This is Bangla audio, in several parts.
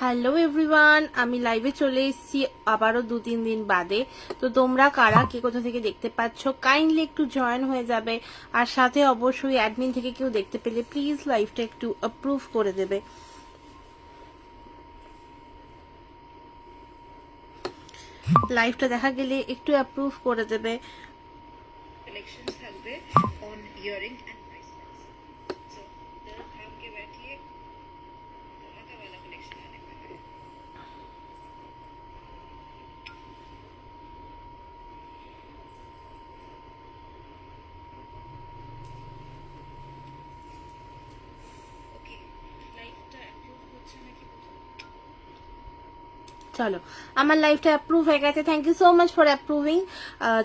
হ্যালো এভরিওয়ান, আমি লাইভে চলে এসেছি আবারও 2-3 দিন বাদে। তো তোমরা কারা কে কোথা থেকে দেখতে পাচ্ছ কাইন্ডলি একটু জয়েন হয়ে যাবে, আর সাথে অবশ্যই অ্যাডমিন থেকে কেউ দেখতে পেলে প্লিজ লাইভটা একটু অ্যাপ্রুভ করে দেবে। লাইভটা দেখা গেলে একটু অ্যাপ্রুভ করে দেবে। কালেকশন থাকবে on earring and bracelets. So जरा थाम के बैठिए, धमाका वाला कलेक्शन आने वाला है। ওকে, লাইভটা অ্যাপ্রুভ হচ্ছে নাকি বুঝুন। চলো, আমার লাইভটা অ্যাপ্রুভ হয়ে গেছে। Thank you so much for approving.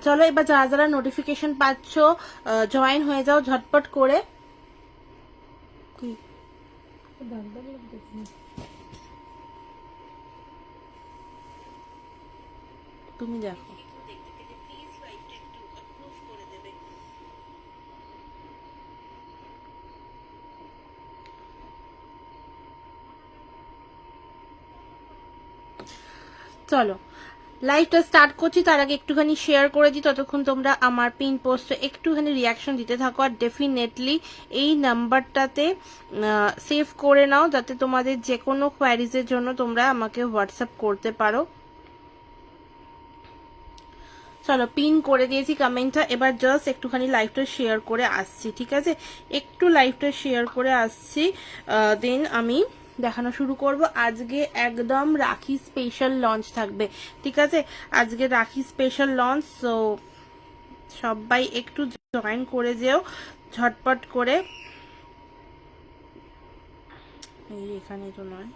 চলো এবার যারা যারা নোটিফিকেশন পাচ্ছ জয়েন হয়ে যাও ঝটপট করে। তুমি দেখো চলো লাইভটা স্টার্ট করছি, তার আগে একটুখানি শেয়ার করে দিই, ততক্ষণ তোমরা আমার পিন পোস্টে একটুখানি রিয়াকশন দিতে থাকো। আর ডেফিনেটলি এই নাম্বারটাতে সেভ করে নাও, যাতে তোমাদের যে কোনো কোয়ারিজের জন্য তোমরা আমাকে হোয়াটসঅ্যাপ করতে পারো। চলো, পিন করে দিয়েছি কমেন্টটা। এবার জাস্ট একটুখানি লাইভটা শেয়ার করে আসছি, ঠিক আছে? একটু লাইভটা শেয়ার করে আসছি, দেন আমি দেখানো শুরু করব। আজকে একদম রাখি স্পেশাল লঞ্চ থাকবে, ঠিক আছে? আজকে রাখি স্পেশাল লঞ্চ, সো সবাই একটু জয়েন করে যেও ঝটপট করে। এই এখানে তো নয়,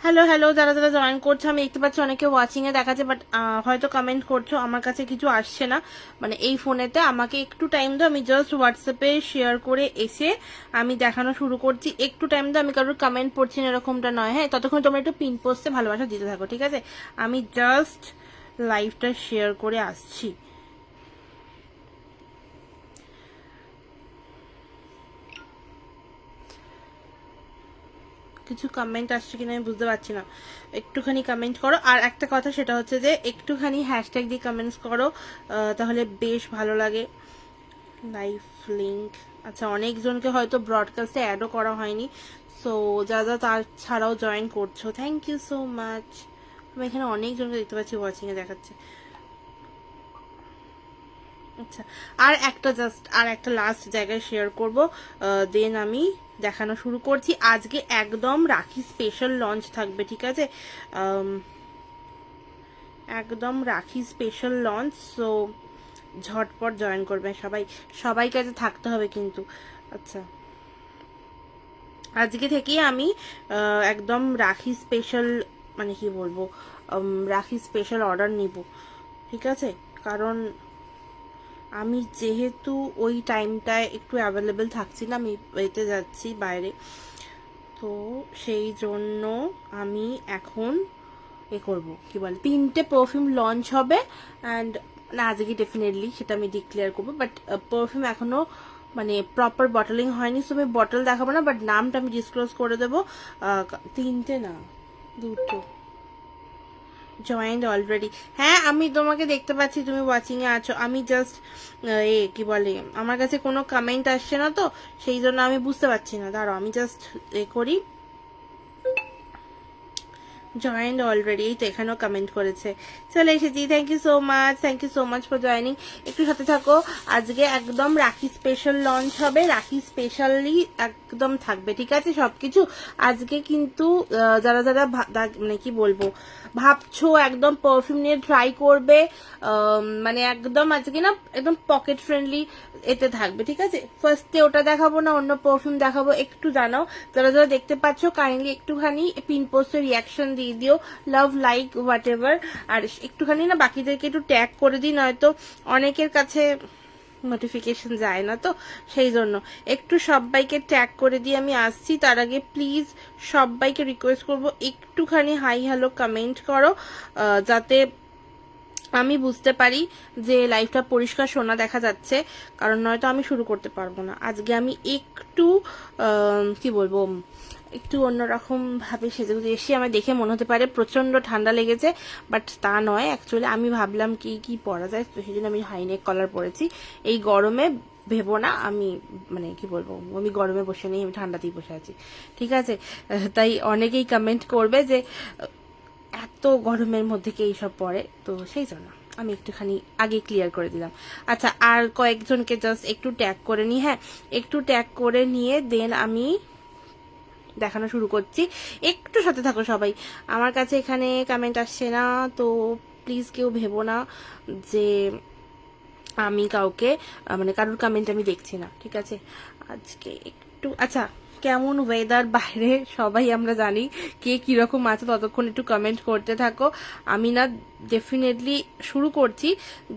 হ্যালো হ্যালো, যারা যারা জয়েন করছো আমি দেখতে পাচ্ছি অনেকে ওয়াচিং এ দেখাচ্ছে, বাট হয়তো কমেন্ট করছো, আমার কাছে কিছু আসছে না। মানে এই ফোনেতে আমাকে একটু টাইম দাও, আমি জাস্ট হোয়াটসঅ্যাপে শেয়ার করে এসে আমি দেখানো শুরু করছি। একটু টাইম দাও, আমি কারোর কমেন্ট পড়ছি না এরকমটা নয়, হ্যাঁ? ততক্ষণ তোমরা একটু পিন পোস্টে ভালোবাসা দিতে থাকো, ঠিক আছে? আমি জাস্ট লাইভটা শেয়ার করে আসছি। কিছু কমেন্ট আসছে কিনা আমি বুঝতে পারছি না, একটুখানি কমেন্ট করো। আর একটা কথা, সেটা হচ্ছে যে একটুখানি হ্যাশট্যাগ দিয়ে কমেন্টস করো, তাহলে বেশ ভালো লাগে। লাইভ লিঙ্ক, আচ্ছা, অনেকজনকে হয়তো ব্রডকাস্টে অ্যাডও করা হয়নি, সো যারা যারা তার ছাড়াও জয়েন করছো থ্যাংক ইউ সো মাচ। আমি এখানে অনেকজনকে দেখতে পাচ্ছি ওয়াচিংয়ে দেখাচ্ছে। আচ্ছা, আর একটা লাস্ট জায়গায় শেয়ার করব, দেন আমি দেখানো শুরু করছি। আজকে একদম রাখি স্পেশাল লঞ্চ থাকবে, ঠিক আছে? একদম রাখি স্পেশাল লঞ্চ, সো ঝটপট জয়েন করবে সবাই, সবাই কাছে থাকতে হবে কিন্তু। আচ্ছা, আজকে থেকেই আমি একদম রাখি স্পেশাল, মানে কি বলবো, রাখি স্পেশাল অর্ডার নিব, ঠিক আছে? কারণ আমি যেহেতু ওই টাইমটায় একটু অ্যাভেলেবেল থাকছি না, আমি এতে যাচ্ছি বাইরে, তো সেই জন্য আমি এখন করব, কি বলে, 3টে পারফিউম লঞ্চ হবে। অ্যান্ড না, আজকে ডেফিনেটলি সেটা আমি ডিক্লেয়ার করবো, বাট পারফিউম এখনো মানে প্রপার বটলিং হয়নি, সো আমি বটল দেখাবো না, বাট নামটা আমি ডিসক্লোজ করে দেবো। 3টে না, 2টো জয়েন্ট অলরেডি। হ্যাঁ, আমি তোমাকে দেখতে পাচ্ছি, তুমি ওয়াচিং এ আছো। আমি জাস্ট কি বলে, আমার কাছে কোনো কমেন্ট আসছে না, তো সেই জন্য আমি বুঝতে পারছি না। দাঁড়াও, আমি জাস্ট করি। জয়েন্ট অলরেডি, এই তো এখানেও কমেন্ট করেছে, চলে এসেছি। Thank you so much for joining. একটু সাথে থাকো, আজকে একদম রাখি স্পেশাল লঞ্চ হবে, রাখি স্পেশালি একদম থাকবে, ঠিক আছে? সবকিছু আজকে কিন্তু যারা যারা মানে কি বলবো ভাবছো একদম পারফিউম নিয়ে ট্রাই করবে, মানে একদম আজকে না একদম পকেট ফ্রেন্ডলি এতে থাকবে, ঠিক আছে? ফার্স্টে ওটা দেখাবো না, অন্য পারফিউম দেখাবো, একটু জানাও। যারা যারা দেখতে পাচ্ছ কাইন্ডলি একটুখানি পিন পোস্টে রিয়াকশন দিয়ে দিও, লাভ, লাইক, হোয়াট এভার। আর একটুখানি না বাকিদেরকে একটু ট্যাগ করে দিই, নয়তো অনেকের কাছে নোটিফিকেশন যায় না, তো সেই জন্য একটু সবাইকে ট্যাগ করে দিয়ে আমি আসছি। তার আগে প্লিজ সবাইকে রিকোয়েস্ট করব একটুখানি হাই হ্যালো কমেন্ট করো, যাতে আমি বুঝতে পারি যে লাইফটা পরিষ্কার সোনা দেখা যাচ্ছে, কারণ নয়তো আমি শুরু করতে পারবো না। আজকে আমি একটু কি বলবো, একটু অন্যরকম ভাবে সেজেগুজে এসে আমার দেখে মনে হতে পারে প্রচন্ড ঠান্ডা লেগেছে, বাট তা নয়। অ্যাকচুয়ালি আমি ভাবলাম কি কি পরা যায়, তো সেই জন্য আমি হাইনেক কলার পরেছি। এই গরমে ভেবো না আমি, মানে কি বলবো, আমি গরমে বসে নেই, আমি ঠান্ডাতেই বসে আছি, ঠিক আছে? তাই অনেকেই কমেন্ট করবে যে এত গরমের মধ্যে কে এইসব পরে, তো সেই জন্য আমি একটুখানি আগে ক্লিয়ার করে দিলাম। আচ্ছা, আর কয়েকজনকে জাস্ট একটু ট্যাগ করে নিই। হ্যাঁ, একটু ট্যাগ করে নিয়ে দেন আমি দেখানো শুরু করছি। একটু সাথে থাকো সবাই। আমার কাছে এখানে কমেন্ট আসছে না, তো প্লিজ কেউ ভেবো না যে আমি কাউকে মানে কারোর কমেন্ট আমি দেখছি না, ঠিক আছে? আজকে একটু আচ্ছা, কেমন ওয়েদার বাইরে সবাই আমরা জানি, কে কিরকম আছে ততক্ষণ একটু কমেন্ট করতে থাকো। আমি না ডেফিনেটলি শুরু করছি,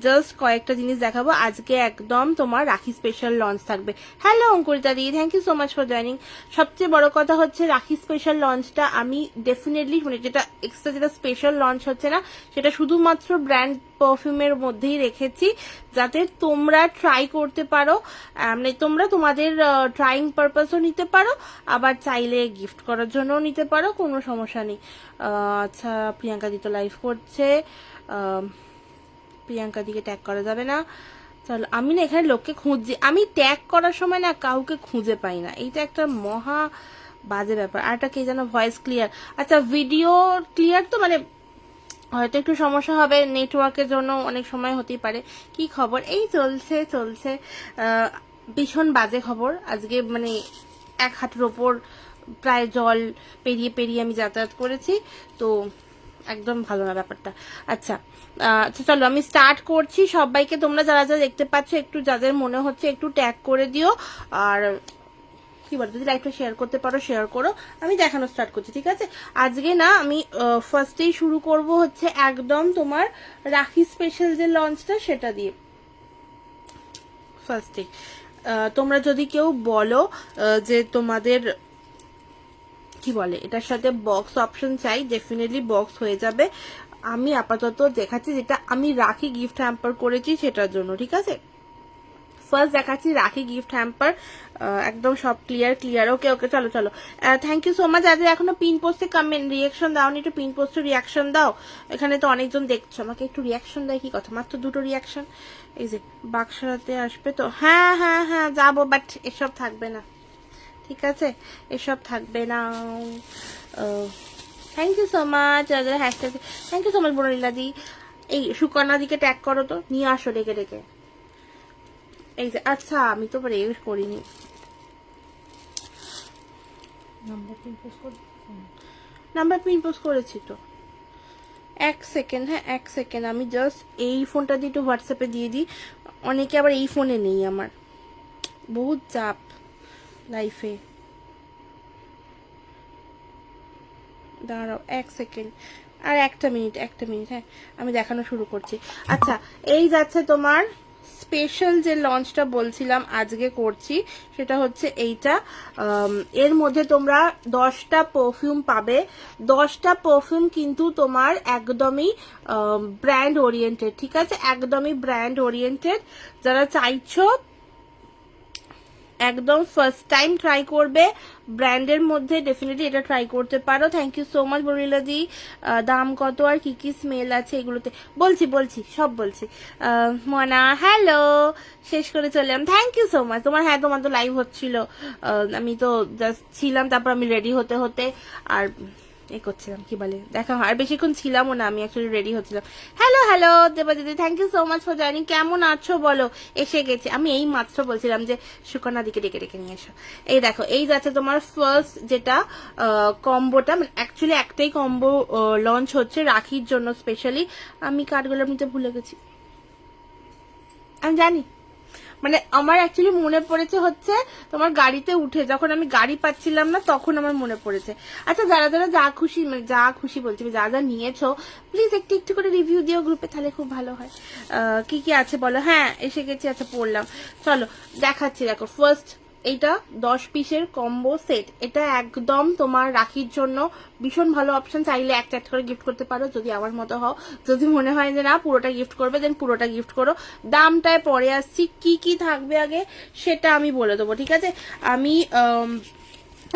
জাস্ট কয়েকটা জিনিস দেখাবো। আজকে একদম তোমার রাখি স্পেশাল লঞ্চ থাকবে। Hello Ankurita di, thank you so much for joining. সবচেয়ে বড় কথা হচ্ছে রাখি স্পেশাল লঞ্চটা আমি ডেফিনেটলি, মানে যেটা এক্সট্রা যেটা স্পেশাল লঞ্চ হচ্ছে না, সেটা শুধুমাত্র ব্র্যান্ড পারফিউমের মধ্যেই রেখেছি, যাতে তোমরা ট্রাই করতে পারো, মানে তোমরা তোমাদের ট্রাইং পারপাসও নিতে পারো, আবার চাইলে গিফট করার জন্যও নিতে পারো, কোনো সমস্যা নেই। আচ্ছা, প্রিয়াঙ্কা দি তো লাইভ করছে, প্রিয়াঙ্কা দিকে ট্যাগ করা যাবে না। চলো, আমি না এখানে লোককে খুঁজছি, আমি ট্যাগ করার সময় না কাউকে খুঁজে পাই না, এইটা একটা মহা বাজে ব্যাপার। আর একটা কে যেন ভয়েস ক্লিয়ার, আচ্ছা ভিডিও ক্লিয়ার তো, মানে হয়তো একটু সমস্যা হবে নেটওয়ার্কের জন্য, অনেক সময় হতেই পারে। কি খবর? এই চলছে চলছে, ভীষণ বাজে খবর আজকে, মানে এক হাঁটুর ওপর প্রায় জল পেরিয়ে পেরিয়ে আমি যাতায়াত করেছি, তো একদম ভালো না ব্যাপারটা। আচ্ছা আচ্ছা, চলো আমি স্টার্ট করছি। সবাইকে তোমরা যারা যারা দেখতে পাচ্ছ, একটু যাদের মনে হচ্ছে একটু ট্যাগ করে দিও, আর কি বলো, যদি লাইভটা শেয়ার করতে পারো শেয়ার করো। আমি দেখানো স্টার্ট করছি, ঠিক আছে? আজকে না আমি ফার্স্টেই শুরু করব হচ্ছে একদম তোমার রাখি স্পেশাল যে লঞ্চটা সেটা দিয়ে। ফার্স্টে তোমরা যদি কেউ বলো যে তোমাদের কি বলে এটার সাথে বক্স অপশন চাই, ডেফিনেটলি বক্স হয়ে যাবে। আমি আপাতত দেখাচ্ছি যেটা আমি রাখি গিফট হ্যাম্পার করেছি সেটার জন্য, ঠিক আছে? ফার্স্ট দেখাচ্ছি রাখি গিফট হ্যাম্পার, একদম সব ক্লিয়ার ক্লিয়ার। ওকে ওকে, চলো চলো, থ্যাংক ইউ সো মাচ। যাদের এখনো পিন পোস্টে কমেন্ট রিয়াকশন দাওনি, একটু পিন পোস্টে রিয়াকশন দাও। এখানে তো অনেকজন দেখছো, আমাকে একটু রিয়াকশন দেয়, কি কথা, মাত্র 2টো রিয়াকশন। এই যে বাক্সরাতে আসবে তো, হ্যাঁ হ্যাঁ হ্যাঁ যাবো, বাট এসব থাকবে না, ঠিক আছে? এসব থাকবে না। থ্যাংক ইউ সো মাচ যাদের hashtag, thank you so much Bonila di. এই সুকন্যা দিকে ট্যাগ করো তো, নিয়ে আসো ডেকে ডেকে। এই যে আচ্ছা, আমি তো ইউজ করিনি, নাম্বার পিন পোস্ট করেছি তো। এক সেকেন্ড, হ্যাঁ এক সেকেন্ড, আমি জাস্ট এই ফোনটা দিয়ে একটু হোয়াটসঅ্যাপে দিয়ে দিই। অনেকে আবার এই ফোনে নেই, আমার বহুত চাপ লাইফে। দাঁড়াও এক সেকেন্ড, আর একটা মিনিট হ্যাঁ, আমি দেখানো শুরু করছি। আচ্ছা, এই যাচ্ছে তোমার স্পেশাল যে লঞ্চটা বলছিলাম আজকে করছি, সেটা হচ্ছে এইটা। এর মধ্যে তোমরা 10টা পারফিউম পাবে। 10টা পারফিউম কিন্তু তোমার একদমই ব্র্যান্ড ওরিয়েন্টেড, ঠিক আছে? একদমই ব্র্যান্ড ওরিয়েন্টেড। যারা চাইছো একদম ফার্স্ট টাইম ট্রাই করবে ব্র্যান্ডের মধ্যে, ডেফিনেটলি এটা ট্রাই করতে পারো। থ্যাংক ইউ সো মাচ বরিলা দি। দাম কত আর কি কি স্মেল আছে এগুলোতে বলছি বলছি সব বলছি। মনা হ্যালো, শেষ করে চলে এলাম, থ্যাংক ইউ সো মাচ তোমার। হ্যাঁ, তোমার তো লাইভ হচ্ছিল, আমি তো জাস্ট ছিলাম, তারপর আমি রেডি হতে হতে আর এ করছিলাম, কি বলে, দেখা হয় আর বেশিক্ষণ ছিলামও না, আমি অ্যাকচুয়ালি রেডি হচ্ছিলাম। হ্যালো হ্যালো দেবা দিদি, thank you so much for joining. কেমন আছো বলো? এসে গেছি, আমি এই মাত্র বলছিলাম যে সুকন্যা দিকে ডেকে ডেকে নিয়ে এসো। এই দেখো, এই যাচ্ছে তোমার ফার্স্ট যেটা কম্বোটা, মানে অ্যাকচুয়ালি একটাই কম্বো লঞ্চ হচ্ছে রাখির জন্য স্পেশালি। আমি কার্ডগুলো নিতে ভুলে গেছি, আমি জানি, মানে আমার অ্যাকচুয়ালি মনে পড়েছে হচ্ছে তোমার গাড়িতে উঠে, যখন আমি গাড়ি পাচ্ছিলাম না তখন আমার মনে পড়েছে। আচ্ছা, যারা যারা যা খুশি, মানে যা খুশি বলছি, যা যা নিয়েছো প্লিজ একটু একটু করে রিভিউ দিও গ্রুপে, তাহলে খুব ভালো হয়। কি কি আছে বলো? হ্যাঁ এসে গেছি, আচ্ছা পড়লাম, চলো দেখাচ্ছি। দেখো, ফার্স্ট এইটা 10 পিসের কম্বো সেট, এটা একদম তোমার রাখির জন্য ভীষণ ভালো অপশন। চাইলে একটা একটা করে গিফট করতে পারো যদি আমার মতো হও। যদি মনে হয় যে না পুরোটা গিফট করবে, দেন পুরোটা গিফট করো। দামটায় পরে আসছি, কি কি থাকবে আগে সেটা আমি বলে দেবো, ঠিক আছে? আমি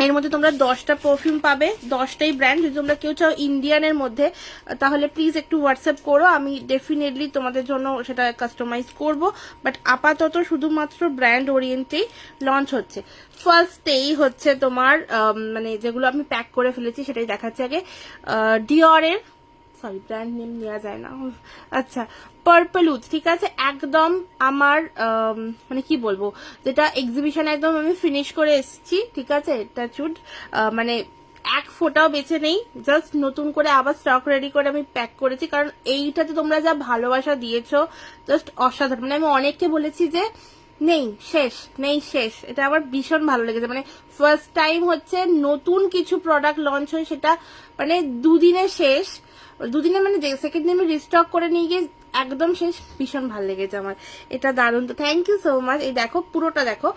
এর মধ্যে তোমরা 10টা পারফিউম পাবে, 10টাই ব্র্যান্ড। যদি তোমরা কেউ চাও ইন্ডিয়ানের মধ্যে, তাহলে প্লিজ একটু হোয়াটসঅ্যাপ করো, আমি ডেফিনেটলি তোমাদের জন্য সেটা কাস্টমাইজ করব। বাট আপাতত শুধুমাত্র ব্র্যান্ড ওরিয়েন্টেই লঞ্চ হচ্ছে। ফার্স্টেই হচ্ছে তোমার মানে যেগুলো আমি প্যাক করে ফেলেছি সেটাই দেখাচ্ছি আগে। ডিওরের, সরি ব্র্যান্ড নেম নেওয়া যায় না, আচ্ছা পার্পলুজ, ঠিক আছে? একদম আমার মানে কি বলবো, যেটা এক্সিবিশন একদম আমি ফিনিশ করে এসেছি, ঠিক আছে? এটা চুড মানে এক ফোঁটাও বেঁচে নেই, জাস্ট নতুন করে আবার স্টক রেডি করে আমি প্যাক করেছি। কারণ এইটাতে তোমরা যা ভালোবাসা দিয়েছো জাস্ট অসাধারণ। মানে আমি অনেককে বলেছি যে নেই শেষ, নেই শেষ, এটা আমার ভীষণ ভালো লেগেছে। মানে ফার্স্ট টাইম হচ্ছে নতুন কিছু প্রোডাক্ট লঞ্চ হয়, সেটা মানে দুদিনে শেষ, দুদিনে মানে সেকেন্ড দিন আমি রিস্টক করে নিয়ে গিয়ে একদম শেষ। ভীষণ ভালো লেগেছে আমার, এটা দারুণ। তো থ্যাংক ইউ সো মাচ। এই দেখো পুরোটা দেখো,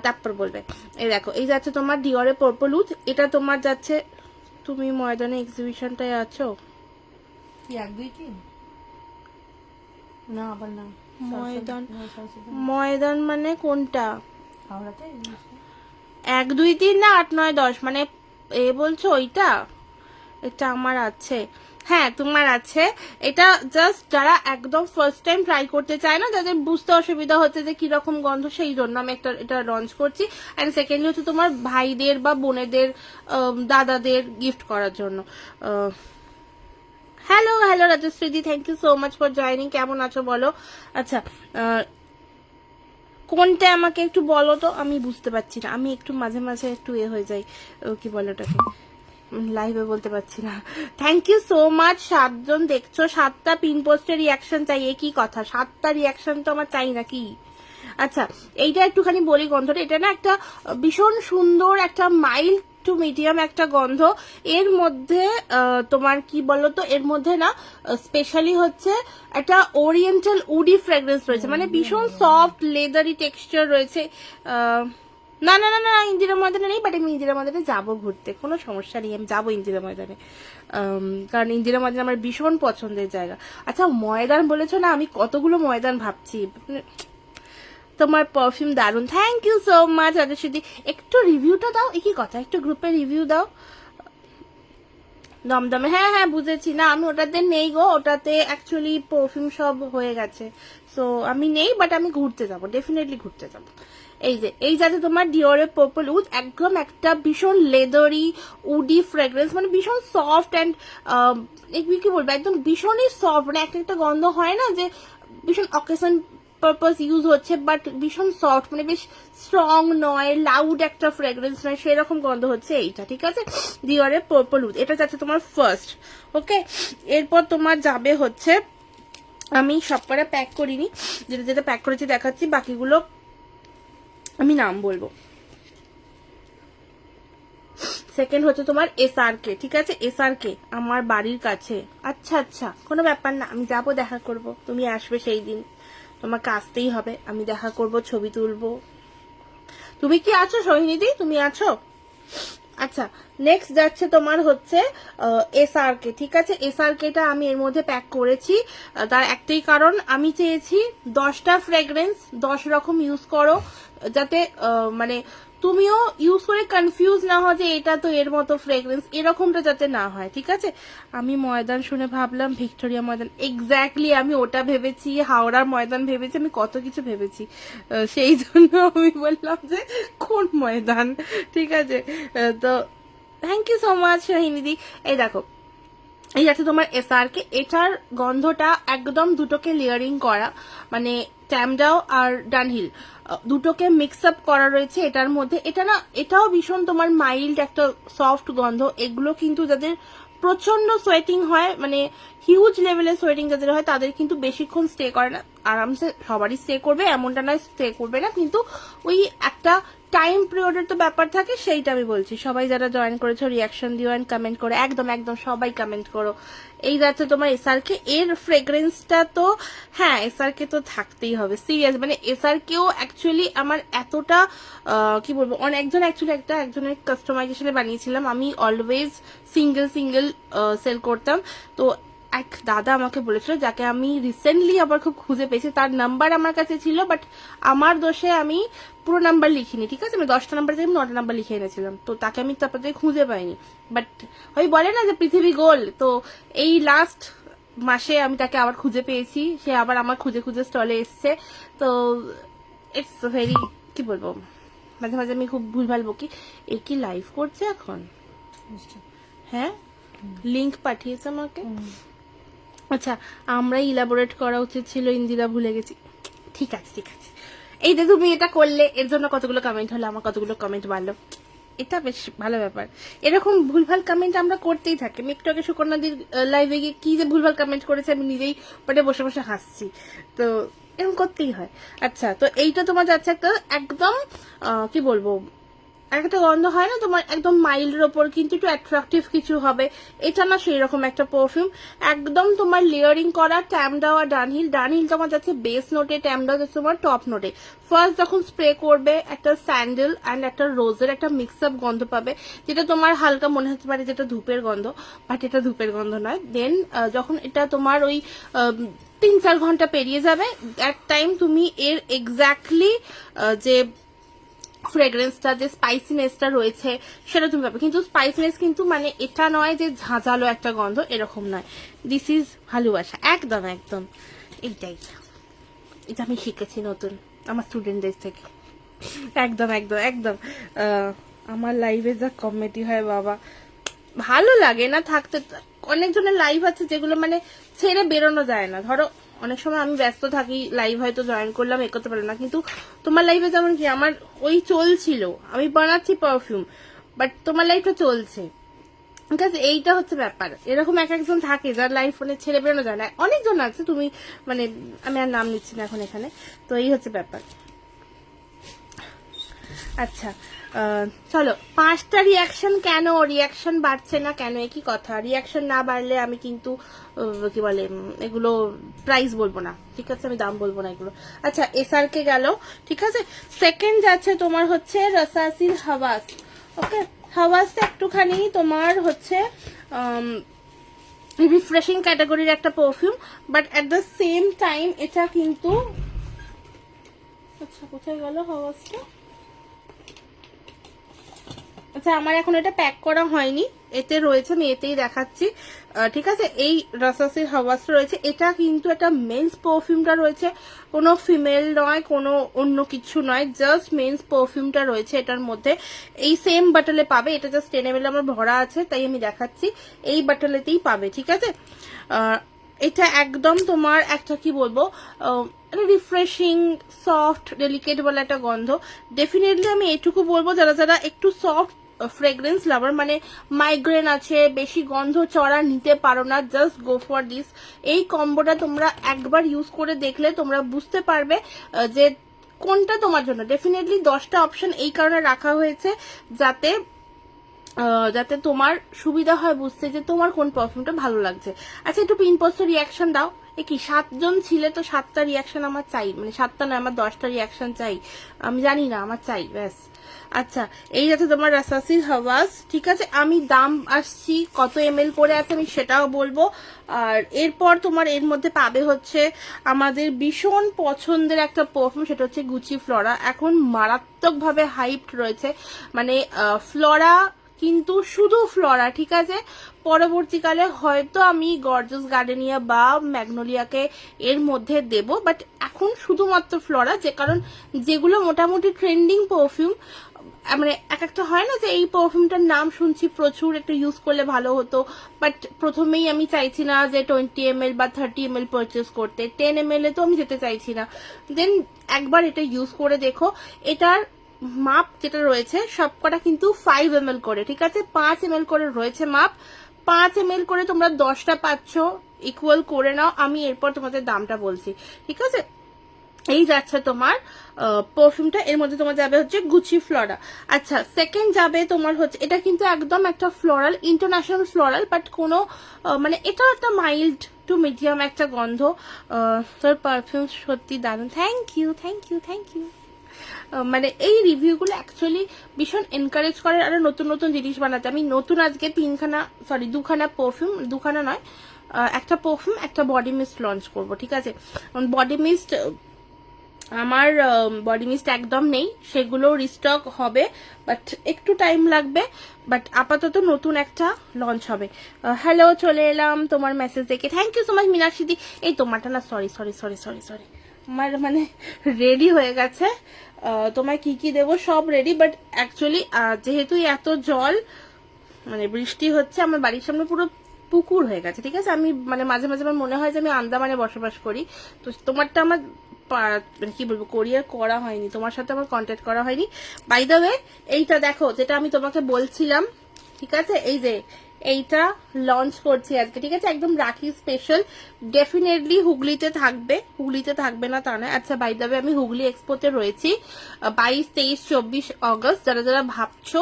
তারপর বলবে। এই দেখো, এই যাচ্ছে তোমার ডিওরে পার্পলুজ, এটা তোমার যাচ্ছে, তুমি ময়দানে এক্সিবিশনটায় আছো কি 1 2 3 না আবার না ময়দান, ময়দান মানে কোনটা? হাওড়াতে 1 2 3 না 8 9 10 মানে এ বলছো ওইটা? এটা আমার আছে, হ্যাঁ তোমার আছে। এটা জাস্ট যারা একদম ফার্স্ট টাইম ট্রাই করতে চায় না, যাদের বুঝতে অসুবিধা হচ্ছে যে কিরকম গন্ধ, সেই জন্য আমি এটা লঞ্চ করছি। অ্যান্ড সেকেন্ডলি হচ্ছে তোমার ভাইদের বা বোনেদের, দাদাদের গিফট করার জন্য। হ্যালো হ্যালো রাজশ্রীদি, thank you so much for joining. কেমন আছো বলো? আচ্ছা কোনটা আমাকে একটু বলো তো, আমি বুঝতে পারছি না, আমি একটু মাঝে মাঝে একটু হয়ে যাই, কি বলে ওটাকে, লাইভে বলতে পারছি না। Thank you so much. 7 জন দেখছো, 7টা পিন পোস্টের রিয়াকশন চাই, এ কি কথা? 7টা রিয়াকশন তো আমার চাই নাকি? আচ্ছা এইটা একটুখানি বলি গন্ধটা, এটা না একটা ভীষণ সুন্দর একটা মাইল্ড টু মিডিয়াম একটা গন্ধ। এর মধ্যে তোমার কি বলতো, এর মধ্যে না স্পেশালি হচ্ছে একটা ওরিয়েন্টাল উডি ফ্রেগরেন্স রয়েছে, মানে ভীষণ সফট লেদারি টেক্সচার রয়েছে। না না না না ইন্দিরা ময়দানে নেই, বাট আমি ইন্দিরা ময়দানে যাবো ঘুরতে, কোনো সমস্যা নেই, আমি যাবো ইন্দিরা ময়দানে, কারণ ইন্দিরা ময়দান আমার ভীষণ পছন্দের জায়গা। আচ্ছা ময়দান বলেছো না, আমি কতগুলো ময়দান ভাবছি। তোমার পারফিউম দারুন, থ্যাংক ইউ সো মাচ রাজস্বতী। একটু রিভিউটা দাও, একই কথা, একটু গ্রুপে রিভিউ দাও। দমদমে, হ্যাঁ হ্যাঁ বুঝেছি। না আমি ওটাতে নেই গো, ওটাতে অ্যাকচুয়ালি পারফিউম সব হয়ে গেছে, সো আমি নেই, বাট আমি ঘুরতে যাবো, ডেফিনেটলি ঘুরতে যাবো। এই যে এই যাতে তোমার ডিওরে পার্পল উড, একদম একটা ভীষণ লেদারি উডি ফ্রেগ্রেন্স, মানে ভীষণ সফট অ্যান্ড কি বলবো, একদম ভীষণই সফট। মানে একটা একটা গন্ধ হয় না যে ভীষণ অকেশন পারপাস ইউজ হচ্ছে, বাট ভীষণ সফট, মানে বেশ স্ট্রং নয়, লাউড একটা ফ্রেগ্রেন্স নয়, সেরকম গন্ধ হচ্ছে এইটা, ঠিক আছে? ডিওরে পার্পল উড, এটা যাচ্ছে তোমার ফার্স্ট। ওকে, এরপর তোমার যাবে হচ্ছে, আমি সব করে প্যাক করিনি, যেটা যেটা প্যাক করেছি দেখাচ্ছি, বাকিগুলো আমি নাম বলবো। সেকেন্ড হচ্ছে তোমার SRK, ঠিক আছে? SRK আমার বাড়ির কাছে। আচ্ছা আচ্ছা, কোনো ব্যাপার না, আমি যাবো, দেখা করব, তুমি আসবে সেই দিন, তোমাকে আসতেই হবে, আমি দেখা করব, ছবি তুলবো। তুমি কি আছো সোহিনীদি, তুমি আছো? আচ্ছা নেক্সট যাচ্ছে তোমার হচ্ছে SRK, ঠিক আছে? SRKটা আমি এর মধ্যে প্যাক করেছি, তার একটাই কারণ, আমি চেয়েছি 10টা ফ্রেগ্রেন্স 10 রকম ইউজ করো, যাতে মানে তুমিও ইউজ করে কনফিউজ না হও যে এটা তো এর মতো ফ্রেগ্রেন্স, এরকমটা যাতে না হয়, ঠিক আছে? আমি ময়দান শুনে ভাবলাম ভিক্টোরিয়া ময়দান, এক্স্যাক্টলি আমি ওটা ভেবেছি, হাওড়ার ময়দান ভেবেছি, আমি কত কিছু ভেবেছি, সেই জন্য আমি বললাম যে কোন ময়দান, ঠিক আছে? তো থ্যাংক ইউ সো মাচ সোহিনীদি। এই দেখো এই আছে তোমার SRK, এটার গন্ধটা একদম দুটোকে লেয়ারিং করা, মানে ট্যামডাও আর ডানহিল দুটোকে মিক্স আপ করা রয়েছে এটার মধ্যে। এটা না, এটাও ভীষণ তোমার মাইল্ড একটা সফট গন্ধ। এগুলো কিন্তু যাদের প্রচন্ড সোয়েটিং হয়, মানে হিউজ লেভেলের সোয়েটিং যাদের হয়, তাদের কিন্তু বেশিক্ষণ স্টে করে না, আরামসে সবারই স্টে করবে এমনটা নয় স্টে করবে না, কিন্তু ওই একটা টাইম পিরিয়ডের তো ব্যাপার থাকে, সেইটা আমি বলছি। সবাই যারা জয়েন করেছো রিয়াকশন দিও অ্যান্ড কমেন্ট করো, একদম একদম সবাই কমেন্ট করো। এই যাচ্ছে তোমার এসআরকে, এর ফ্রেগ্রেন্সটা তো হ্যাঁ এসআরকে তো থাকতেই হবে সিরিয়াস, মানে এসআরকেও অ্যাকচুয়ালি আমার এতটা কি বলবো, একজন অ্যাকচুয়ালি একজনের কাস্টমাইজেশনে বানিয়েছিলাম, আমি অলওয়েজ সিঙ্গেল সেল করতাম। তো এক দাদা আমাকে বলেছিল, যাকে আমি রিসেন্টলি আবার খুব খুঁজে পেয়েছি, তার নাম্বার আমার কাছে ছিল, বাট আমার দোষে আমি পুরো নাম্বার লিখিনি, ঠিক আছে, আমি 10টা নাম্বার থেকে 9টা নাম্বার লিখে এনেছিলাম, তো তাকে আমি তারপর থেকে খুঁজে পাইনি। বাট ওই বলে না যে পৃথিবী গোল, তো এই লাস্ট মাসে আমি তাকে আবার খুঁজে পেয়েছি, সে আবার আমার খুঁজে স্টলে এসছে। তো ইটস ভেরি, কি বলবো, মাঝে মাঝে আমি খুব ভুলভাল বকি। এ কি লাইভ করছে এখন? হ্যাঁ, লিংক পাঠিয়েছে আমাকে। আচ্ছা, আমরাই ইলাবোরেট করা উচিত ছিল, ইন্দিরা ভুলে গেছি। ঠিক আছে ঠিক আছে, এই যে তুমি এটা করলে, এর জন্য কতগুলো কমেন্ট হলো, আমার কতগুলো কমেন্ট বাড়লো, এটা বেশ ভালো ব্যাপার। এরকম ভুলভাল কমেন্ট আমরা করতেই থাকি। আমি একটু আগে সুকন্যাদির লাইভে গিয়ে কি যে ভুলভাল কমেন্ট করেছে, আমি নিজেই পরে বসে বসে হাসছি। তো এরকম করতেই হয়। আচ্ছা, তো এইটা তোমার যাচ্ছে একটা একদম কি বলবো, একটা গন্ধ হয় না তোমার একদম মাইল্ডের ওপর, কিন্তু একটু অ্যাট্রাকটিভ কিছু হবে, এটা না সেই রকম একটা পারফিউম। একদম তোমার লেয়ারিং করা, ট্যাম দেওয়া ডানহিল তোমার যাচ্ছে বেস নোটে, ট্যাম দেওয়া যাচ্ছে তোমার টপ নোটে। ফার্স্ট যখন স্প্রে করবে, একটা স্যান্ডেল অ্যান্ড একটা রোজের একটা মিক্স আপ গন্ধ পাবে, যেটা তোমার হালকা মনে হতে পারে যেটা ধূপের গন্ধ, বাট এটা ধূপের গন্ধ নয়। দেন যখন এটা তোমার ওই 3-4 ঘন্টা পেরিয়ে যাবে, এক টাইম তুমি এর এক্স্যাক্টলি যে ফ্রেগ্রেন্সটা, যে স্পাইসিনেসটা রয়েছে সেটা তুমি পাবে। কিন্তু স্পাইসিনেস কিন্তু মানে এটা নয় যে ঝাঁঝালো একটা গন্ধ, এরকম নয়। দিস ইজ ভালোবাসা, একদম একদম এইটাই। এটা আমি শিখেছি নতুন আমার স্টুডেন্টদের থেকে। একদম একদম একদম আমার লাইভে যা কমেডি হয় বাবা, ভালো লাগে না থাকতে। অনেকজনের লাইভ আছে যেগুলো মানে ছেড়ে বেরোনো যায় না। ধরো অনেক সময় আমি ব্যস্ত থাকি, লাইভ হয়তো জয়েন করলাম, এ করতে পারলাম না, কিন্তু তোমার লাইভে যেমন কি আমার ওই চলছিল, আমি বানাচ্ছি পারফিউম, বাট তোমার লাইভটা চলছে, ঠিক আছে, এইটা হচ্ছে ব্যাপার। এরকম একজন থাকে যার লাইফ মানে ছেড়ে বেরোনো যায় না, অনেকজন আছে, তুমি মানে আমি আর নাম নিচ্ছি না এখন এখানে। তো এই হচ্ছে ব্যাপার। আচ্ছা, চলো 5টা রিয়াকশন, কেন রিয়াকশন বাড়ছে না কেন, একই কথা, রিয়াকশন না বাড়লে আমি কিন্তু কি বলে এগুলো প্রাইস বলবো না, ঠিক আছে, আমি দাম বলবো না এগুলো। আচ্ছা, এসআরকে গেল, ঠিক আছে। সেকেন্ড যাচ্ছে তোমার হচ্ছে রসাসির হাওয়াস। ওকে, হাওয়াসটা একটুখানি তোমার হচ্ছে রিফ্রেশিং ক্যাটাগরির একটা perfume, but at the same time এটা কিন্তু, আচ্ছা কোথায় গেল হাওয়াসটা, আচ্ছা আমার এখন এটা প্যাক করা হয়নি, এতে রয়েছে, আমি এতেই দেখাচ্ছি, ঠিক আছে। এই রসাসির হাওয়াস রয়েছে, এটা কিন্তু একটা মেন্স পারফিউমটা রয়েছে, কোনো ফিমেল নয়, কোনো অন্য কিছু নয়, জাস্ট মেন্স পারফিউমটা রয়েছে এটার মধ্যে। এই সেম বাটলে পাবে, এটা জাস্ট 10 ml আমার ভরা আছে তাই আমি দেখাচ্ছি, এই বাটলেতেই পাবে, ঠিক আছে। এটা একদম তোমার একটা কি বলবো রিফ্রেশিং, সফট, ডেলিকেট বলে একটা গন্ধ। ডেফিনেটলি আমি এটুকু বলবো, যারা যারা একটু সফট ফ্রেগ্রেন্স লাভার, মানে মাইগ্রেন আছে, বেশি গন্ধ চড়া নিতে পারো না, জাস্ট গো ফর দিস। এই কম্বোটা তোমরা একবার ইউজ করে দেখলে তোমরা বুঝতে পারবে যে কোনটা তোমার জন্য। ডেফিনেটলি 10টা অপশন এই কারণে রাখা হয়েছে যাতে তোমার সুবিধা হয় বুঝতে যে তোমার কোন পারফিউমটা ভালো লাগছে। আচ্ছা, একটু পিনপোস্ট রিয়াকশন দাও। এ কি 7 জন ছিলে তো 7টা রিয়াকশন আমার চাই, মানে 7টা নয় আমার 10টা রিয়াকশন চাই, আমি জানি না, আমার চাই ব্যাস। আচ্ছা, এই যাচ্ছে তোমার রাসাসির হাওয়াস, ঠিক আছে। আমি দাম আসছি কত ml করে আছে আমি সেটাও বলবো। আর এরপর তোমার এর মধ্যে পাবে হচ্ছে আমাদের ভীষণ পছন্দের একটা পারফিউম, সেটা হচ্ছে গুচি ফ্লোরা। এখন মারাত্মকভাবে হাইপড রয়েছে, মানে ফ্লোরা কিন্তু শুধু ফ্লোরা, ঠিক আছে। পরবর্তীকালে হয়তো আমি গর্জাস গার্ডেনিয়া বা ম্যাগনোলিয়াকে এর মধ্যে দেব, বাট এখন শুধুমাত্র ফ্লোরা, যে কারণ যেগুলো মোটামুটি ট্রেন্ডিং পারফিউম, মানে এক একটা হয় না যে এই পারফিউমটার নাম শুনছি প্রচুর, একটু ইউজ করলে ভালো হতো, বাট প্রথমেই আমি চাইছি না যে 20 ml বা 30 ml পারচেস করতে, 10 ml এ তো আমি যেতে চাইছি না। দেন একবার এটা ইউজ করে দেখো। এটার মাপ যেটা রয়েছে সবকটা কিন্তু 5 ml করে, ঠিক আছে, 5 ml করে রয়েছে মাপ, 5 ml করে তোমরা 10টা পাচ্ছ, ইকুয়াল করে নাও। আমি এরপর তোমাদের দামটা বলছি, ঠিক আছে। এই যাচ্ছে তোমার পারফিউমটা, এর মধ্যে তোমার যাবে হচ্ছে গুচি ফ্লোরা। আচ্ছা, সেকেন্ড যাবে তোমার হচ্ছে, এটা কিন্তু একদম একটা ফ্লোরাল, ইন্টারন্যাশনাল ফ্লোরাল, বাট কোনো মানে এটা একটা মাইল্ড টু মিডিয়াম একটা গন্ধ। তোর পারফিউম সত্যি দারুণ, thank you thank you thank you. মানে এই রিভিউগুলো অ্যাকচুয়ালি ভীষণ এনকারেজ করে আরো নতুন নতুন জিনিস বানাতে। আমি নতুন আজকে দুখানা পারফিউম, দুখানা নয়, একটা পারফিউম একটা বডি মিস্ট লঞ্চ করব, ঠিক আছে। বডি মিস্ট আমার বডি মিস্ট একদম নেই, সেগুলো রিস্টক হবে, বাট একটু টাইম লাগবে, বাট আপাতত নতুন একটা লঞ্চ হবে। হ্যালো, চলে এলাম তোমার মেসেজ দেখে, thank you so much Meenakshi. এই তোমারটা না, sorry sorry sorry sorry sorry, আমার মানে রেডি হয়ে গেছে, তোমায় কি কি দেবো সব রেডি, বাট অ্যাকচুয়ালি যেহেতু এত জল মানে বৃষ্টি হচ্ছে, আমার বাড়ির সামনে পুরো পুকুর হয়ে গেছে, ঠিক আছে। আমি মানে মাঝে মাঝে আমার মনে হয় যে আমি আন্দামানে বসবাস করি, তো তোমারটা আমার মানে কি বলবো, কোরিয়ার করা হয়নি, তোমার সাথে আমার কন্ট্যাক্ট করা হয়নি। বাই দ্য ওয়ে, এইটা দেখো যেটা আমি তোমাকে বলছিলাম, ঠিক আছে, এই যে এইটা লঞ্চ করছি আজকে, ঠিক আছে, একদম রাখি স্পেশাল, ডেফিনেটলি হুগলিতে থাকবে, হুগলিতে থাকবে না তা নয়। আচ্ছা, বাই দ্য ওয়ে, আমি হুগলি এক্সপোতে রয়েছি 22, 23, 24 অগস্ট। যারা যারা ভাবছো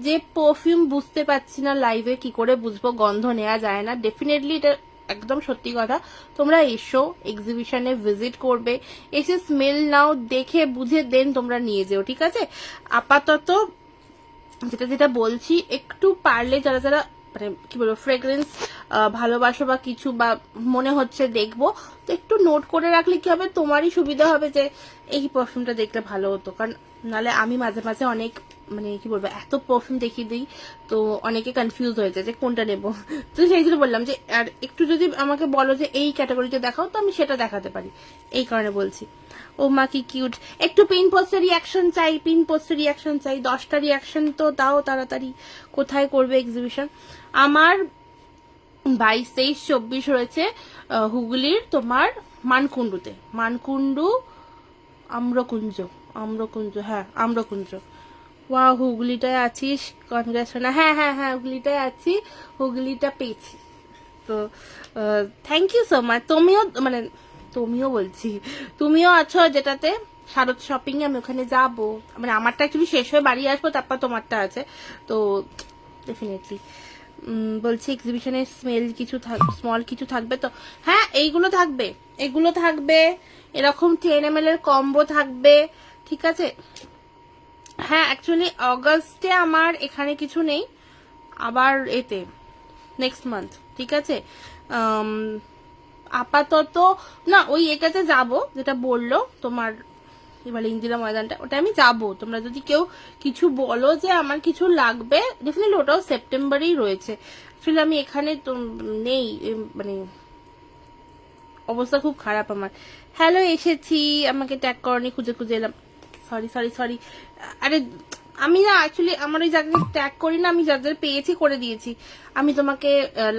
যে পারফিউম বুঝতে পারছি না লাইভে, কি করে বুঝবো, গন্ধ নেওয়া যায় না, ডেফিনেটলি এটা একদম সত্যি কথা। তোমরা এসো, এক্সিবিশনে ভিজিট করবে, এসে স্মেল নাও, দেখে বুঝে দেন তোমরা নিয়ে যেও, ঠিক আছে। আপাতত যেটা যেটা বলছি, একটু পারলে যারা যারা মানে কি বলবো ফ্রেগ্রেন্স ভালোবাসো বা কিছু, বা মনে হচ্ছে দেখবো, তো একটু নোট করে রাখলে কি হবে, তোমারই সুবিধা হবে যে এই পারফিউমটা দেখলে ভালো হতো। কারণ নাহলে আমি মাঝে মাঝে অনেক মানে কি বলবো এত পারফিউম দেখিয়ে দিই, তো অনেকে কনফিউজ হয়ে যায় যে কোনটা নেবো। তো সেই জন্য বললাম যে আর একটু যদি আমাকে বলো যে এই ক্যাটাগরিতে দেখাও, তো আমি সেটা দেখাতে পারি, এই কারণে বলছি। ও মা কি কিউট, একটু পিন পোস্টের রিয়াকশন চাই, পিন পোস্টের রিয়াকশন চাই, 10টা রিয়াকশন তো দাও তাড়াতাড়ি। কোথায় করবে এক্সিবিশন? আমার 22, 23, 24 রয়েছে হুগলির তোমার মানকুণ্ডুতে, মানকুণ্ডু আম্রকুঞ্জ, আম্রকুঞ্জ, হ্যাঁ আম্রকুঞ্জ। ওয়া, হুগলিটায় আছিস, কনগ্রেশন, হ্যাঁ হ্যাঁ হ্যাঁ হুগলিটায় আছি, হুগলিটা পেয়েছি। তো থ্যাংক ইউ সো মাচ। তুমিও বলছি, তুমিও আছো যেটাতে শারদ শপিং এ, আমি ওখানে যাবো, মানে আমারটা অ্যাকচুয়ালি শেষ হয়ে বাড়ি আসবো, তারপর তোমারটা আছে, তো ডেফিনেটলি বলছি এক্সিবিশনের স্মেল কিছু স্মল কিছু থাকবে তো? হ্যাঁ, এইগুলো থাকবে, এগুলো থাকবে, এরকম 10 ml এর কম্বো থাকবে, ঠিক আছে। হ্যাঁ, অ্যাকচুয়ালি অগস্টে আমার এখানে কিছু নেই, আবার এতে নেক্সট মান্থ, ঠিক আছে। আপাতত না, ওই এটাতে যাব যেটা বললো তোমার এবার ইন্দিরা ময়দানটা, ওটা আমি যাবো। তোমরা যদি কেউ কিছু বলো যে আমার কিছু লাগবে, ডেফিনেটলি ওটাও সেপ্টেম্বরেই রয়েছে। অ্যাকচুয়ালি আমি এখানে তো নেই, মানে অবস্থা খুব খারাপ আমার। হ্যালো, এসেছি, আমাকে ট্যাগ করনি, খুঁজে খুঁজে এলাম, সরি সরি সরি। আরে আমি না অ্যাকচুয়ালি আমার ওই জায়গায় ট্যাগ করি না, আমি যাদের পেয়েছি করে দিয়েছি। আমি তোমাকে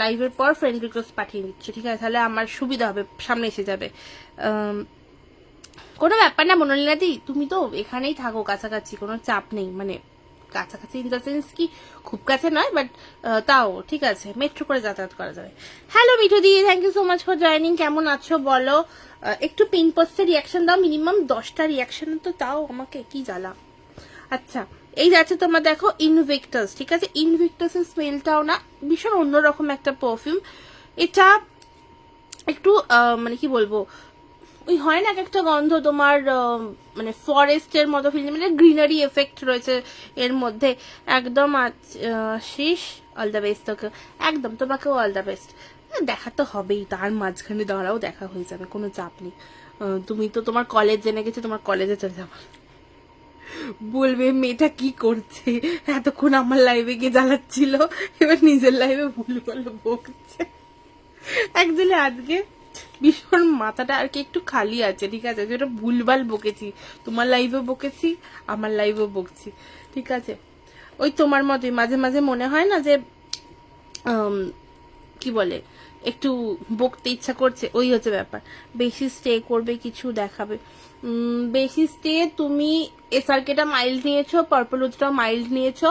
লাইভের পর ফ্রেন্ড রিকোয়েস্ট পাঠিয়ে দিচ্ছি, ঠিক আছে, তাহলে আমার সুবিধা হবে, সামনে এসে যাবে। কোনো ব্যাপার না মনোলীনাদি, তুমি তো এখানেই থাকো কাছাকাছি, কোনো চাপ নেই, মানে কাছাকাছি ইন দ্য সেন্স কি খুব কাছে নয়, বাট তাও ঠিক আছে, মেট্রো করে যাতায়াত করা যাবে। হ্যালো মিঠু দি, thank you so much for joining. কেমন আছো বলো? একটু পিন পোস্টের রিয়াকশন দাও, মিনিমাম 10টা রিয়াকশন তো তাও, আমাকে কি জ্বালা। আচ্ছা, এই যাচ্ছে তোমার দেখো ইনভিক্টাস, ঠিক আছে। ইনভিক্টাসের স্মেলটাও না ভীষণ অন্যরকম একটা পারফিউম। এটা একটু মানে কি বলবো, ওই হয় না একটা গন্ধ তোমার মানে ফরেস্টের মতো ফিল, মানে গ্রিনারি এফেক্ট রয়েছে এর মধ্যে, একদম শীষ অল দ্য বেস্ট তোকে, একদম তোমাকেও অল দ্য বেস্ট। দেখা তো হবেই, তার মাঝখানে দাঁড়াও, দেখা হয়ে যাবে, কোনো চাপ নেই। তুমি তো তোমার কলেজ জেনে গেছে, তোমার কলেজে চলে যাবো, বলবে মেয়েটা কি করছে, এতক্ষণ আমার লাইভে গিয়ে জ্বালাচ্ছিল, এবার নিজের লাইভে ভুল বলে বকছে। অ্যাকচুয়ালি আজকে ভীষণ মাথাটা আর কি একটু খালি আছে, ঠিক আছে, যেটা ভুলভাল বকেছি, তোমার লাইভেও বকেছি, আমার লাইভেও বকছি, ঠিক আছে। ওই তোমার মতোই মাঝে মাঝে মনে হয় না যে কি বলে একটু বকতে ইচ্ছা করছে, ওই হচ্ছে ব্যাপার। বেশি স্টে করবে, কিছু দেখাবে, বেশি স্টে তুমি এসআরকেটা মাইল্ড নিয়েছো, পার্পল উজটা মাইল্ড নিয়েছো,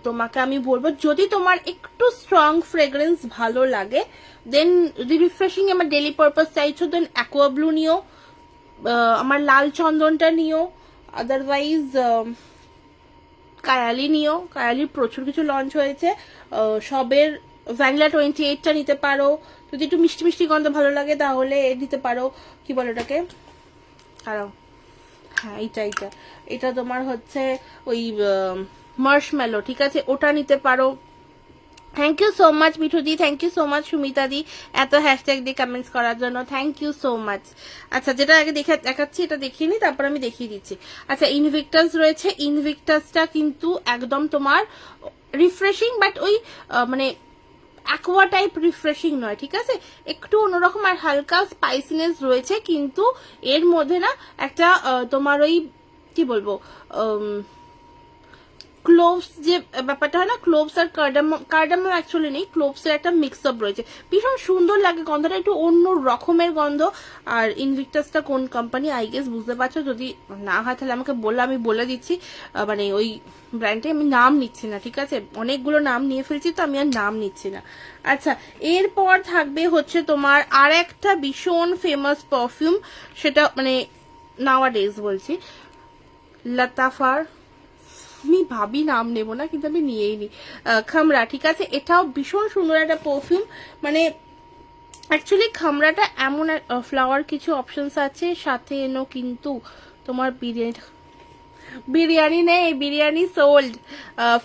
তোমাকে আমি বলবো যদি তোমার একটু স্ট্রং ফ্রেগ্রেন্স ভালো লাগে, দেন রিফ্রেশিং আমার ডেলি পারপাস চাইছো, দেন অ্যাকোয়া ব্লু নিও, আমার লাল চন্দনটা নিও, আদারওয়াইজ কায়ালি নিও। কায়ালির প্রচুর কিছু লঞ্চ হয়েছে। সবের ভ্যানিলা 28টা নিতে পারো, যদি একটু মিষ্টি মিষ্টি গন্ধ ভালো লাগে তাহলে নিতে পারো, কি বলে ওটাকে, কারণ হ্যাঁ এইটা এটা তোমার হচ্ছে ওই মার্শমেলো, ঠিক আছে, ওটা নিতে পারো। থ্যাংক ইউ সো মাচ মিঠুদি, thank you so much Sumita di, এত হ্যাশট্যাগ দিয়ে কমেন্টস করার জন্য, থ্যাংক ইউ সো মাচ। আচ্ছা, যেটা আগে দেখাচ্ছি এটা দেখিয়ে নি, তারপর আমি দেখিয়ে দিচ্ছি। আচ্ছা, ইনভিক্টাস রয়েছে। ইনভিক্টাসটা কিন্তু একদম তোমার রিফ্রেশিং, বাট ওই মানে অ্যাকোয়া টাইপ রিফ্রেশিং নয়, ঠিক আছে, একটু অন্যরকম আর হালকা স্পাইসিনেস রয়েছে, কিন্তু এর মধ্যে না একটা তোমার ওই কি বলবো ক্লোভস যে ব্যাপারটা হয় না, ক্লোভস আর কার্ডামম অ্যাকচুয়ালি নেই, ক্লোভস এর একটা মিক্স আপ রয়েছে, ভীষণ সুন্দর লাগে গন্ধটা, একটু অন্য রকমের গন্ধ। আর ইনভিক্টাসটা কোন কোম্পানি আই গেস বুঝতে পারছো, যদি না হয় তাহলে আমাকে বললে আমি বলে দিচ্ছি, মানে ওই ব্র্যান্ডে আমি নাম নিচ্ছি না, ঠিক আছে, অনেকগুলো নাম নিয়ে ফেলছি তো আমি আর নাম নিচ্ছি না। আচ্ছা, এরপর থাকবে হচ্ছে তোমার আর একটা ভীষণ ফেমাস পারফিউম, সেটা মানে নাওয়া ডেজ বলছি, লতাফার, আমি ভাবি নাম নেব না কিন্তু আমি নিয়েই নি, খামরা, ঠিক আছে, এটাও ভীষণ সুন্দর একটা পারফিউম। মানে অ্যাকচুয়ালি খামরাটা এমন ফ্লাওয়ার কিছু অপশনস আছে, সাথে এনো কিন্তু তোমার বিরিয়ানি নেই, বিরিয়ানি সোল্ড,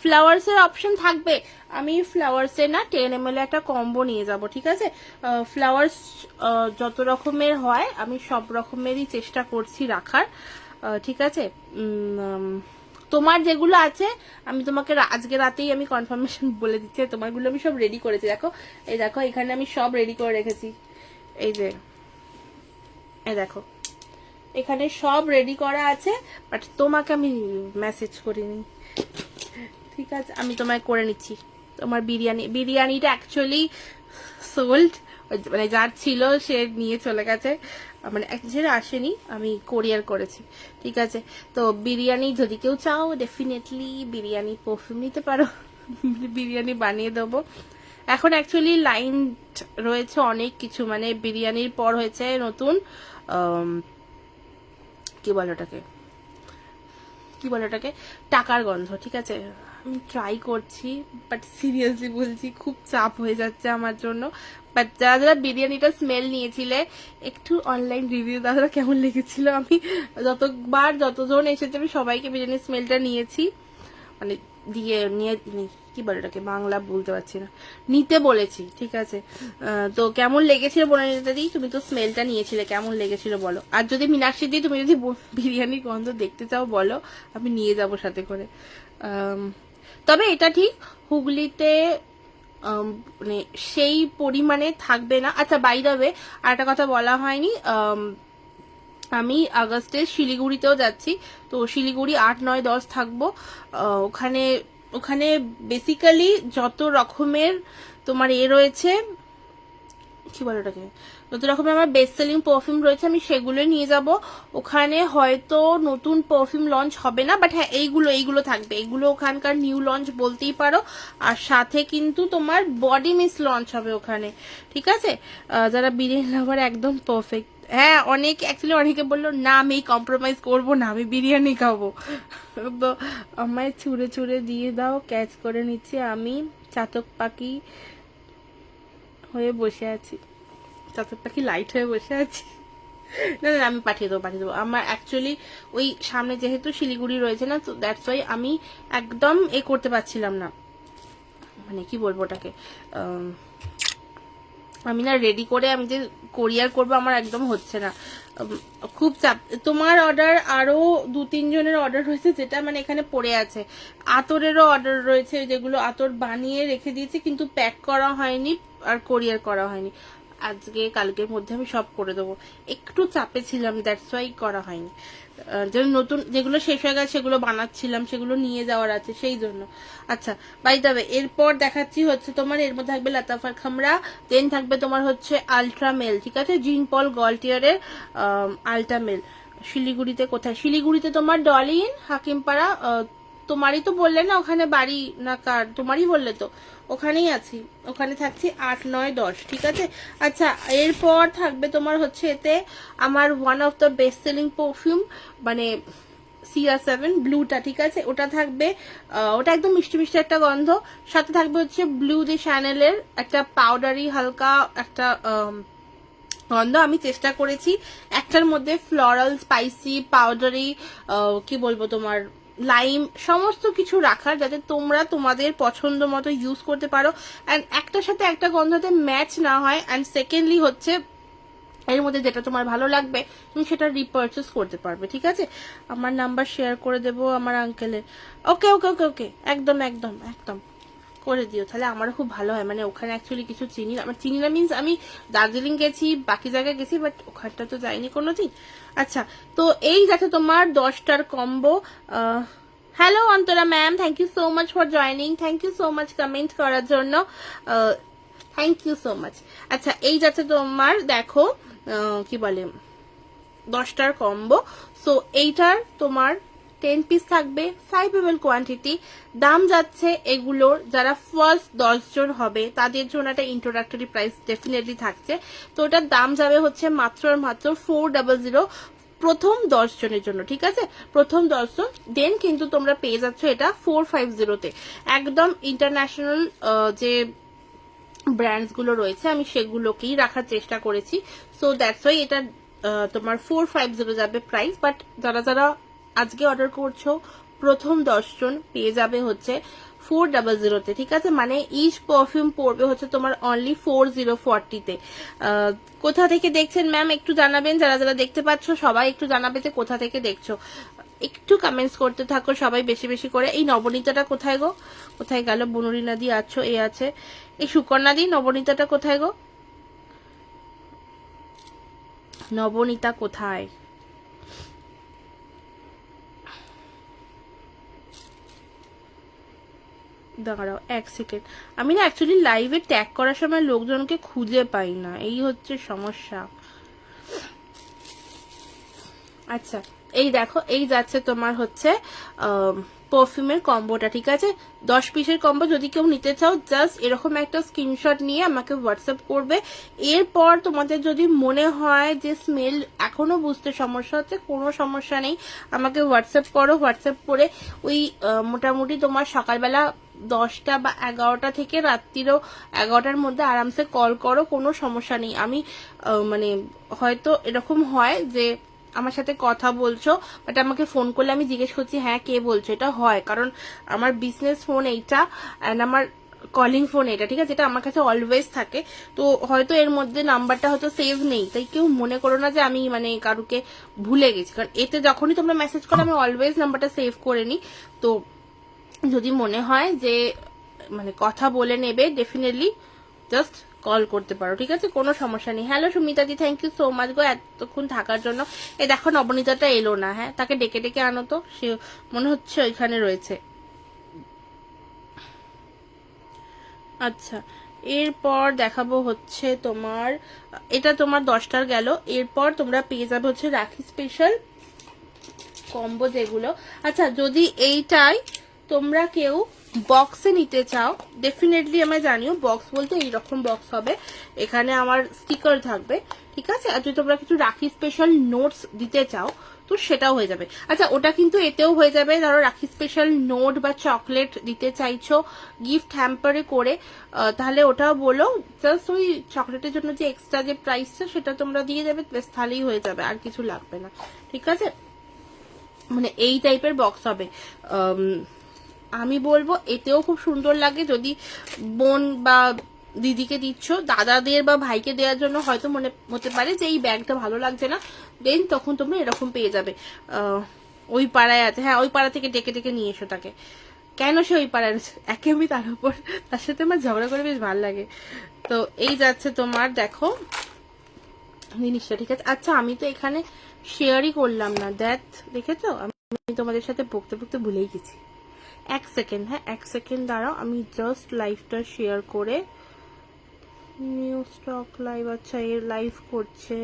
ফ্লাওয়ার্সের অপশন থাকবে। আমি ফ্লাওয়ার্সের না 10 ml একটা কম্বো নিয়ে যাব, ঠিক আছে, ফ্লাওয়ার্স যত রকমের হয় আমি সব রকমেরই চেষ্টা করছি রাখার, ঠিক আছে। তোমার যেগুলো আছে আমি তোমাকে আজকে রাতেই আমি কনফার্মেশন বলে দিচ্ছি, তোমারগুলো আমি সব রেডি করেছি, দেখো এই দেখো এখানে আমি সব রেডি করে রেখেছি, এই যে এই দেখো এখানে সব রেডি করা আছে, বাট তোমাকে আমি মেসেজ করিনি, ঠিক আছে, আমি তোমায় করে নিচ্ছি। তোমার বিরিয়ানিটা অ্যাকচুয়ালি সোল্ড, মানে যার ছিল সে নিয়ে চলে গেছে, মানে যেটা আসেনি, আমি কোরিয়ার করেছি, ঠিক আছে। তো বিরিয়ানি যদি কেউ চাও ডেফিনেটলি বিরিয়ানি পারফিউম নিতে পারো, বিরিয়ানি বানিয়ে দেবো। এখন অ্যাকচুয়ালি লাইন রয়েছে অনেক কিছু, মানে বিরিয়ানির পর হয়েছে নতুন কি বলে ওটাকে টাকার গন্ধ, ঠিক আছে, আমি ট্রাই করছি, বাট সিরিয়াসলি বলছি খুব চাপ হয়ে যাচ্ছে আমার জন্য। বাট যারা যারা বিরিয়ানিটা স্মেল নিয়েছিলে একটু অনলাইন রিভিউ দাদা কেমন লেগেছিল, আমি যতজন এসেছে আমি সবাইকে বিরিয়ানির স্মেলটা নিয়েছি, মানে নিয়ে কি বলে ওটাকে বাংলা বলতে পারছি না, নিতে বলেছি, ঠিক আছে। তো কেমন লেগেছিল বনানীটা দি, তুমি তো স্মেলটা নিয়েছিলে, কেমন লেগেছিল বলো। আর যদি মীনাক্ষী দি তুমি যদি বিরিয়ানির গন্ধ দেখতে চাও বলো, আমি নিয়ে যাব সাথে করে। তবে এটা ঠিক হুগলিতে মানে সেই পরিমাণে থাকবে না। আচ্ছা, বাই দ্য ওয়ে আর একটা কথা বলা হয়নি, আমি আগস্টে শিলিগুড়িতেও যাচ্ছি, তো শিলিগুড়ি 8, 9, 10 থাকবো। ওখানে বেসিক্যালি যত রকমের তোমার রয়েছে, কি বলে ওটাকে, যত রকমের আমার বেস্ট সেলিং পারফিউম রয়েছে আমি সেগুলো নিয়ে যাব। ওখানে হয়তো নতুন পারফিউম লঞ্চ হবে না, বাট হ্যাঁ এইগুলো থাকবে, এগুলো ওখানকার নিউ লঞ্চ বলতেই পারো। আর সাথে কিন্তু তোমার বডি মিস্ট লঞ্চ হবে ওখানে, ঠিক আছে। যারা বিরিয়ানি লাভার একদম পারফেক্ট। হ্যাঁ, অনেকে বললো না আমি কম্প্রোমাইজ করবো না, আমি বিরিয়ানি খাবো, তো আমায় ছুঁড়ে ছুঁড়ে দিয়ে দাও, ক্যাচ করে নিচ্ছে, আমি চাতক পাখি হয়ে বসে আছি, চাতক পাখি লাইট হয়ে বসে আছি। না আমি পাঠিয়ে দেবো। আমার অ্যাকচুয়ালি ওই সামনে যেহেতু শিলিগুড়ি রয়েছে না, তো দ্যাটস ওয়াই আমি একদম করতে পারছিলাম না, মানে কি বলবো ওটাকে, আমি না রেডি করে আমি যে কোরিয়ার করবো আমার একদম হচ্ছে না, খুব চাপ। তোমার অর্ডার আরো 2-3 জনের অর্ডার রয়েছে, যেটা মানে এখানে পড়ে আছে। আতরেরও অর্ডার রয়েছে, যেগুলো আতর বানিয়ে রেখে দিয়েছি কিন্তু প্যাক করা হয়নি আর কোরিয়ার করা হয়নি, আজকে কালকের মধ্যে আমি সব করে দেবো। একটু চাপে ছিলাম, দ্যাটস ওয়াই করা হয়নি। নতুন যেগুলো শেষ হয়ে গেছে সেগুলো বানাচ্ছিলাম, সেগুলো নিয়ে যাওয়ার আছে সেই জন্য। আচ্ছা, বাই দ্য ওয়ে এরপর দেখাচ্ছি হচ্ছে তোমার এর মধ্যে থাকবে লতাফার খামরা, দেন থাকবে তোমার হচ্ছে আলট্রামেল, ঠিক আছে, জিন পল গল্টিয়ারের আলট্রামেল। শিলিগুড়িতে কোথায়? শিলিগুড়িতে তোমার ডলিন, হাকিমপাড়া, তোমারই তো বললে না ওখানে বাড়ি, না কার, তোমারই বললে তো, ওখানেই আছি, ওখানে থাকছি 8, 9, 10, ঠিক আছে। আচ্ছা এরপর থাকবে তোমার হচ্ছে এতে আমার one of the best selling perfume, মানে CR7 ব্লুটা, ঠিক আছে, ওটা থাকবে। ওটা একদম মিষ্টি মিষ্টি একটা গন্ধ, সাথে থাকবে হচ্ছে ব্লু দি শ্যানেলের একটা পাউডারি হালকা একটা গন্ধ। আমি চেষ্টা করেছি একটার মধ্যে ফ্লোরাল, স্পাইসি, পাউডারি, কি বলবো তোমার লাইম সমস্ত কিছু রাখার, যাতে তোমরা তোমাদের পছন্দ মতো ইউজ করতে পারো, অ্যান্ড একটার সাথে একটা গন্ধতে ম্যাচ না হয়, অ্যান্ড সেকেন্ডলি হচ্ছে এর মধ্যে যেটা তোমার ভালো লাগবে তুমি সেটা রিপারচেস করতে পারবে, ঠিক আছে। আমার নাম্বার শেয়ার করে দেবো আমার আঙ্কেলের। ওকে ওকে ওকে ওকে, একদম একদম একদম করে দিও, তাহলে আমারও খুব ভালো হয়। মানে ওখানে অ্যাকচুয়ালি কিছু চিনি না, আমার চিনি না মিনস আমি দার্জিলিং গেছি, বাকি জায়গায় গেছি, বাট ওখানটা তো যাইনি কোনোদিন। আচ্ছা, তো এই যাচ্ছে তোমার 10টার combo. Hello Antara ma'am, thank you so much for joining, thank you so much comment করার জন্য, থ্যাংক ইউ সো মাচ। আচ্ছা এই যাচ্ছে তোমার দেখো কি বলে 10টার কম্বো। সো এইটার তোমার 10 পিস থাকবে, 5 ml কোয়ান্টিটি। দাম যাচ্ছে এগুলোর, যারা ফার্স্ট 10 জন হবে তাদের জন্য একটা ইন্ট্রোডাক্টরি প্রাইস ডেফিনেটলি থাকছে। তো ওটার দাম যাবে হচ্ছে মাত্র আর মাত্র 400 প্রথম 10 জনের জন্য, ঠিক আছে, প্রথম 10 জন। দেন কিন্তু তোমরা পেয়ে যাচ্ছ এটা 450-তে। একদম ইন্টারন্যাশনাল যে ব্র্যান্ডস গুলো রয়েছে আমি সেগুলোকেই রাখার চেষ্টা করেছি। সো দ্যাটস ওয়াই এটা তোমার 450 যাবে প্রাইস। বাট যারা যারা আজকে অর্ডার করছো প্রথম 10 জন পেয়ে যাবে হচ্ছে 400-তে, ঠিক আছে। মানে ইচ পারফিউম পড়বে হচ্ছে তোমার অনলি 4040-তে। কোথা থেকে দেখছেন ম্যাম একটু জানাবেন, যারা যারা দেখতে পাচ্ছ সবাই একটু জানাবে যে কোথা থেকে দেখছো, একটু কমেন্টস করতে থাকো সবাই বেশি বেশি করে। এই নবনীতাটা কোথায় গো, কোথায় গেল? বনুরিনা দি আছো, এ আছে এই সুকন্যা দি, নবনীতাটা কোথায় গো, নবনীতা কোথায়? দাঁড়াও 1 সেকেন্ড, আমি না অ্যাকচুয়ালি লাইভে ট্যাগ করার সময় লোকজনকে খুঁজে পাই না, এই হচ্ছে সমস্যা। আচ্ছা এই দেখো এই যাচ্ছে তোমার হচ্ছে পারফিউমের কম্বোটা, ঠিক আছে। 10 পিসের কম্বো, যদি কেউ নিতে চাও জাস্ট এরকম একটা স্ক্রিনশট নিয়ে আমাকে হোয়াটসঅ্যাপ করবে। এরপর তোমাদের যদি মনে হয় যে স্মেল এখনো বুঝতে সমস্যা হচ্ছে, কোনো সমস্যা নেই, আমাকে হোয়াটসঅ্যাপ করো। হোয়াটসঅ্যাপ করে ওই মোটামুটি তোমার সকালবেলা 10টা বা 11টা থেকে রাত্রিরও 11টার মধ্যে আরামসে কল করো, কোনো সমস্যা নেই। আমি মানে হয়তো এরকম হয় যে আমার সাথে কথা বলছো বাট আমাকে ফোন করলে আমি জিজ্ঞেস করছি হ্যাঁ কে বলছো, এটা হয় কারণ আমার বিজনেস ফোন এইটা অ্যান্ড আমার কলিং ফোন এটা, ঠিক আছে, এটা আমার কাছে অলওয়েজ থাকে। তো হয়তো এর মধ্যে নাম্বারটা হয়তো সেভ নেই, তাই কেউ মনে করো না যে আমি মানে কারুকে ভুলে গেছি, কারণ এতে যখনই তোমরা মেসেজ করো আমি অলওয়েজ নাম্বারটা সেভ করে নিই। তো যদি মনে হয় যে মানে কথা বলে নেবে ডেফিনেটলি জাস্ট কল করতে পারো, ঠিক আছে, কোনো সমস্যা নেই। হ্যালো সুমিতাদি, থ্যাংক ইউ সো মাচ গো এতক্ষণ থাকার জন্য। এ দেখো নবনীতাটা এলো না, হ্যাঁ তাকে ডেকে ডেকে আনো তো, সে মনে হচ্ছে ওইখানে রয়েছে। আচ্ছা এরপর দেখাবো হচ্ছে তোমার, এটা তোমার 10টার গেল। এরপর তোমরা পেয়ে যাবে হচ্ছে রাখি স্পেশাল কম্বো যেগুলো। আচ্ছা যদি এইটাই তোমরা কেউ বক্সে নিতে চাও ডেফিনেটলি আমায় জানিও। বক্স বলতে এইরকম বক্স হবে, এখানে আমার স্টিকার থাকবে, ঠিক আছে। আর যদি তোমরা কিছু রাখি স্পেশাল নোটস দিতে চাও তো সেটাও হয়ে যাবে। আচ্ছা ওটা কিন্তু এতেও হয়ে যাবে, ধরো রাখি স্পেশাল নোট বা চকলেট দিতে চাইছো গিফট হ্যাম্পারে করে, তাহলে ওটাও বলো, জাস্ট ওই চকলেটের জন্য যে এক্সট্রা যে প্রাইসটা সেটা তোমরা দিয়ে যাবে, বেশ তাহলেই হয়ে যাবে, আর কিছু লাগবে না, ঠিক আছে। মানে এই টাইপের বক্স হবে। আমি বলবো এতেও খুব সুন্দর লাগে, যদি বোন বা দিদিকে দিচ্ছ, দাদাদের বা ভাইকে দেওয়ার জন্য হয়তো মনে হতে পারে যে এই ব্যাগটা ভালো লাগছে না, দেন তখন তোমরা এরকম পেয়ে যাবে। ওই পাড়ায় আছে, হ্যাঁ ওই পাড়া থেকে ডেকে ডেকে নিয়ে এসো তাকে, কেন সে ওই পাড়ায় একে আমি তার উপর তার সাথে আমার ঝগড়া করে বেশ ভালো লাগে। তো এই যাচ্ছে তোমার দেখো জিনিসটা, ঠিক আছে। আচ্ছা আমি তো এখানে শেয়ারই করলাম না, দ্যাট দেখেছো আমি তোমাদের সাথে বকতে বকতে ভুলেই গেছি। 1 সেকেন্ড, হ্যাঁ 1 সেকেন্ড দাঁড়াও, আমি জাস্ট লাইভটা শেয়ার করে, নিউ স্টক লাইভ, আচ্ছা এর লাইভ করছে,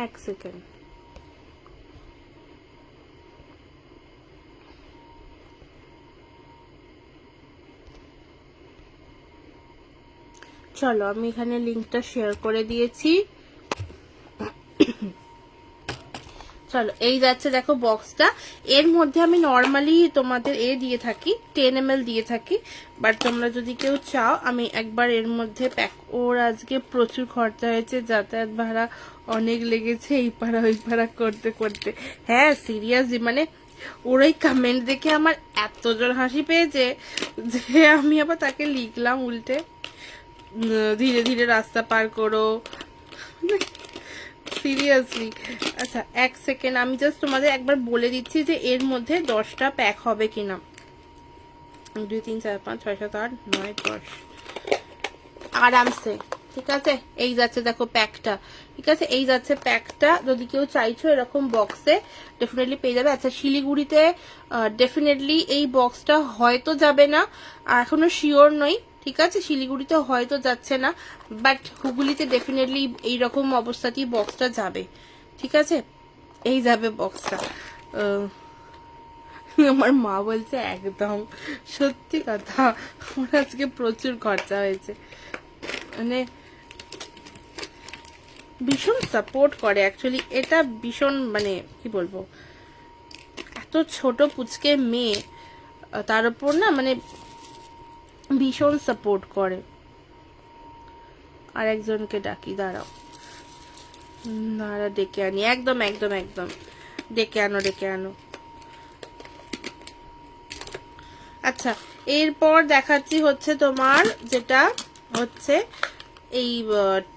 এক সেকেন্ড। চলো আমি এখানে লিঙ্কটা শেয়ার করে দিয়েছি। চলো এই যাচ্ছে দেখো বক্সটা। এর মধ্যে আমি নর্মালি তোমাদের দিয়ে থাকি 10 ml দিয়ে থাকি, বাট তোমরা যদি কেউ চাও আমি একবার এর মধ্যে প্যাক। ওর আজকে প্রচুর খরচা হয়েছে, যাতায়াত ভাড়া অনেক লেগেছে এই পাড়া ওই পাড়া করতে করতে। হ্যাঁ সিরিয়াসলি, মানে ওর ওই কমেন্ট দেখে আমার এত জোর হাসি পেয়েছে যে আমি আবার তাকে লিখলাম উল্টে, ধীরে ধীরে রাস্তা পার করো, সিরিয়াসলি। আচ্ছা এক সেকেন্ড, আমি জাস্ট তোমাদের একবার বলে দিচ্ছি যে এর মধ্যে 10টা প্যাক হবে কিনা। 2 3 4 5 6 7 8 9 10 আরামসে, ঠিক আছে। এই যাচ্ছে দেখো প্যাকটা, ঠিক আছে, এই যাচ্ছে প্যাকটা। যদি কেউ চাইছো এরকম বক্সে ডেফিনেটলি পেয়ে যাবে। আচ্ছা শিলিগুড়িতে ডেফিনেটলি এই বক্সটা হয়তো যাবে না, এখনো শিওর নই, ঠিক আছে। শিলিগুড়িতে হয়তো যাচ্ছে না, বাট হুগলিতে ডেফিনেটলি এইরকম অবস্থাতেই বক্সটা যাবে, ঠিক আছে। এই যাবে বক্সটা। আমার মা বলছে একদম সত্যি কথা, আমার আজকে প্রচুর খরচা হয়েছে। মানে ভীষণ সাপোর্ট করে অ্যাকচুয়ালি, এটা ভীষণ মানে কি বলবো, এত ছোট পুচকে মেয়ে, তার উপর না মানে ভীষণ সাপোর্ট করে। আর একজনকে ডাকি, দাঁড়াও ডেকে আনি, একদম একদম একদম ডেকে আনো ডেকে আনো। আচ্ছা এরপর দেখাচ্ছি হচ্ছে তোমার যেটা হচ্ছে এই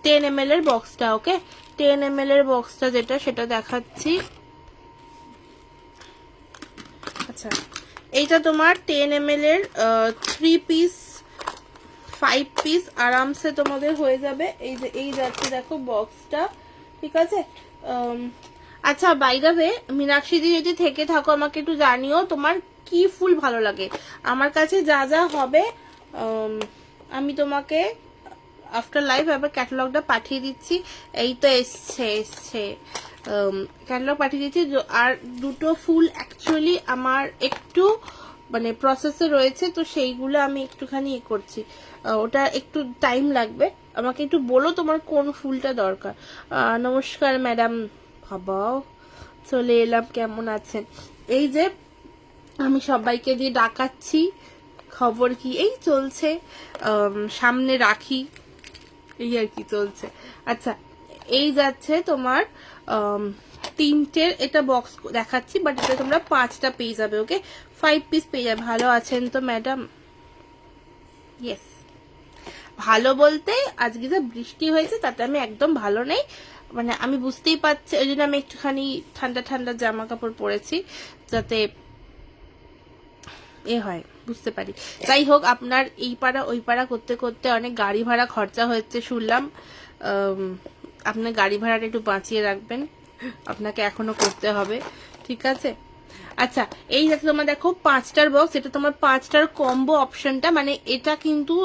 10 ml এর বক্সটা, ওকে 10 ml এর বক্সটা যেটা সেটা দেখাচ্ছি। আচ্ছা এইটা তোমার 10 ml এর 3 পিস 5 পিস আরামসে তোমাদের হয়ে যাবে। এই যে এই যাচ্ছে দেখো বক্সটা, ঠিক আছে। আচ্ছা বাই দ্য ওয়ে মীনাক্ষী দি যদি থেকে থাকো আমাকে একটু জানিও তোমার কি ফুল ভালো লাগে। আমার কাছে যা যা হবে আমি তোমাকে আফটার লাইভ আবার ক্যাটালগটা পাঠিয়ে দিচ্ছি। এই তো এসছে ক্যাটালগ পাঠিয়ে দিচ্ছি। আর দুটো ফুল অ্যাকচুয়ালি আমার একটু মানে প্রসেসে রয়েছে, তো সেইগুলো আমি একটুখানি করছি, ওটা একটু টাইম লাগবে। আমাকে একটু বলো তোমার কোন ফুলটা দরকার। নমস্কার ম্যাডাম, বাবাও চলে এলাম, কেমন আছেন? এই যে আমি সবাইকে দিয়ে ডাকাচ্ছি, খবর কি? এই চলছে, সামনে রাখি, এই আর কি চলছে। আচ্ছা এই যাচ্ছে তোমার 3টের এটা বক্স দেখাচ্ছি, বাট এটা তোমরা 5টা পেয়ে যাবে, ওকে 5 পিস পেয়ে যাবে। ভালো আছেন তো ম্যাডাম? ইয়েস, ভালো বলতে আজকে যা বৃষ্টি হয়েছে তাতে আমি একদম ভালো নেই, মানে আমি বুঝতেই পারছি, ওই জন্য আমি একটুখানি ঠান্ডা ঠান্ডা জামা কাপড় পরেছি যাতে হয়, বুঝতে পারি। যাই হোক, আপনার এই পাড়া ওই পাড়া করতে করতে অনেক গাড়ি ভাড়া খরচা হচ্ছে শুনলাম। আপনার গাড়ি ভাড়াটা একটু বাঁচিয়ে রাখবেন, আপনাকে এখনো করতে হবে, ঠিক আছে। আচ্ছা এই যাতে তোমার দেখো 5টার বক্স, এটা তোমার 5টার কম্বো অপশনটা, মানে এটা কিন্তু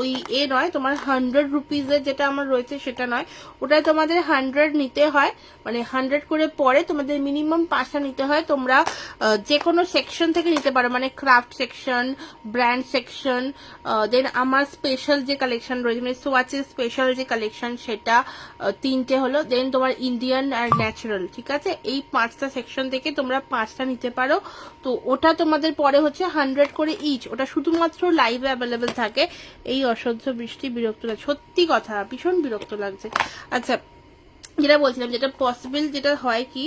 ওই নয় তোমার 100 রুপিজের যেটা আমার রয়েছে সেটা নয়, ওটা তোমাদের 100 নিতে হয়, মানে 100 করে পরে তোমাদের মিনিমাম 5টা নিতে হয়। তোমরা যে কোনো সেকশন থেকে নিতে পারো, মানে ক্রাফট সেকশন, ব্র্যান্ড সেকশন, দেন আমার স্পেশাল যে কালেকশন রয়েছে মানে সোয়াচের স্পেশাল যে কালেকশন সেটা 3টে হলো, দেন তোমার ইন্ডিয়ান আর ন্যাচারাল, ঠিক আছে। এই 5টা সেকশন থেকে তোমরা 5টা নিতে পারো। তো ওটা তোমাদের পরে হচ্ছে 100 করে ইচ, ওটা শুধুমাত্র লাইভে অ্যাভেলেবেল থাকে। এই অসহ্য বৃষ্টি বিরক্ত লাগছে, সত্যি কথা ভীষণ বিরক্ত লাগছে। আচ্ছা যেটা বলছিলাম, যেটা পসিবল যেটা হয় কি,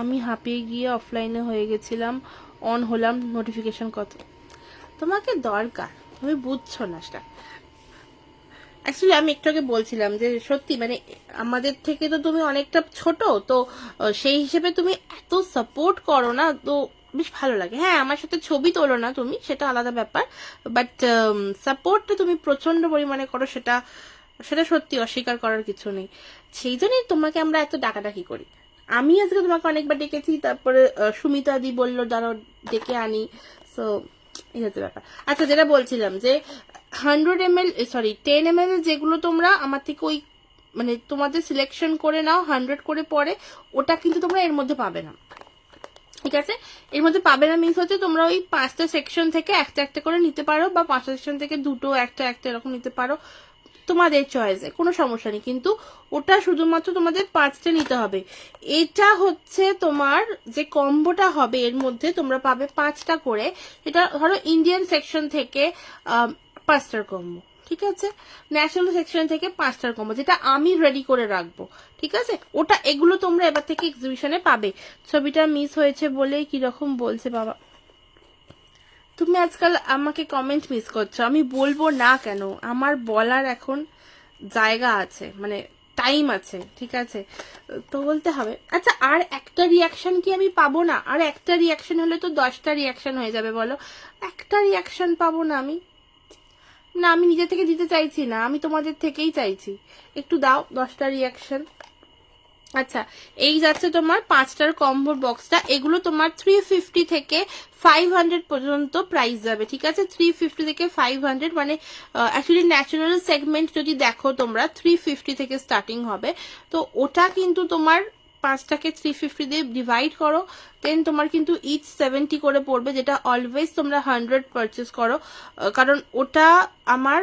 আমি হাঁপিয়ে গিয়ে অফলাইনে হয়ে গেছিলাম, অন হলাম, নোটিফিকেশন কত তোমাকে দরকার, তুমি বুঝছো না সেটা। অ্যাকচুয়ালি আমি একটু আগে বলছিলাম যে সত্যি মানে আমাদের থেকে তো তুমি অনেকটা ছোট, তো সেই হিসেবে তুমি এত সাপোর্ট করো না, তো বেশ ভালো লাগে। হ্যাঁ আমার সাথে ছবি তোলো না তুমি, সেটা আলাদা ব্যাপার, বাট সাপোর্টটা তুমি প্রচন্ড পরিমাণে করো, সেটা সেটা সত্যি অস্বীকার করার কিছু নেই। সেই জন্যই তোমাকে আমরা এত ডাকাডাকি করি। আমি আজকে তোমাকে অনেকবার ডেকেছি, তারপরে সুমিতা দি বললো দাঁড়াও ডেকে আনি, সো এই হচ্ছে ব্যাপার। আচ্ছা যেটা বলছিলাম যে 100 ml সরি 10 ml যেগুলো তোমরা আমার থেকে ওই মানে তোমাদের সিলেকশন করে নাও 100 করে পরে, ওটা কিন্তু তোমরা এর মধ্যে পাবে না। ঠিক আছে, এর মধ্যে পাবে না মিস হচ্ছে তোমরা ওই 5টা সেকশন থেকে একটা একটা করে নিতে পারো, বা 5টা সেকশন থেকে দুটো একটা একটা এরকম নিতে পারো, তোমাদের চয়েসে কোনো সমস্যা নেই, কিন্তু ওটা শুধুমাত্র তোমাদের 5টা নিতে হবে। এটা হচ্ছে তোমার যে কম্বোটা হবে এর মধ্যে তোমরা পাবে 5টা করে, এটা ধরো ইন্ডিয়ান সেকশন থেকে 5টার কম্বো, ঠিক আছে, ন্যাশনাল সেকশন থেকে 5টার কম্বো, যেটা আমি রেডি করে রাখবো, ঠিক আছে, ওটা এগুলো তোমরা এবার থেকে এক্সিবিশনে পাবে। ছবিটা মিস হয়েছে বলে কিরকম বলছে বাবা, তুমি আজকাল আমাকে কমেন্ট মিস করছো, আমি বলবো না কেন, আমার বলার এখন জায়গা আছে, মানে টাইম আছে, ঠিক আছে, তো বলতে হবে। আচ্ছা, আর একটা রিয়াকশন কি আমি পাবো না? আর একটা রিয়াকশন হলে তো 10টা রিয়াকশন হয়ে যাবে, বলো, একটা রিয়াকশন পাবো না আমি? না, আমি নিজে থেকে দিতে চাইছি না, আমি তোমাদের থেকেই চাইছি, একটু দাও 10টা রিয়াকশন। আচ্ছা, এই যাচ্ছে তোমার 5টার কম্বোর বক্সটা, এগুলো তোমার 350 থেকে 500 পর্যন্ত প্রাইস যাবে, ঠিক আছে, 350 থেকে 500, মানে অ্যাকচুয়ালি ন্যাচারাল সেগমেন্ট যদি দেখো তোমরা 350 থেকে স্টার্টিং হবে, তো ওটা কিন্তু তোমার 5টাকে 350 দিয়ে ডিভাইড করো, দেন তোমার কিন্তু ইচ 70 করে পড়বে, যেটা অলওয়েজ তোমরা 100 পারচেস করো, কারণ ওটা আমার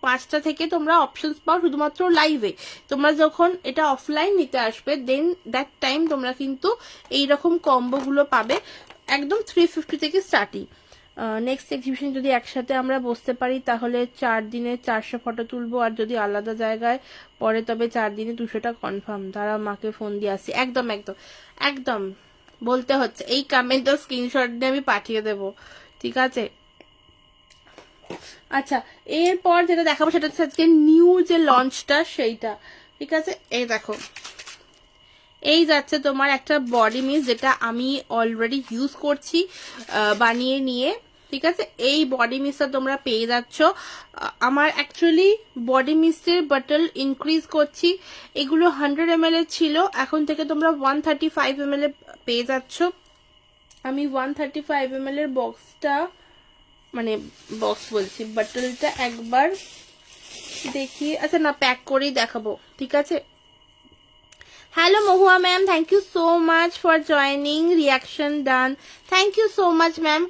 5টা থেকে তোমরা অপশনস পাও শুধুমাত্র লাইভে, তোমরা যখন এটা অফলাইন নিতে আসবে দেন দ্যাট টাইম তোমরা কিন্তু এইরকম কম্বোগুলো পাবে, একদম 350 থেকে স্টার্টিং। নেক্সট এক্সিবিশন যদি একসাথে আমরা বসতে পারি তাহলে 4 দিনে 400 ফটো তুলবো, আর যদি আলাদা জায়গায় পরে তবে 4 দিনে 200টা কনফার্ম। তারা মাকে ফোন দিয়ে আসি, একদম একদম একদম বলতে হচ্ছে, এই কমেন্টটা স্ক্রিনশট দিয়ে আমি পাঠিয়ে দেবো, ঠিক আছে। আচ্ছা, এরপর যেটা দেখাবো সেটা হচ্ছে আজকে নিউ যে লঞ্চটা সেইটা, ঠিক আছে, এই দেখো, এই যাচ্ছে তোমার একটা বডি মিস্ট, যেটা আমি অলরেডি ইউজ করছি বানিয়ে নিয়ে, ঠিক আছে, এই বডি মিস্টটা তোমরা পেয়ে যাচ্ছ। আমার অ্যাকচুয়ালি বডি মিস্টের বটল ইনক্রিজ করছি, এগুলো 100 ml এর ছিল, এখন থেকে তোমরা 135 ml এ পেয়ে যাচ্ছ। আমি 135 ml এর বক্সটা, মানে বক্স বলছি, বটলটা একবার দেখি, আচ্ছা না প্যাক করেই দেখাবো, ঠিক আছে। Hello Mahua ma'am, thank you so much for joining, reaction done, thank you so much ma'am,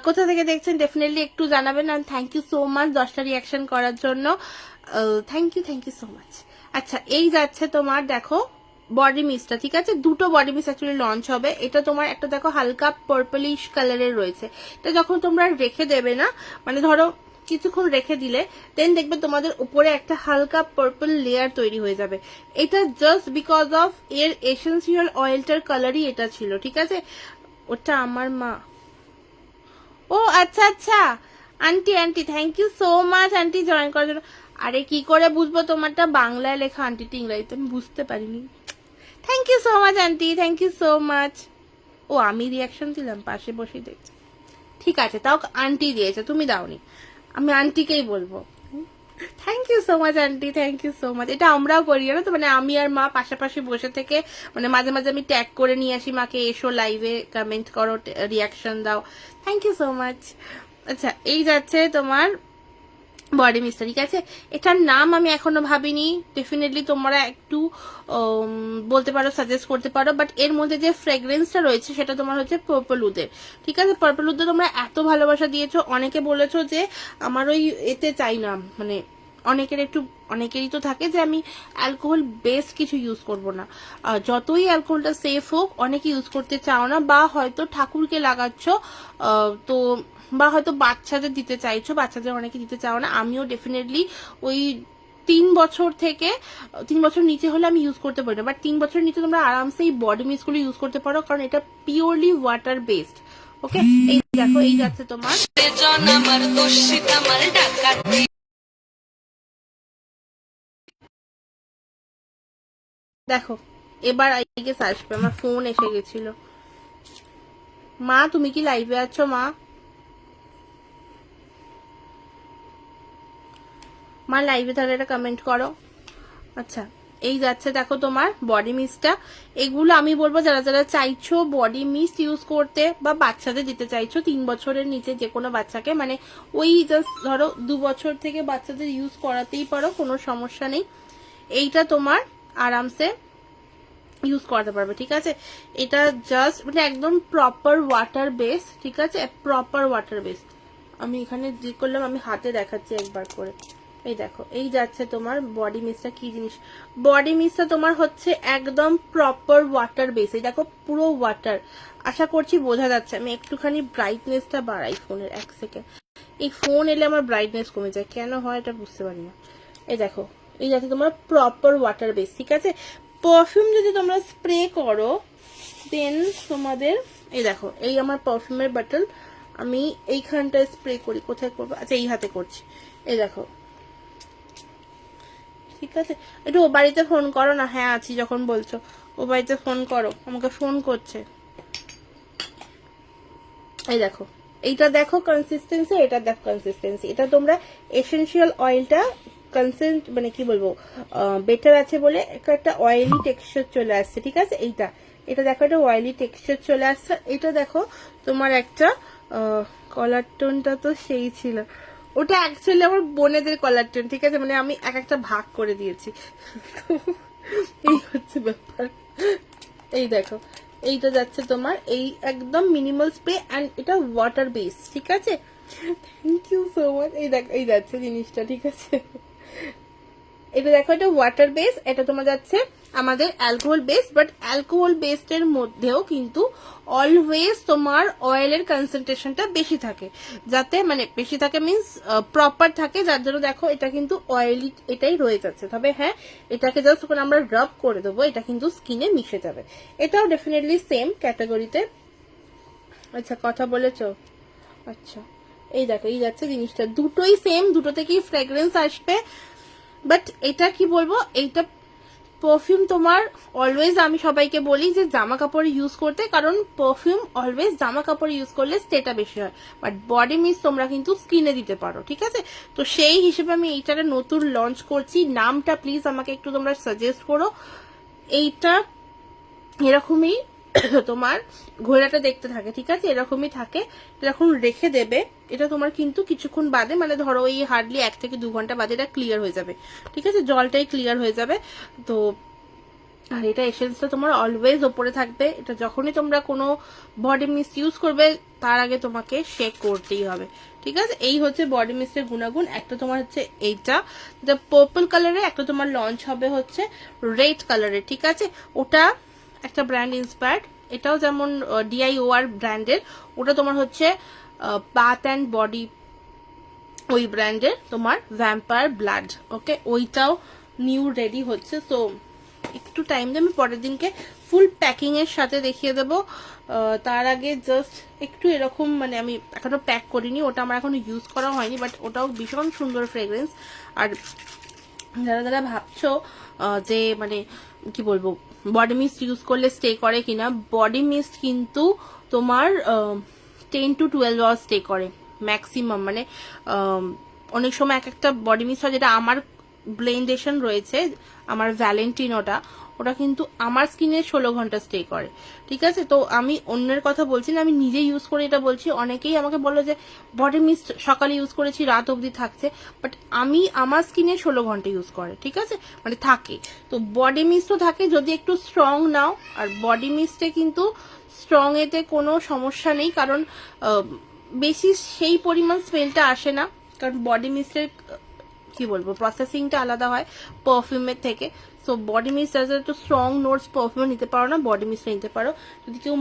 কোথা থেকে দেখছেন ডেফিনেটলি একটু জানাবেন, আর থ্যাংক ইউ সো মাচ 10টা রিয়াকশন করার জন্য, থ্যাংক ইউ সো মাচ। আচ্ছা, এই যাচ্ছে তোমার দেখো বডি মিস্টটা, ঠিক আছে, দুটো বডি মিস্ট অ্যাকচুয়ালি লঞ্চ হবে, এটা তোমার একটা দেখো হালকা পার্পলিশ কালারের রয়েছে, এটা যখন তোমরা রেখে দেবে না, মানে ধরো কিছুক্ষণ রেখে দিলে দেন দেখবে তোমাদের উপরে একটা হালকা পার্পল লেয়ার তৈরি হয়ে যাবে, এটা জাস্ট বিকজ অফ এর এসেন্সিয়াল অয়েলটার কালারই এটা ছিল, ঠিক আছে। ওটা আমার মা, ও আচ্ছা আচ্ছা, aunty thank you so much aunty join করার জন্য। আরে কি করে বুঝবো তোমারটা বাংলায় লেখা আন্টিটি ইংরেজিতে, আমি বুঝতে পারিনি। Thank you so much aunty, thank you so much. ও আমি রিয়াকশন দিলাম, পাশে বসে দেখছি, ঠিক আছে, তাও আন্টি দিয়েছে, তুমি দাওনি, আমি আন্টিকেই বলবো। Thank you so much aunty, thank you so much. এটা আমরাও করি না তো, মানে আমি আর মা পাশাপাশি বসে থেকে, মানে মাঝে মাঝে আমি ট্যাগ করে নিয়ে আসি মাকে, এসো লাইভে কমেন্ট করো, রিয়াকশন দাও, থ্যাংক ইউ সো মাচ। আচ্ছা, এই যাচ্ছে তোমার বডি মিস্টার, ঠিক আছে, এটার নাম আমি এখনো ভাবিনি, ডেফিনেটলি তোমরা একটু বলতে পারো, সাজেস্ট করতে পারো, বাট এর মধ্যে যে ফ্রেগ্রেন্সটা রয়েছে সেটা তোমার হচ্ছে পার্পল উদের, ঠিক আছে, পার্পল উদে তোমরা এত ভালোবাসা দিয়েছো, অনেকে বলেছো যে আমার ওই এতে চাই না, মানে অনেকেরই তো থাকে যে আমি অ্যালকোহল বেস কিছু ইউজ করব না, যতই অ্যালকোহলটা সেফ হোক অনেকে ইউজ করতে চাও না, বা হয়তো ঠাকুরকে লাগাচ্ছ, তো বা হয়তো বাচ্চাদের দিতে চাইছো, বাচ্চাদের অনেকে দিতে চাও না, আমিও ডেফিনেটলি ওই 3 বছর থেকে 3 বছর নিচে হলে আমি ইউজ করতে পারি না, বাট 3 বছর নিচে তোমরা আরামসে এই বডি মিস্ট গুলো ইউজ করতে পারো, কারণ এটা পিওরলি ওয়াটার বেসড। ওকে, এই দেখো, এই যাচ্ছে তোমার, দেখো এবার আইকে আসবে, আমার ফোন এসে গেছিল। মা তুমি কি লাইভে আছো মা? মা লাইভে তাহলে এটা কমেন্ট করো। আচ্ছা, এই যাচ্ছে দেখো তোমার বডি মিস্টটা, এগুলো আমি বলবো যারা যারা চাইছো বডি মিস্ট ইউজ করতে, বা বাচ্চাদের দিতে চাইছো 3 বছরের নিচে যে কোনো বাচ্চাকে, মানে ওই জাস্ট ধরো 2 বছর থেকে বাচ্চাদের ইউজ করাতেই পারো, কোনো সমস্যা নেই। এইটা তোমার আরামসে ইউজ করাতে পারবে, ঠিক আছে। এটা জাস্ট মানে একদম প্রপার ওয়াটার বেস, ঠিক আছে, প্রপার ওয়াটার বেস। আমি এখানে যে করলাম, আমি হাতে দেখাচ্ছি একবার করে। এই দেখো, এই যাচ্ছে তোমার বডি মিস্টটা। কি জিনিস, বডি মিস্টটা তোমার হচ্ছে একদম প্রপার ওয়াটার বেস। এই দেখো পুরো ওয়াটার, আশা করছি বোঝা যাচ্ছে। আমি একটুখানি ব্রাইটনেসটা বাড়াই ফোনের, এক সেকেন্ড। এই ফোন এলে আমার ব্রাইটনেস কমে যায়, কেন হয় এটা বুঝতে পারি না। এই দেখো, এই যাচ্ছে তোমার প্রপার ওয়াটার বেস, ঠিক আছে। পারফিউম যদি তোমরা স্প্রে করো দেন তোমাদের, এই দেখো, এই আমার পারফিউমের বটল, আমি এইখানটায় স্প্রে করি। কোথায় করবো, আচ্ছা এই হাতে করছি। এই দেখো, ঠিক আছে। একটু ও বাড়িতে ফোন করো না। হ্যাঁ আছি যখন বলছো, ও বাড়িতে ফোন করো, আমাকে ফোন করছে। এই দেখো, এইটা দেখো কনসিস্টেন্সি, এটা দেখো কনসিস্টেন্সি। এটা তোমরা এসেনশিয়াল অয়েলটা মানে কি বলবো, বেটার আছে বলে একটা অয়েলি টেক্সচার চলে আসছে, ঠিক আছে। এটা দেখো, একটা অয়েলি টেক্সচার চলে আসছে। এটা দেখো তোমার একটা কলার টোনটা তো সেই ছিল, ওটা অ্যাকচুয়ালি আমার বোনেদের কলার টোন, ঠিক আছে। মানে আমি একটা ভাগ করে দিয়েছি। এই হচ্ছে ব্যাপার। এই দেখো, এইটা যাচ্ছে তোমার এই একদম মিনিমাল স্প্রে অ্যান্ড এটা ওয়াটার বেস, ঠিক আছে। Thank you so much. এই দেখো, এই যাচ্ছে জিনিসটা, ঠিক আছে। এটা দেখো, এটা ওয়াটার বেস, এটা তোমার যাচ্ছে আমাদের alcohol base, but alcohol based এর মধ্যেও কিন্তু অলওয়েজ তোমার অয়েলের কনসেন্ট্রেশনটা বেশি থাকে, যাতে মানে বেশি থাকে মিনস প্রপার থাকে, যার জন্য দেখো এটা কিন্তু অয়েলি এটাই রয়ে যাচ্ছে। তবে হ্যাঁ, এটাকে জাস্ট যখন আমরা রাব করে দেবো এটা কিন্তু স্কিনে মিশে যাবে। এটাও ডেফিনেটলি সেম ক্যাটাগরিতে। আচ্ছা, কথা বলেছো, আচ্ছা। এই দেখো, এই যাচ্ছে জিনিসটা, দুটোই সেম, দুটো থেকেই ফ্রেগ্রেন্স আসবে। বাট এটা কি বলবো, এইটা পারফিউম তোমার অলওয়েজ আমি সবাইকে বলি যে জামা কাপড়ে ইউজ করতে, কারণ পারফিউম অলওয়েজ জামা কাপড়ে ইউজ করলে স্টেটা বেশি হয়, বাট বডি মিস্ট তোমরা কিন্তু স্কিনে দিতে পারো, ঠিক আছে। তো সেই হিসেবে আমি এইটাকে নতুন লঞ্চ করছি। নামটা প্লিজ আমাকে একটু তোমরা সাজেস্ট করো। এইটা এরকমই তোমার ঘোড়াটা দেখতে থাকে, ঠিক আছে, এরকমই থাকে। এরকম রেখে দেবে, এটা তোমার কিন্তু কিছুক্ষণ বাদে, মানে ধরো এই হার্ডলি 1 থেকে 2 ঘন্টা বাদে এটা ক্লিয়ার হয়ে যাবে, ঠিক আছে, জলটাই ক্লিয়ার হয়ে যাবে। তো আর এটা এসেন্সটা তোমার অলওয়েজ ওপরে থাকবে। এটা যখনই তোমরা কোনো বডি মিস্ট ইউজ করবে তার আগে তোমাকে শেক করতেই হবে, ঠিক আছে। এই হচ্ছে বডি মিস্টের গুণাগুণ। একটা তোমার হচ্ছে এইটা, যেটা পার্পল কালারে, একটা তোমার লঞ্চ হবে হচ্ছে রেড কালারে, ঠিক আছে। ওটা একটা ব্র্যান্ড ইন্সপায়ার্ড, এটাও যেমন DIOR ব্র্যান্ডের, ওটা তোমার হচ্ছে বাথ অ্যান্ড বডি ওই ব্র্যান্ডের তোমার ভ্যাম্পায়ার ব্লাড, ওকে। ওইটাও নিউ রেডি হচ্ছে। সো একটু টাইম দিয়ে আমি পরের দিনকে ফুল প্যাকিং এর সাথে দেখিয়ে দেবো। তার আগে জাস্ট একটু এরকম, মানে আমি এখনো প্যাক করিনি, ওটা আমার এখনো ইউজ করা হয়নি, বাট ওটাও ভীষণ সুন্দর ফ্রেগ্রেন্স। আর যারা যারা ভাবছো যে মানে কি বলবো বডি মিস্ট ইউজ করলে স্টে করে কিনা, বডি মিস্ট কিন্তু তোমার 10 to 12 আওয়ার স্টে করে ম্যাক্সিমাম। মানে অনেক সময় একটা বডি মিস্ট হয়, যেটা আমার ব্লেন্ডেশন রয়েছে, আমার ভ্যালেন্টিনোটা, ওটা কিন্তু আমার স্কিনে 16 ঘন্টা স্টে করে, ঠিক আছে। তো আমি অন্যের কথা বলছি না, আমি নিজে ইউজ করে এটা বলছি। অনেকেই আমাকে বললো যে বডি মিস্ট সকালে ইউজ করেছি রাত অবধি থাকছে, বাট আমি আমার স্কিনে 16 ঘন্টা ইউজ করে, ঠিক আছে, মানে থাকে। তো বডি মিস্টও থাকে যদি একটু স্ট্রং নাও, আর বডি মিস্টে কিন্তু স্ট্রং এতে কোনো সমস্যা নেই, কারণ বেশি সেই পরিমাণ স্মেলটা আসে না, কারণ বডি মিস্টের কি বলবো প্রসেসিংটা আলাদা হয় পারফিউমের থেকে। সো বডি মিস্ট যারা একটু স্ট্রং নোটস পারফিউম নিতে পারো না, বডি মিস্ট নিতে পারো। যদি কেউ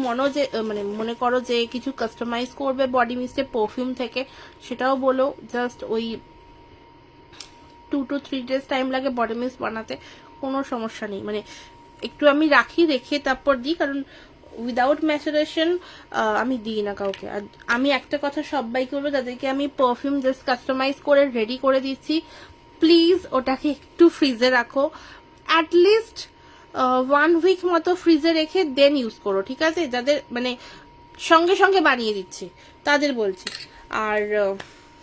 মনে করো যে কিছু কাস্টমাইজ করবে বডি মিস্টের পারফিউম থেকে, সেটাও বলো। জাস্ট ওই 2 to 3 days টাইম লাগে বডি মিস্ট বানাতে, কোনো সমস্যা নেই। মানে একটু আমি রাখি, রেখে তারপর দিই, কারণ উইদাউট ম্যাচারেশন আমি দিই না কাউকে। আর আমি একটা কথা সবাইকে বলবো, যাদেরকে আমি পারফিউম জাস্ট কাস্টমাইজ করে রেডি করে দিচ্ছি, প্লিজ ওটাকে একটু ফ্রিজে রাখো, অ্যাটলিস্ট 1 week মতো ফ্রিজে রেখে দেন ইউজ করো, ঠিক আছে। যাদের মানে সঙ্গে সঙ্গে বানিয়ে দিচ্ছি তাদের বলছি। আর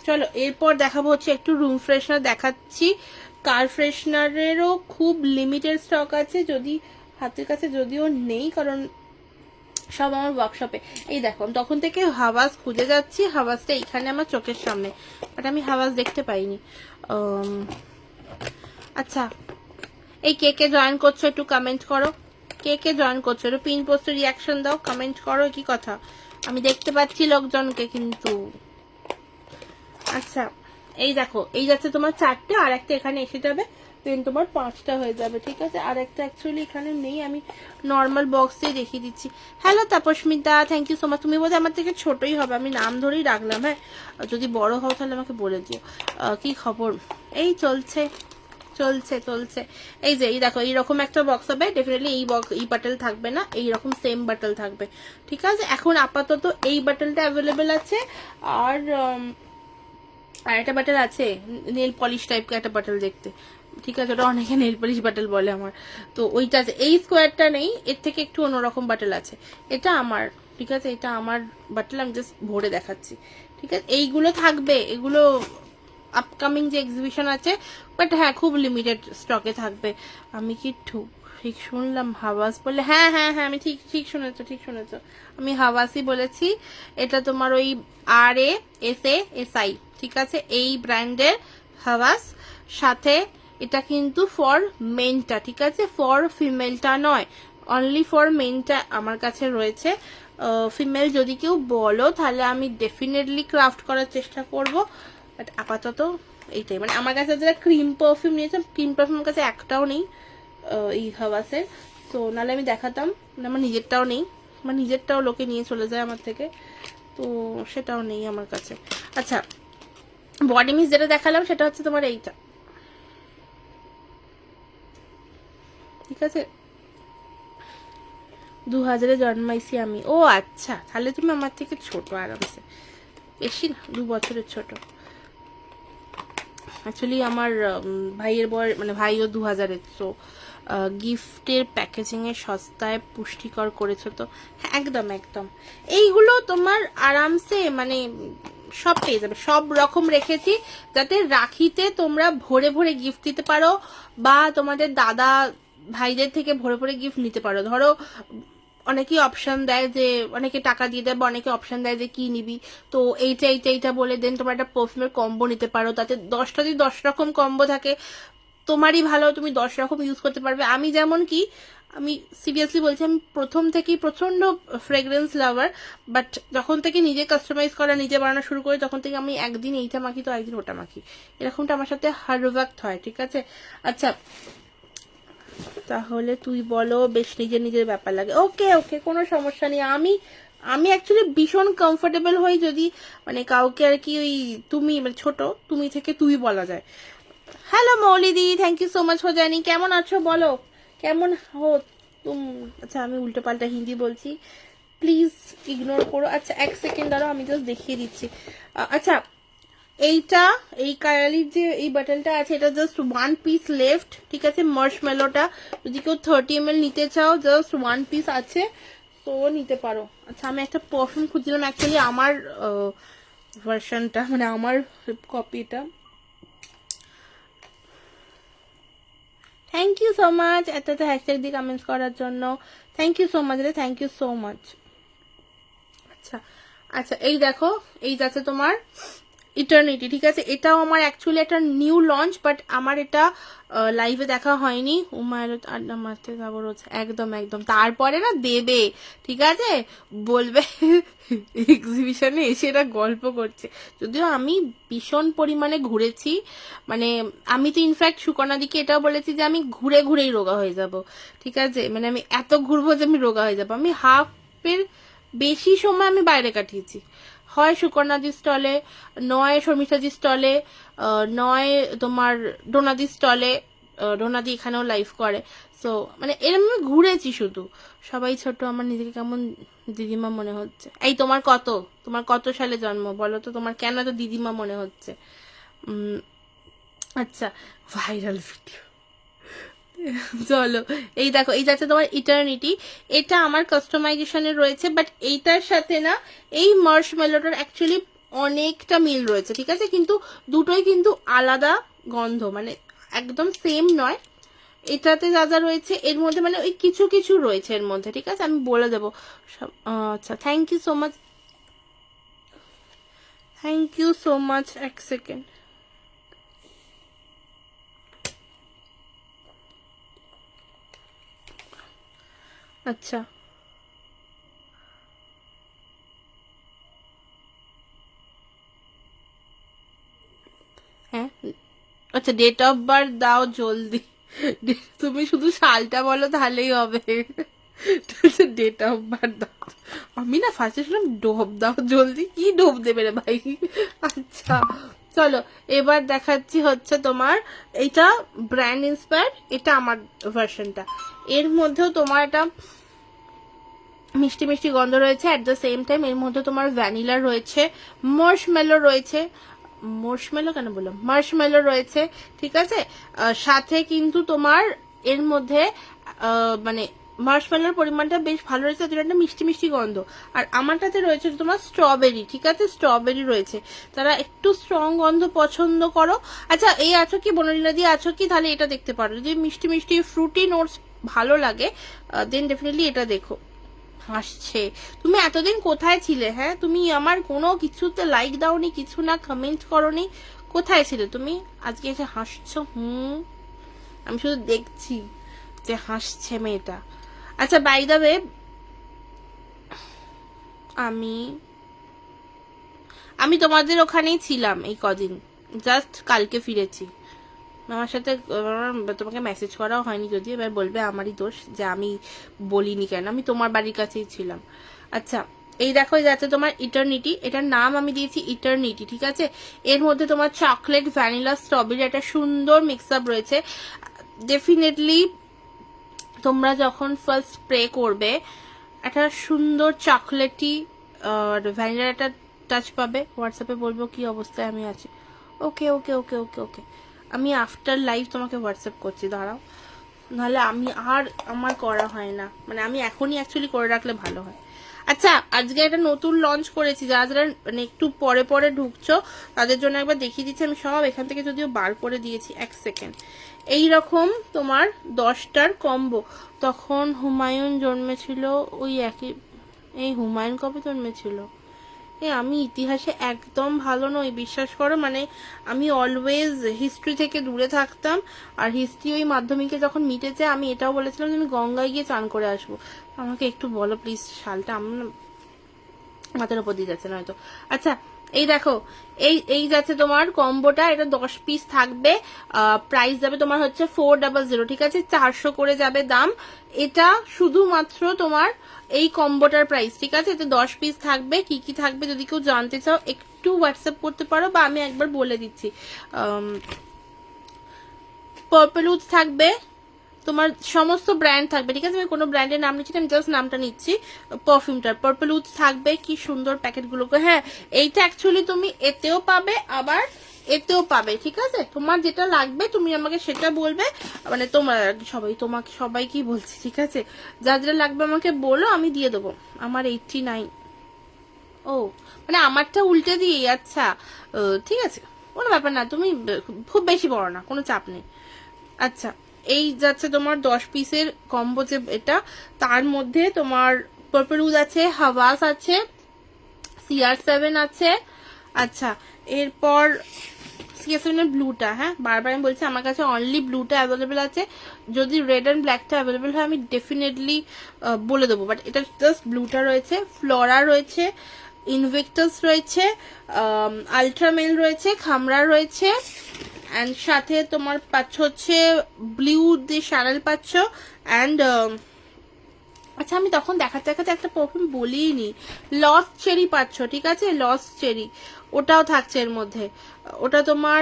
চলো এরপর দেখাবো হচ্ছে একটু রুম ফ্রেশনার দেখাচ্ছি। কার ফ্রেশনারেরও খুব লিমিটেড স্টক আছে, যদি হাতের কাছে যদিও নেই, কারণ সব আমার ওয়ার্কশপে। এই দেখো, তখন থেকে হাওয়াজ খুঁজে যাচ্ছি, হাওয়াজটা এখানে আমার চোখের সামনে, বাট আমি হাওয়াজ দেখতে পাইনি। আচ্ছা, এই কে কে জয়েন করছো একটু কমেন্ট করো। কে কে জয়েন করছো একটু পিন পোস্টে রিয়াকশন দাও, কমেন্ট করো, কি কথা, আমি দেখতে পাচ্ছি লোকজনকে কিন্তু। আচ্ছা এই দেখো, এই যাচ্ছে তোমার 4টে, আর একটা এখানে এসে যাবে, দেন তোমার 5টা হয়ে যাবে, ঠিক আছে। আর একটা অ্যাকচুয়ালি এখানে নেই, আমি নর্মাল বক্সেই দেখিয়ে দিচ্ছি। Hello Tapasmita, thank you so much. তুমি বোধহয় আমার থেকে ছোটই হবে, আমি নাম ধরেই রাখলাম, হ্যাঁ যদি বড় হও তাহলে আমাকে বলে দিও। কি খবর? এই চলছে চলছে চলছে। এই যে এই দেখো, এইরকম একটা বক্স হবে, ডেফিনেটলি এই বাটল থাকবে না, এইরকম সেম বাটল থাকবে, ঠিক আছে। এখন আপাতত এই বাটলটা অ্যাভেলেবেল আছে, আর একটা বাটল আছে নেল পলিশ টাইপের একটা বাটল দেখতে, ঠিক আছে, ওটা অনেকে নেল পলিশ বাটল বলে আমার, তো ওইটা আছে। এই স্কোয়ারটা নেই, এর থেকে একটু অন্যরকম বাটল আছে, এটা আমার, ঠিক আছে, এটা আমার বাটল, আমি জাস্ট ভরে দেখাচ্ছি, ঠিক আছে। এইগুলো থাকবে, এগুলো আপকামিং যে এক্সিবিশন আছে, বাট হ্যাঁ খুব লিমিটেড স্টকে থাকবে। আমি কি ঠিক শুনলাম হাওয়াস বলে? হ্যাঁ হ্যাঁ হ্যাঁ, আমি ঠিক ঠিক শুনেছো, ঠিক শুনেছো, আমি হাওয়াসই বলেছি। এটা তোমার ওই RASASI, ঠিক আছে, এই ব্র্যান্ডের হাওয়াস, সাথে এটা কিন্তু ফর মেনটা, ঠিক আছে, ফর ফিমেলটা নয়, অনলি ফর মেনটা আমার কাছে রয়েছে। ফিমেল যদি কেউ বলো তাহলে আমি ডেফিনেটলি ক্রাফট করার চেষ্টা করব, বাট আপাতত এইটাই, মানে আমার কাছে যারা ক্রিম পারফিউম নিয়েছে, ক্রিম পারফিউম আমার কাছে একটাও নেই এই হাওয়াসের, তো নাহলে আমি দেখাতাম, আমার নিজেরটাও নেই, আমার নিজেরটাও লোকে নিয়ে চলে যায় আমার থেকে, তো সেটাও নেই আমার কাছে। আচ্ছা বডি মিস্ট যেটা দেখালাম সেটা হচ্ছে তোমার এইটা, ঠিক আছে, 2000-এ জন্মাইছি আমি। ও আচ্ছা, তাহলে তুমি আমার থেকে ছোট আরামসে, বেশি না, 2 বছরের ছোট। অ্যাকচুয়ালি আমার ভাইয়ের বয়স, মানে ভাইও 2000-এর, তো গিফটের প্যাকেজিং এ সস্তায় পুষ্টিকর করেছো তো, হ্যাঁ একদম একদম। এইগুলো তোমার আরামসে মানে সব পেয়ে যাবে, সব রকম রেখেছি যাতে রাখিতে তোমরা ভরে ভরে গিফট দিতে পারো, বা তোমাদের দাদা ভাইদের থেকে ভরে ভরে গিফট নিতে পারো। ধরো অনেকেই অপশন দেয় যে, অনেকে টাকা দিয়ে দেয়, বা অনেকে অপশন দেয় যে কি নিবি, তো এইটা এইটা এইটা বলে দেন তোমার একটা পারফিউমের কম্বো নিতে পারো, তাতে 10টা যদি 10 রকম কম্বো থাকে তোমারই ভালো, তুমি 10 রকম ইউজ করতে পারবে। আমি যেমন কি, আমি সিরিয়াসলি বলছি, আমি প্রথম থেকেই প্রচন্ড ফ্রেগ্রেন্স লাভার, বাট যখন থেকে নিজে কাস্টমাইজ করা, নিজে বানানো শুরু করি, তখন থেকে আমি একদিন এইটা মাখি তো একদিন ওটা মাখি, এরকমটা আমার সাথে হার ওয়াক্ত হয়, ঠিক আছে। আচ্ছা তাহলে তুই বলো, বেশ নিজের নিজের ব্যাপার লাগে, ওকে ওকে, কোনো সমস্যা নেই। আমি অ্যাকচুয়ালি ভীষণ কমফোর্টেবল হই যদি মানে কাউকে আর কি ওই তুমি, মানে ছোট তুমি থেকে তুই বলা যায়। হ্যালো মৌলিদি, thank you so much for joining. কেমন আছো বলো, কেমন হো তুম? আচ্ছা আমি উল্টো পাল্টা হিন্দি বলছি, প্লিজ ইগনোর করো। আচ্ছা 1 সেকেন্ড দাঁড়াও, আমি জাস্ট দেখিয়ে দিচ্ছি। আচ্ছা এইটা, এই কায়ালির যে এই বাটনটা আছে, এটা জাস্ট 1 পিস লেফট, ঠিক আছে। মার্শমেলোটা যদি কেউ 30 ml নিতে চাও, জাস্ট 1 পিস আছে, তো নিতে পারো। আচ্ছা আমি একটা পারফিউম খুঁজছিলাম, অ্যাকচুয়ালি আমার ভার্সনটা, মানে আমার কপিটা। থ্যাংক ইউ সো মাচ এত এত হ্যাশট্যাগ দিয়ে কমেন্টস করার জন্য, থ্যাংক ইউ সো মাচ রে, থ্যাংক ইউ সো মাচ। আচ্ছা আচ্ছা এই দেখো, এই যাচ্ছে তোমার ইটার্নিটি, ঠিক আছে, এটাও আমার অ্যাকচুয়ালি একটা নিউ লঞ্চ, বাট আমার এটা লাইভে দেখা হয়নি। উমায়ের আড্ডা মারতে যাবো রোজ, একদম একদম, তারপরে না দেবে, ঠিক আছে, বলবে এক্সিবিশনে এসে এটা গল্প করছে। যদিও আমি ভীষণ পরিমাণে ঘুরেছি, মানে আমি তো ইনফ্যাক্ট সুকন্যাদিকে এটাও বলেছি যে আমি ঘুরে ঘুরেই রোগা হয়ে যাব, ঠিক আছে, মানে আমি এত ঘুরবো যে আমি রোগা হয়ে যাব। আমি হাফের বেশি সময় আমি বাইরে কাটিয়েছি, হয় সুকন্যাদির স্টলে, নয় শর্মিষ্ঠাদির স্টলে, নয় তোমার ডোনাদির স্টলে, ডোনাদি এখানেও লাইভ করে, সো মানে এরকম আমি ঘুরেছি শুধু। সবাই ছোট, আমার নিজেকে কেমন দিদিমা মনে হচ্ছে। এই তোমার কত সালে জন্ম বলো তো, তোমার কেন এত দিদিমা মনে হচ্ছে? আচ্ছা ভাইরাল ভিডিও, চলো এই দেখো, এই যাচ্ছে তোমার ইটার্নিটি, এটা আমার কাস্টমাইজেশনে রয়েছে, বাট এইটার সাথে না এই মার্শমেলোটার অ্যাকচুয়ালি অনেকটা মিল রয়েছে, ঠিক আছে, কিন্তু দুটোই কিন্তু আলাদা গন্ধ, মানে একদম সেম নয়। এটাতে যা যা রয়েছে এর মধ্যে, মানে ওই কিছু কিছু রয়েছে এর মধ্যে, ঠিক আছে, আমি বলে দেবো সব। আচ্ছা thank you so much, thank you so much. 1 second, আচ্ছা হ্যাঁ, আচ্ছা ডেট অফ বার্থ দাও জলদি। তুমি শুধু সালটা বলো তাহলেই হবে। ডেট অফ বার্থ দাও। আমি না ফার্স্টে শুনলাম ডোব দাও জলদি, কি ডোব দেবে রে ভাই। আচ্ছা চলো এবার দেখাচ্ছি হচ্ছে তোমার এটা ব্র্যান্ড ইন্সপায়ার, এটা আমার ভার্সনটা। এর মধ্যেও তোমার একটা মিষ্টি মিষ্টি গন্ধ রয়েছে, অ্যাট দ্য সেম টাইম এর মধ্যে তোমার ভ্যানিলা রয়েছে, মার্শমেলো রয়েছে, মার্শমেলো কেন বললাম, মার্শমেলো রয়েছে, ঠিক আছে। সাথে কিন্তু তোমার এর মধ্যে মানে মার্শমেলোর পরিমাণটা বেশ ভালো রয়েছে, যেটা একটা মিষ্টি মিষ্টি গন্ধ। আর আমারটাতে রয়েছে তোমার স্ট্রবেরি, ঠিক আছে, স্ট্রবেরি রয়েছে। তারা একটু স্ট্রং গন্ধ পছন্দ করো, আচ্ছা এই আছো কি বনরিনা দিয়ে আছো কি, তাহলে এটা দেখতে পারো। যদি মিষ্টি মিষ্টি ফ্রুটি নোটস ভালো লাগে দেন ডেফিনেটলি এটা দেখো। হাসছে, তুমি এতদিন কোথায় ছিলে? হ্যাঁ, তুমি আমার কোনো কিছুতে লাইক দাওনি, কিছু না কমেন্ট করোনি, কোথায় ছিলে তুমি? আজকে এসে হাসছো। আমি শুধু দেখছি যে হাসছে মেয়েটা। আচ্ছা বাই দ্য ওয়ে, আমি তোমাদের ওখানেই ছিলাম এই কদিন, জাস্ট কালকে ফিরেছি। আমার সাথে তোমাকে মেসেজ করাও হয়নি, যদি এবার বলবে আমারই দোষ যে আমি বলিনি কেন, আমি তোমার বাড়ির কাছেই ছিলাম। আচ্ছা এই দেখো যাচ্ছে তোমার ইটারনিটি, এটার নাম আমি দিয়েছি ইটারনিটি, ঠিক আছে। এর মধ্যে তোমার চকলেট, ভ্যানিলা, স্ট্রবেরি একটা সুন্দর মিক্স আপ রয়েছে। ডেফিনেটলি তোমরা যখন ফার্স্ট স্প্রে করবে একটা সুন্দর চকলেটি আর ভ্যানিলার একটা টাচ পাবে। হোয়াটসঅ্যাপে বলবো কি অবস্থায় আমি আছি। ওকে ওকে ওকে ওকে ওকে, আমি আফটার লাইভ তোমাকে হোয়াটসঅ্যাপ করছি, দাঁড়াও, নাহলে আমি আর আমার করা হয় না, মানে আমি এখনই অ্যাকচুয়ালি করে রাখলে ভালো হয়। আচ্ছা আজকে একটা নতুন লঞ্চ করেছি, যারা যারা মানে একটু পরে পরে ঢুকছো তাদের জন্য একবার দেখিয়ে দিচ্ছি। আমি সব এখান থেকে যদিও বার করে দিয়েছি, এক সেকেন্ড। এইরকম তোমার 10টার কম্বো। তখন হুমায়ুন জন্মেছিল ওই একই, এই হুমায়ুন কবে জন্মেছিল? আমি ইতিহাসে একদম ভালো নই, বিশ্বাস করো। মানে আমি অলওয়েজ হিস্ট্রি থেকে দূরে থাকতাম, আর হিস্ট্রি ওই মাধ্যমিকে যখন মিটেছে আমি এটাও বলেছিলাম যে আমি গঙ্গায় গিয়ে চান করে আসবো। আমাকে একটু বলো প্লিজ সালটা, আমার মাথার উপর দিয়ে যাচ্ছে নয়তো। আচ্ছা এই দেখো, এই যাচ্ছে তোমার কম্বোটা, এটা 10 পিস থাকবে, প্রাইস যাবে তোমার হচ্ছে 400, ঠিক আছে, 400 করে যাবে দাম। এটা শুধুমাত্র তোমার এই কম্বোটার প্রাইস, ঠিক আছে। এতে 10 পিস থাকবে, কি কি থাকবে যদি কেউ জানতে চাও একটু হোয়াটসঅ্যাপ করতে পারো, বা আমি একবার বলে দিচ্ছি। পার্পল উড থাকবে, তোমার সমস্ত ব্র্যান্ড থাকবে, ঠিক আছে। আমি কোনো ব্র্যান্ডের নাম নিচ্ছি, আমি জাস্ট নামটা নিচ্ছি পারফিউমটার। পার্পল উড থাকবে, কি সুন্দর প্যাকেটগুলোকে। হ্যাঁ এইটা অ্যাকচুয়ালি তুমি এতেও পাবে আবার এতেও পাবে, ঠিক আছে। তোমার যেটা লাগবে তুমি আমাকে সেটা বলবে, মানে তোমার তোমাকে সবাই কি বলছি, ঠিক আছে। যা যেটা লাগবে আমাকে বলো, আমি দিয়ে দেবো। আমার 89, ও মানে আমারটা উল্টে দিয়ে, আচ্ছা ঠিক আছে, কোনো ব্যাপার না, তুমি খুব বেশি বড় না, কোনো চাপ নেই। আচ্ছা এই যাচ্ছে তোমার 10 পিসের কম্বো, যে এটা তার মধ্যে তোমার পার্পল উড আছে, হাওয়াস আছে, CR7 আছে। আচ্ছা এরপর CR7 এর ব্লুটা, হ্যাঁ বারবার আমি বলছি আমার কাছে অনলি ব্লুটা অ্যাভেলেবেল আছে। যদি রেড অ্যান্ড ব্ল্যাকটা অ্যাভেলেবেল হয় আমি ডেফিনেটলি বলে দেবো, বাট এটা জাস্ট ব্লুটা রয়েছে। ফ্লোরা রয়েছে, ইনভিক্টাস রয়েছে, আলট্রামেল রয়েছে, খামরা রয়েছে, অ্যান্ড সাথে তোমার পাচ্ছ হচ্ছে ব্লু দিয়ে শ্যানেল পাচ্ছ, অ্যান্ড আচ্ছা আমি তখন দেখাতে দেখাতে একটা পারফিউম বলিই নি, লস্ট চেরি পাচ্ছ, ঠিক আছে, লস্ট চেরি ওটাও থাকছে এর মধ্যে। ওটা তোমার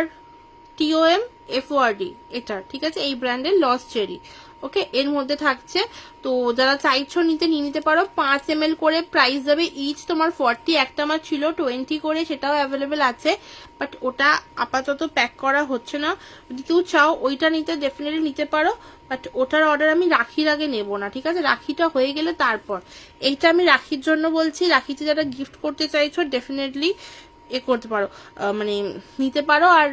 TOM FORD এটা, ঠিক আছে, এই ব্র্যান্ডের লস্ট চেরি। ওকে এর মধ্যে থাকছে, তো যারা চাইছো নিতে নিয়ে নিতে পারো। 5 ml করে প্রাইস যাবে ইচ তোমার 40, একটা আমার ছিল 20 করে, সেটাও অ্যাভেলেবেল আছে, বাট ওটা আপাতত প্যাক করা হচ্ছে না। যদি কেউ চাও ওইটা নিতে ডেফিনেটলি নিতে পারো, বাট ওটার অর্ডার আমি রাখির আগে নেবো না, ঠিক আছে, রাখিটা হয়ে গেলে তারপর। এইটা আমি রাখির জন্য বলছি, রাখিতে যারা গিফট করতে চাইছো ডেফিনেটলি করতে পারো, মানে নিতে পারো। আর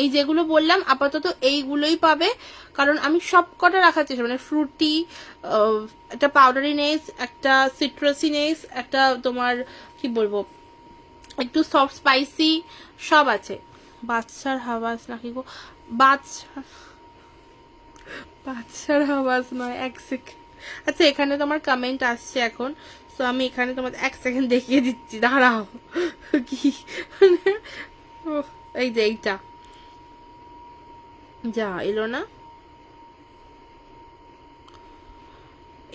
এই যেগুলো বললাম আপাতত এইগুলোই পাবে, কারণ আমি সব কটা রাখার চেষ্টা, মানে ফ্রুটি, একটা পাউডারি নেস, একটা সিট্রাসি নেস, একটা তোমার কি বলবো একটু সফট স্পাইসি, সব আছে। বাচ্চার হাওয়াজ নাকি গো, বাচ্চার হাওয়াজ নয়, এক সেকেন্ড, আচ্ছা এখানে তোমার কমেন্ট আসছে এখন, তো আমি এখানে তোমাদের 1 সেকেন্ড দেখিয়ে দিচ্ছি, দাঁড়াও। কি ওহ, এই যে এইটা যা এলো না,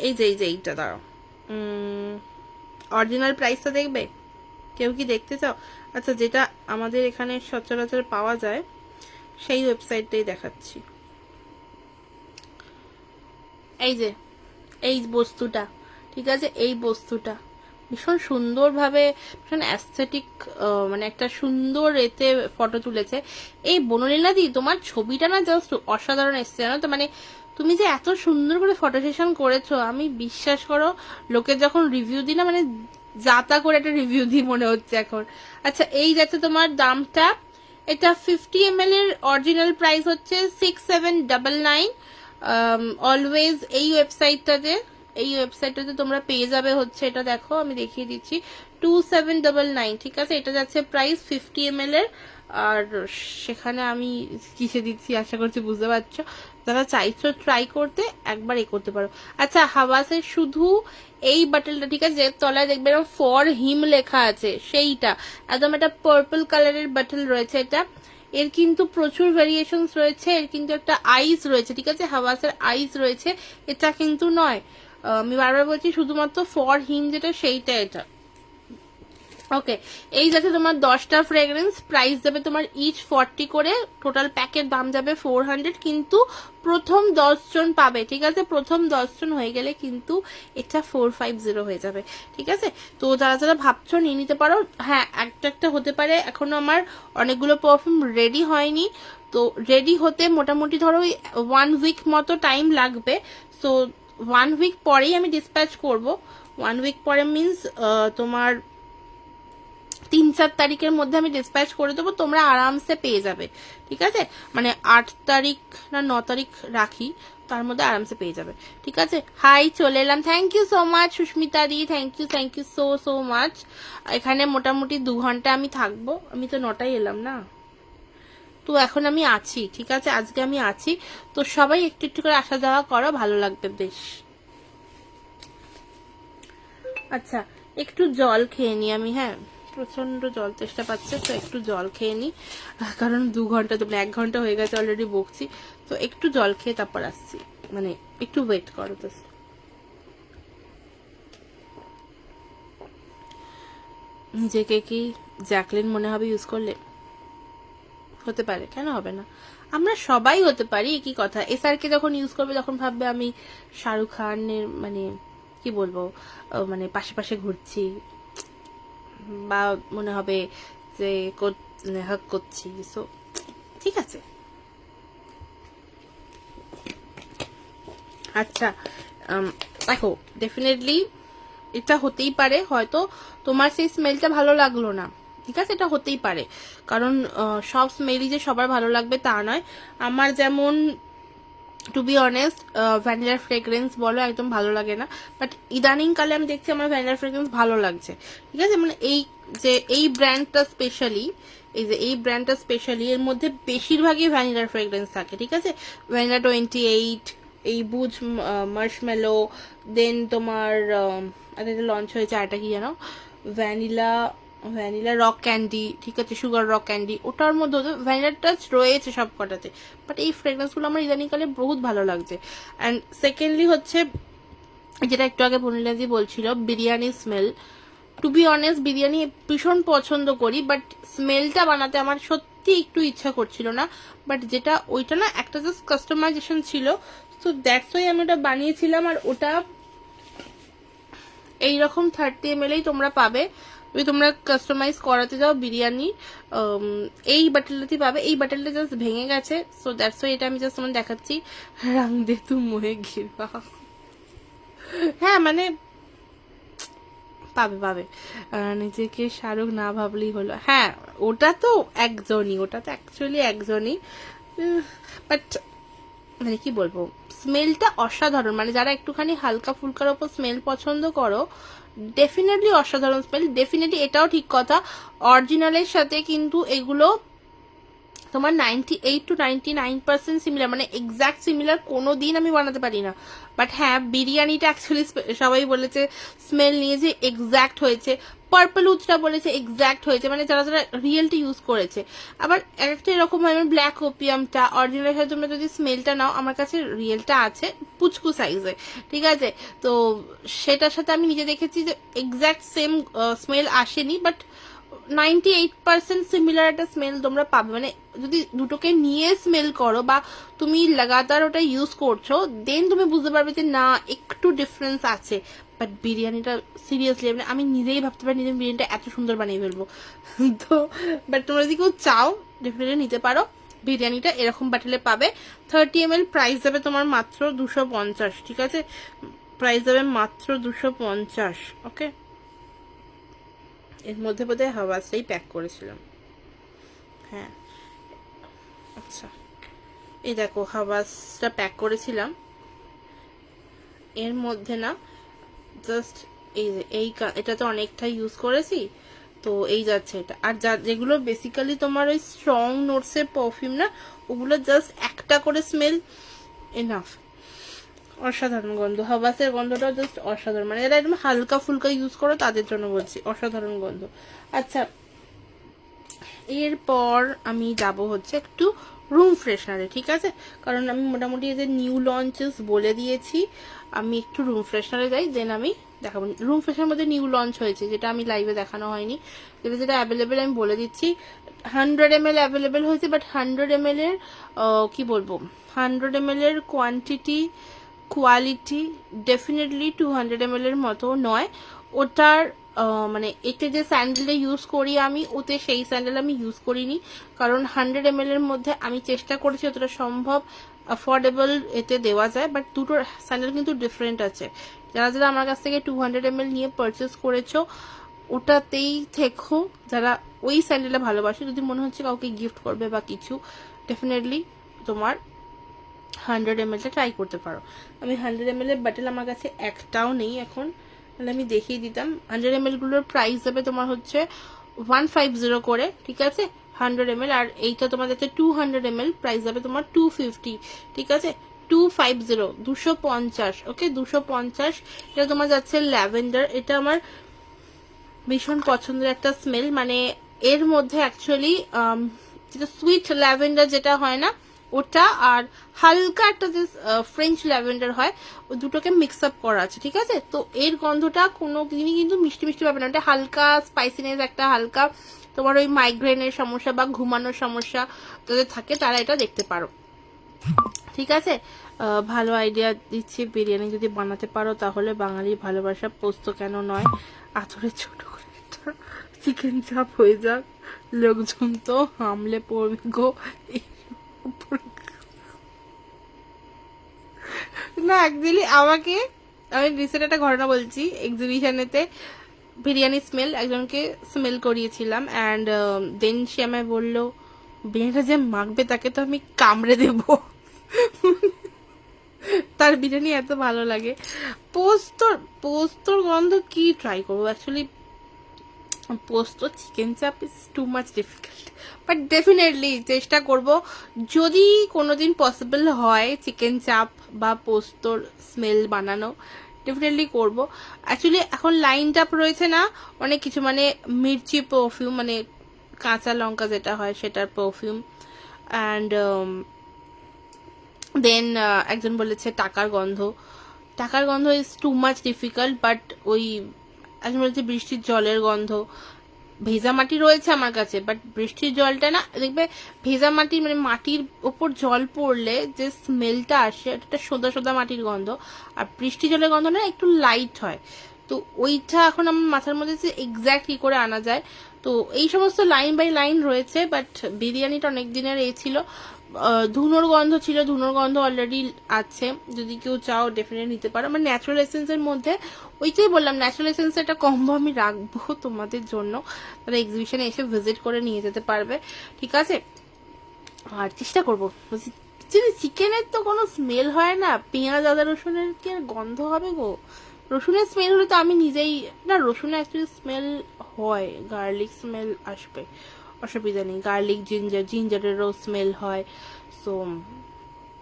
এই যে এইটা দাঁড়াও, অরিজিনাল প্রাইসটা দেখবে? কেউ কি দেখতে চাও? আচ্ছা যেটা আমাদের এখানে সচরাচর পাওয়া যায় সেই ওয়েবসাইটটাই দেখাচ্ছি। এই যে এই বস্তুটা, ঠিক আছে, এই বস্তুটা ভীষণ সুন্দরভাবে, ভীষণ অ্যাস্থেটিক, মানে একটা সুন্দর এতে ফটো তুলেছে। এই বনলীলাদি তোমার ছবিটা না জাস্ট অসাধারণ এসছে, জানো তো, মানে তুমি যে এত সুন্দর করে ফটো সেশন করেছো, আমি বিশ্বাস করো লোকের যখন রিভিউ দিই না, মানে যাতা করে একটা রিভিউ দিই মনে হচ্ছে এখন। আচ্ছা এই যাচ্ছে তোমার দামটা, এটা 50 ml এর অরিজিনাল প্রাইস হচ্ছে 6799। অলওয়েজ এই ওয়েবসাইটটাতে তোমরা পেয়ে যাবে হচ্ছে, এটা দেখো আমি দেখিয়ে দিচ্ছি, 2799, ঠিক আছে। এটা যাচ্ছে প্রাইস 50 ml এর, আর সেখানে আমি কিসে দিচ্ছি আশা করছি বুঝতে পারছো। যারা চাইছো ট্রাই করতে একবার করতে পারো। আচ্ছা হাওয়াসের শুধু এই বাটলটা, ঠিক আছে, তলায় দেখবে ফর হিম লেখা আছে, সেইটা একদম একটা পার্পল কালারের বাটল রয়েছে এটা। এর কিন্তু প্রচুর ভেরিয়েশনস রয়েছে, এর কিন্তু একটা আইস রয়েছে, ঠিক আছে, হাওয়াসের আইস রয়েছে, এটা কিন্তু নয়। আমি বারবার বলছি শুধুমাত্র ফর হিম যেটা সেইটা এটা। ওকে এই যাচ্ছে তোমার 10টা ফ্রেগ্রেন্স, প্রাইস যাবে তোমার ইচ 40 করে, টোটাল প্যাকের দাম যাবে 400, কিন্তু প্রথম 10 জন পাবে, ঠিক আছে, প্রথম 10 জন হয়ে গেলে কিন্তু এটা 450 হয়ে যাবে, ঠিক আছে। তো যারা যারা ভাবছো নিয়ে নিতে পারো। হ্যাঁ একটা হতে পারে এখনো আমার অনেকগুলো পারফিউম রেডি হয়নি, তো রেডি হতে মোটামুটি ধরো 1 উইক মতো টাইম লাগবে। সো 1 উইক পরেই আমি ডিসপ্যাচ করব। 1 উইক পরে মিনস তোমার 3-4 তারিখের মধ্যে আমি ডিসপ্যাচ করে দেবো, তোমরা আরামসে পেয়ে যাবে, ঠিক আছে। মানে 8 তারিখ না 9 তারিখ রাখি, তার মধ্যে আরামসে পেয়ে যাবে, ঠিক আছে। হাই চলে এলাম, thank you so much Susmita দি, থ্যাংক ইউ সো মাচ। এখানে মোটামুটি 2 ঘন্টা আমি থাকবো, আমি তো 9টায় এলাম না, তো এখন আমি আছি, ঠিক আছে, আজকে আমি আছি। তো সবাই একটু একটু করে আসা যাওয়া করো, ভালো লাগবে বেশ। আচ্ছা একটু জল খেয়ে নি আমি, হ্যাঁ প্রচন্ড জল তেষ্টা পাচ্ছে, তো একটু জল খেয়ে নি, কারণ 2 ঘন্টা তো 1 ঘন্টা হয়ে গেছে অলরেডি বকছি, তো একটু জল খেয়ে তারপর আসছি, মানে একটু ওয়েট করো তো। নিজেকে কি জ্যাকলিন মনে হবে ইউজ করলে? হতে পারে, কেন হবে না, আমরা সবাই হতে পারি, কি কথা। এসআরকে যখন ইউজ করবে তখন ভাববে আমি শাহরুখ খানের মানে কি বলবো, মানে পাশে পাশে ঘুরছি, বা মনে হবে যে হাক করছি, সো ঠিক আছে। আচ্ছা দেখো ডেফিনেটলি এটা হতেই পারে, হয়তো তোমার সেই স্মেলটা ভালো লাগলো না, ঠিক আছে, এটা হতেই পারে, কারণ সব স্মেলই যে সবার ভালো লাগবে তা নয়। আমার যেমন টু বি অনেস্ট ভ্যানিলার ফ্রেগ্রেন্স বলো একদম ভালো লাগে না, বাট ইদানিং কালে আমি দেখছি আমার ভ্যানিলার ফ্রেগ্রেন্স ভালো লাগছে, ঠিক আছে। মানে এই ব্র্যান্ডটা স্পেশালি, এই যে এই ব্র্যান্ডটা স্পেশালি এর মধ্যে বেশিরভাগই ভ্যানিলার ফ্রেগ্রেন্স থাকে, ঠিক আছে। ভ্যানিলা 28, এই বুজ মার্শমেলো, দেন তোমার একটা লঞ্চ হয়েছে আরেকটা কি জানো, ভ্যানিলা রক ক্যান্ডি, ঠিক আছে, সুগার রক ক্যান্ডি, ওটার মধ্যে ভ্যানিলা টাচ রয়েছে সব কটাতে, বাট এই ফ্রেগরেন্সগুলো আমার ইদানিংকালে বহুত ভালো লাগছে। অ্যান্ড সেকেন্ডলি হচ্ছে যেটা একটু আগে বনিলাজি বলছিল, biryani smell. To be honest biryani ভীষণ পছন্দ করি, বাট স্মেলটা বানাতে আমার সত্যি একটু ইচ্ছা করছিল না, বাট যেটা ওইটা না একটা জাস্ট কাস্টমাইজেশন ছিল, তো দ্যাটস ওয়াই আমি ওটা বানিয়েছিলাম। আর ওটা এইরকম 30 ml তোমরা পাবে, যদি তোমরা কাস্টমাইজ করাতে যাও বিরিয়ানি, এই বাটেলটাতে পাবে। এই বাটেলটা জাস্ট ভেঙে গেছে, সো দ্যাটস ওয়াই এটা আমি জাস্ট তোমার দেখাচ্ছি। রং দে তু মোহে ঘিরবা, হ্যাঁ মানে পাবে নিজেকে শাহরুখ না ভাবলেই হলো, হ্যাঁ ওটা তো একজনই, ওটা তো অ্যাকচুয়ালি একজনই, বাট মানে কি বলবো, স্মেলটা অসাধারণ। মানে যারা একটুখানি হালকা ফুলকার ওপর স্মেল পছন্দ করো, ডেফিনেটলি অসাধারণ স্মেল। ডেফিনেটলি এটাও ঠিক কথা, অরিজিনালের সাথে কিন্তু এগুলো তোমার 98 to 99% সিমিলার, মানে এক্সাক্ট সিমিলার কোনো দিন আমি বানাতে পারি না। বাট হ্যাঁ, বিরিয়ানিটা অ্যাকচুয়ালি সবাই বলেছে স্মেল নিয়ে যে এক্সাক্ট হয়েছে, পার্পল উচটা বলেছে এক্সাক্ট হয়েছে, মানে যারা যারা রিয়েলটি ইউজ করেছে। আবার একটা এরকম হয়, আমার ব্ল্যাক ওপিয়ামটা অরিজিনাল সাথে তোমরা যদি স্মেলটা নাও, আমার কাছে রিয়েলটা আছে পুচকু সাইজে, ঠিক আছে? তো সেটার সাথে আমি নিজে দেখেছি যে এক্সাক্ট সেম স্মেল আসেনি, বাট 98% সিমিলার একটা স্মেল তোমরা পাবে। মানে যদি দুটোকে নিয়ে স্মেল করো বা তুমি লাগাতার ওটা ইউজ করছো, দেন তুমি বুঝতে পারবে যে না একটু ডিফারেন্স আছে। বাট বিরিয়ানিটা সিরিয়াসলি মানে আমি নিজেই ভাবতে পারি নিজের বিরিয়ানিটা এত সুন্দর বানিয়ে ফেলবো। তো বাট তোমরা যদি কেউ চাও ডেফিনেটলি নিতে পারো। বিরিয়ানিটা এরকম বাটলে পাবে। 30 ml প্রাইস যাবে তোমার মাত্র 250, ঠিক আছে? প্রাইস যাবে মাত্র 250, ওকে? এর মধ্যে বোধহয় হাওয়াজটাই প্যাক করেছিলাম, হ্যাঁ। আচ্ছা, এই দেখো হাওয়াজটা প্যাক করেছিলাম এর মধ্যে না, জাস্ট এই যে এটা তো অনেকটা ইউজ করেছি, তো এই যাচ্ছে এটা। আর যেগুলো বেসিক্যালি তোমার ওই স্ট্রং নোটসের পারফিউম না, ওগুলো জাস্ট একটা করে স্মেল এনাফ। অসাধারণ গন্ধ, হাওয়াসের গন্ধটা জাস্ট অসাধারণ, মানে এটা একদম হালকা ফুলকা ইউজ করো তাদের জন্য বলছি, অসাধারণ গন্ধ। আচ্ছা, এরপর আমি যাব হচ্ছে একটু রুম ফ্রেশনারে, ঠিক আছে? কারণ আমি মোটামুটি যে নিউ লঞ্চেস বলে দিয়েছি, আমি একটু রুম ফ্রেশনারে যাই, দেন আমি দেখাবো। রুম ফ্রেশনার মধ্যে নিউ লঞ্চ হয়েছে, যেটা আমি লাইভে দেখানো হয়নি, যেটা যেটা অ্যাভেলেবেল আমি বলে দিচ্ছি। 100 ml অ্যাভেলেবেল হয়েছে, বাট 100 ml এর কি বলবো, 100 ml এর কোয়ালিটি ডেফিনেটলি 200 ml এর মতো নয়। ওটার মানে এতে যে স্যান্ডেলটা ইউজ করি আমি, ওতে সেই স্যান্ডেল আমি ইউজ করিনি, কারণ 100 ml এর মধ্যে আমি চেষ্টা করেছি যতটা সম্ভব অ্যাফোর্ডেবল এতে দেওয়া যায়, বাট দুটোর স্যান্ডেল কিন্তু ডিফারেন্ট আছে। যারা যারা আমার কাছ থেকে 200 ml নিয়ে পারচেস করেছো, ওটাতেই থেকো যারা ওই স্যান্ডেলটা ভালোবাসে। যদি মনে হচ্ছে কাউকে গিফট করবে বা কিছু, ডেফিনেটলি তোমার 100 ml টা ট্রাই করতে পারো। আমি 100 ml এর বাটেল আমার কাছে একটাও নেই এখন, তাহলে আমি দেখিয়ে দিতাম। 100 ml গুলোর প্রাইস যাবে তোমার হচ্ছে 150 করে, ঠিক আছে? 100 ml। আর এইটা তোমার যাচ্ছে 200 ml, প্রাইস যাবে তোমার 250, ঠিক আছে? 250, 250, ওকে? 250। এটা তোমার যাচ্ছে ল্যাভেন্ডার। এটা আমার ভীষণ পছন্দের একটা স্মেল, মানে এর মধ্যে অ্যাকচুয়ালি যেটা সুইট ল্যাভেন্ডার যেটা হয় না ওটা, আর হালকা একটা যে ফ্রেঞ্চ ল্যাভেন্ডার হয়, ওই দুটোকে মিক্স আপ করা আছে, ঠিক আছে? তো এর গন্ধটা কোনো দিনই কিন্তু মিষ্টি মিষ্টি পাবে না, ওটা হালকা স্পাইসিনেস, একটা হালকা তোমার ওই মাইগ্রেনের সমস্যা বা ঘুমানোর সমস্যা যাদের থাকে তারা এটা দেখতে পারো, ঠিক আছে? ভালো আইডিয়া দিচ্ছি, বিরিয়ানি যদি বানাতে পারো তাহলে বাঙালির ভালোবাসা পোস্ত কেন নয়, আতরের ছোট করে একটা চিকেন চাপ হয়ে যাক, লোকজন তো হামলে পড়বে গো। না অ্যাকচুয়ালি আমি রিসেন্ট একটা ঘটনা বলছি। এক্সিবিশনেতে বিরিয়ানি স্মেল একজনকে স্মেল করিয়েছিলাম, অ্যান্ড দেন সে আমায় বললো বিরিয়ানিটা যে মাখবে তাকে তো আমি কামড়ে দেবো। তার বিরিয়ানি এত ভালো লাগে। পোস্তর গন্ধ কি ট্রাই করবো অ্যাকচুয়ালি, পোস্ত চিকেন চাপ is too much difficult, but definitely চেষ্টা করব যদি কোনোদিন পসিবল হয় চিকেন চাপ বা পোস্তর স্মেল বানানো, ডেফিনেটলি করব। অ্যাকচুয়ালি এখন লাইন আপ রয়েছে না অনেক কিছু, মানে মির্চি পারফিউম, মানে কাঁচা লঙ্কা যেটা হয় সেটার পারফিউম, অ্যান্ড দেন একজন বলেছে টাকার গন্ধ is too much difficult, but ওই একজন বলেছে বৃষ্টির জলের গন্ধ। ভেজা মাটি রয়েছে আমার কাছে, বাট বৃষ্টির জলটা না, দেখবে ভেজা মাটি মানে মাটির ওপর জল পড়লে যে স্মেলটা আসে এটা সোদা সোদা মাটির গন্ধ, আর বৃষ্টি জলের গন্ধ না একটু লাইট হয়। তো ওইটা এখন আমার মাথার মধ্যে যে এক্স্যাক্ট কি করে আনা যায়। তো এই সমস্ত লাইন বাই লাইন রয়েছে, বাট বিরিয়ানিটা অনেক দিনের ছিল। ধুনোর গন্ধ ছিল, ধুনোর গন্ধ অলরেডি আছে, যদি কেউ চাও ডেফিনেটলি নিতে পারো। আমার ন্যাচারাল এসেন্সের মধ্যে ওইটাই বললাম, ন্যাচারাল এসেন্সের একটা কম্বো আমি রাখবো তোমাদের জন্য, তারা এক্সিবিশনে এসে ভিজিট করে নিয়ে যেতে পারবে, ঠিক আছে? আর চেষ্টা করবো, চিকেনের তো কোনো স্মেল হয় না, পেঁয়াজ আদা রসুনের কি আর গন্ধ হবে গো? রসুনের স্মেল হলে তো আমি নিজেই না, রসুনের অ্যাকচুয়ালি স্মেল হয়, গার্লিক স্মেল আসবে, অসুবিধা নেই। গার্লিক জিঞ্জারেরও স্মেল হয়। সো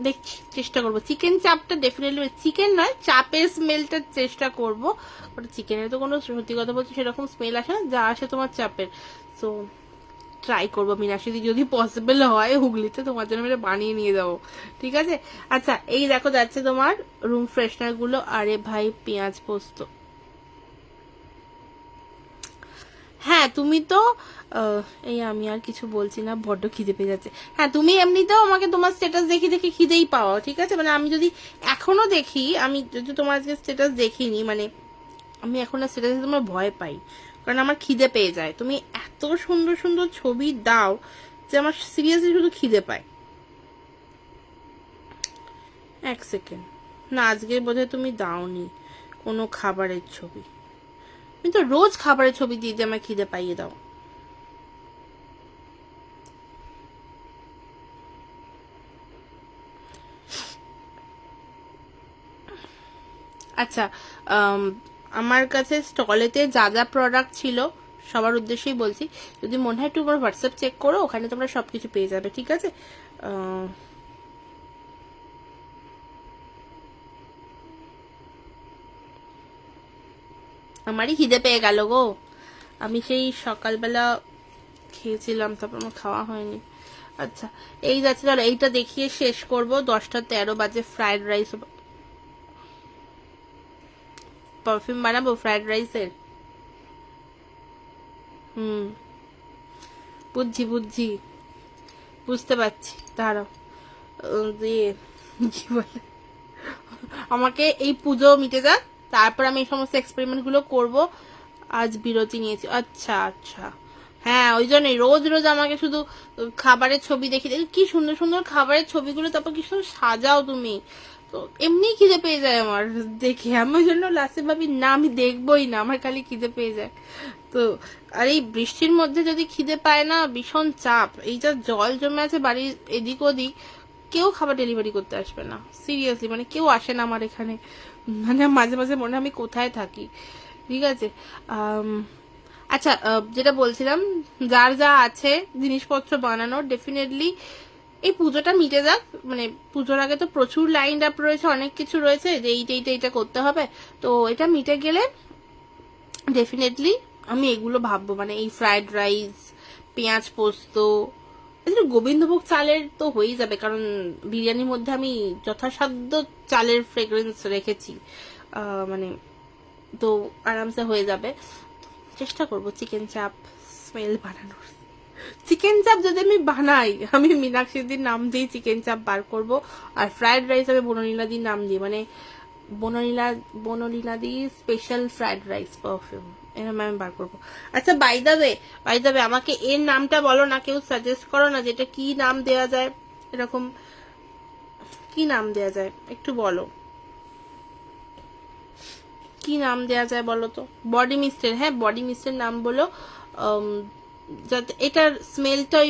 দেখছি, চেষ্টা করবো। চিকেন চাপটা ডেফিনেটলি, চিকেন নয় চাপের স্মেলটা চেষ্টা করবো। বাট চিকেনের তো কোনো, সত্যি কথা বলছি, সেরকম স্মেল আসে না, যা আসে তোমার চাপের। সো ট্রাই করবো মীনাক্ষী, যদি পসিবল হয় হুগলিতে তোমার জন্য আমি বানিয়ে নিয়ে যাবো, ঠিক আছে? আচ্ছা, এই দেখো যাচ্ছে তোমার রুম ফ্রেশনার গুলো। আরে ভাই, পেঁয়াজ পোস্ত, হ্যাঁ তুমি তো এই আমি আর কিছু বলছি না, বড্ড খিদে পেয়ে যাচ্ছে। হ্যাঁ, তুমি এমনিতেও আমাকে তোমার স্ট্যাটাস দেখে দেখে খিদেই পাও, ঠিক আছে? মানে আমি যদি এখনো দেখি, আমি যদি তোমার আজকে স্ট্যাটাস দেখিনি, মানে আমি এখন আর স্ট্যাটাসে তোমার ভয় পাই, কারণ আমার খিদে পেয়ে যায়। তুমি এত সুন্দর সুন্দর ছবি দাও যে আমার সিরিয়াসলি শুধু খিদে পায়। এক সেকেন্ড, না আজকে বোধহয় তুমি দাওনি কোনো খাবারের ছবি। তুমি তো রোজ খাবারের ছবি দিয়ে দিয়ে আমার খিদে পাইয়ে দাও। আচ্ছা, আমার কাছে স্টলেতে যা যা প্রোডাক্ট ছিল সবার উদ্দেশ্যেই বলছি, যদি মনে হয় একটু তোমার হোয়াটসঅ্যাপ চেক করো, ওখানে তোমরা সবকিছু পেয়ে যাবে, ঠিক আছে? আমারই খিদে পেয়ে গেল গো, আমি সেই সকালবেলা খেয়েছিলাম, তারপর আমার খাওয়া হয়নি। আচ্ছা, এই যাচ্ছে, চলো এইটা দেখিয়ে শেষ করবো। 10:13 বাজে। ফ্রাইড রাইস, পারফিউম বানাবো ফ্রাইড রাইসের। হুম, বুঝছি বুঝছি, বুঝতে পারছি। দাঁড়াও, দিয়ে কি বলে, আমাকে এই পুজো মিটে যাক, তারপর আমি এই সমস্ত এক্সপেরিমেন্ট গুলো করবো। আজ বিরতি নিয়েছি। আচ্ছা আচ্ছা, হ্যাঁ ওই জন্যই রোজ রোজ আমাকে শুধু খাবারের ছবি দেখি দেখি, কি সুন্দর সুন্দর খাবারের ছবিগুলো, তারপর কি সুন্দর সাজাও তুমি। তো এমনি খিদে পেয়ে যায় আমার দেখে, আমি ওই জন্য লাস্টে ভাবি না আমি দেখবোই না, আমার খালি খিদে পেয়ে যায়। তো আর এই বৃষ্টির মধ্যে যদি খিদে পায় না, ভীষণ চাপ। এই যা জল জমে আছে বাড়ির এদিক ওদিক, কেউ খাবার ডেলিভারি করতে আসবে না, সিরিয়াসলি, মানে কেউ আসে না আমার এখানে। মানে মাঝে মাঝে মনে হয় আমি কোথায় থাকি, ঠিক আছে? আচ্ছা, যেটা বলছিলাম, যার যা আছে জিনিসপত্র বানানোর, ডেফিনেটলি এই পুজোটা মিটে যাক। মানে পুজোর আগে তো প্রচুর লাইন আপ রয়েছে, অনেক কিছু রয়েছে যে এইটা করতে হবে। তো এটা মিটে গেলে ডেফিনেটলি আমি এগুলো ভাববো, মানে এই ফ্রাইড রাইস, পেঁয়াজ পোস্ত, গোবিন্দভোগ চালের তো হয়েই যাবে, কারণ বিরিয়ানির মধ্যে আমি যথাসাধ্য চালের ফ্রেগ্রেন্স রেখেছি, মানে তো আরামসে হয়ে যাবে। চেষ্টা করব চিকেন চাপ স্মেল বানানোর। চিকেন চাপ যদি আমি বানাই, আমি মীনাক্ষীদির নাম দিয়ে চিকেন চাপ বার করব, আর ফ্রাইড রাইস আমি বনলীলাদির নাম দিয়ে, মানে বনলীলাদি স্পেশাল ফ্রাইড রাইস পারফিউম, এরকম আমি বার করবো। আচ্ছা, বাই দ্য ওয়ে আমাকে এর নামটা বলো না, কেউ সাজেস্ট করো না যেটা কি নাম দেওয়া যায়, এরকম কি নাম দেওয়া যায় একটু বলো, কি নাম দেওয়া যায় বলো তো? বডি মিস্টের, হ্যাঁ বডি মিস্টের নাম বলো, যাতে এটার স্মেলটা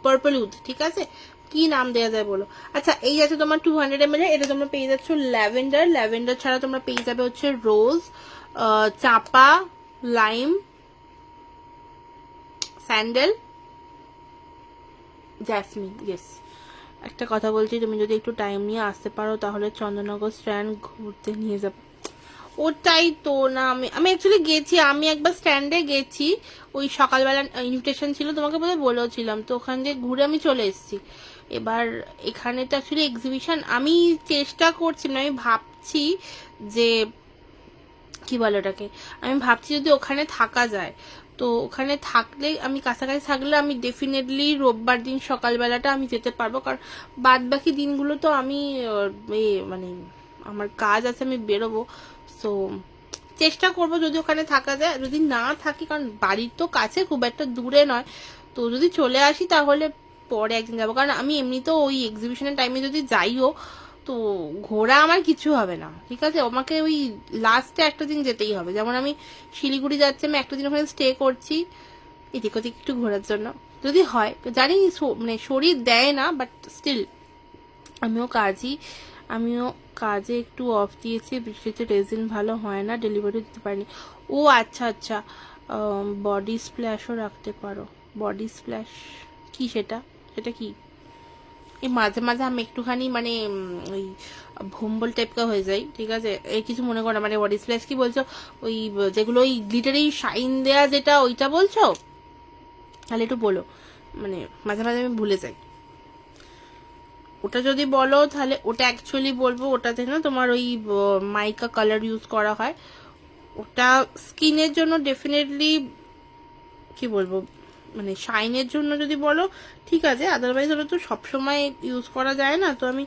পার্পল উড, ঠিক আছে? কি নাম দেওয়া যায় বলো। আচ্ছা, এই আছে তোমার 200 ml, এটা তোমরা পেয়ে যাচ্ছ ল্যাভেন্ডার। ল্যাভেন্ডার ছাড়া তোমরা পেয়ে যাবে হচ্ছে রোজ, চাপা, লাইম, স্যান্ডেল, জ্যাসমিন। ইয়েস, একটা কথা বলছি, তুমি যদি একটু টাইম নিয়ে আসতে পারো তাহলে চন্দননগর স্ট্যান্ড ঘুরতে নিয়ে যাবো। ওটাই তো না, আমি অ্যাকচুয়ালি গেছি, আমি একবার স্ট্যান্ডে গেছি, ওই সকালবেলা ইনভিটেশন ছিল, তোমাকে বোধহয় বলেওছিলাম, তো ওখান দিয়ে ঘুরে আমি চলে এসেছি। এবার এখানে তো অ্যাকচুয়ালি এক্সিবিশন, আমি চেষ্টা করছি, মানে আমি ভাবছি যে কি বলে ওটাকে, আমি ভাবছি যদি ওখানে থাকা যায়, তো ওখানে থাকলে, আমি কাছাকাছি থাকলে আমি ডেফিনেটলি রোববার দিন সকালবেলাটা আমি যেতে পারবো, কারণ বাদ বাকি দিনগুলো তো আমি মানে আমার কাজ আছে, আমি বেরোবো। সো চেষ্টা করবো যদি ওখানে থাকা যায়, যদি না থাকি, কারণ বাড়ির তো কাছে, খুব একটা দূরে নয়, তো যদি চলে আসি তাহলে পরে একদিন যাবো, কারণ আমি এমনিতেও ওই এক্সিবিশনের টাইমে যদি যাইও তো ঘোরা আমার কিছু হবে না, ঠিক আছে? আমাকে ওই লাস্টে একটা দিন যেতেই হবে, যেমন আমি শিলিগুড়ি যাচ্ছি, আমি একটা দিন ওখানে স্টে করছি এদিক ওদিক একটু ঘোরার জন্য, যদি হয়। জানি মানে শরীর দেয় না, বাট স্টিল আমিও কাজে একটু অফ দিয়েছি, বৃষ্টিতে রেজিন ভালো হয় না, ডেলিভারি দিতে পারিনি। ও আচ্ছা আচ্ছা, বডি স্প্ল্যাশও রাখতে পারো। বডি স্প্ল্যাশ কি সেটা, সেটা কি? এই মাঝে মাঝে আমি একটুখানি মানে ওই ভম্বল টাইপকা হয়ে যাই, ঠিক আছে? এই কিছু মনে করো না, মানে বডি স্প্ল্যাশ কি বলছো? ওই যেগুলো ওই গ্লিটারি শাইন দেয়া যেটা, ওইটা বলছো? তাহলে একটু বলো, মানে মাঝে মাঝে আমি ভুলে যাই। ওটা যদি বলো তাহলে ওটা অ্যাকচুয়ালি বলবো, ওটাতে না তোমার ওই মাইকা কালার ইউজ করা হয়। ওটা স্কিনের জন্য ডেফিনেটলি কি বলবো, মানে শাইনের জন্য যদি বলো ঠিক আছে, আদারওয়াইজ ওটা তো সবসময় ইউজ করা যায় না। তো আমি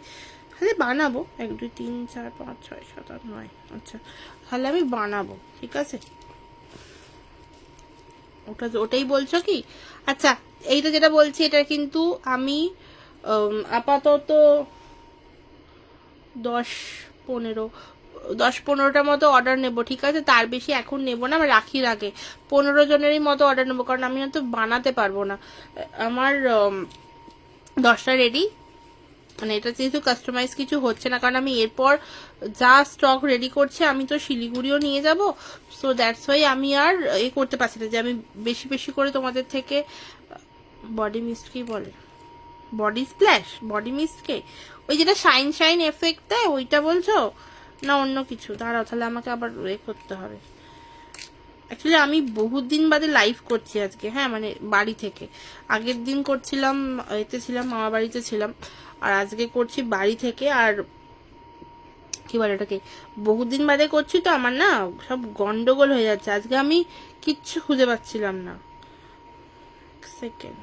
তাহলে বানাবো 1 2 3 4 5 6 7 8 9, আচ্ছা তাহলে আমি বানাবো, ঠিক আছে? ওটাই বলছো কি? আচ্ছা, এইটা যেটা বলছি এটা কিন্তু আমি আপাতত 10-15টার মতো অর্ডার নেব, ঠিক আছে? তার বেশি এখন নেব না, আমি রাখির আগে 15 জনেরই মতো অর্ডার নেবো, কারণ আমি না তো বানাতে পারবো না। আমার 10টা রেডি, মানে এটা যেহেতু কাস্টমাইজ কিছু হচ্ছে না, কারণ আমি এরপর যা স্টক রেডি করছি আমি তো শিলিগুড়িও নিয়ে যাব। সো দ্যাটস ওয়াই আমি আর করতে পারছি না যে আমি বেশি বেশি করে তোমাদের থেকে বডি মিস্ট কি বলে, বডি স্প্ল্যাশ, বডি মিস্টকে ওই যেটা শাইন শাইন এফেক্ট দেয় ওইটা বলছো না অন্য কিছু? দাঁড়াও, তাহলে আমাকে আবার করতে হবে। অ্যাকচুয়ালি আমি বহুত দিন বাদে লাইভ করছি আজকে, হ্যাঁ মানে বাড়ি থেকে। আগের দিন করছিলাম এতে ছিলাম, মামা বাড়িতে ছিলাম, আর আজকে করছি বাড়ি থেকে। আর কি বলে এটাকে, বহুত দিন বাদে করছি তো আমার না সব গন্ডগোল হয়ে যাচ্ছে। আজকে আমি কিচ্ছু খুঁজে পাচ্ছিলাম না। সেকেন্ড,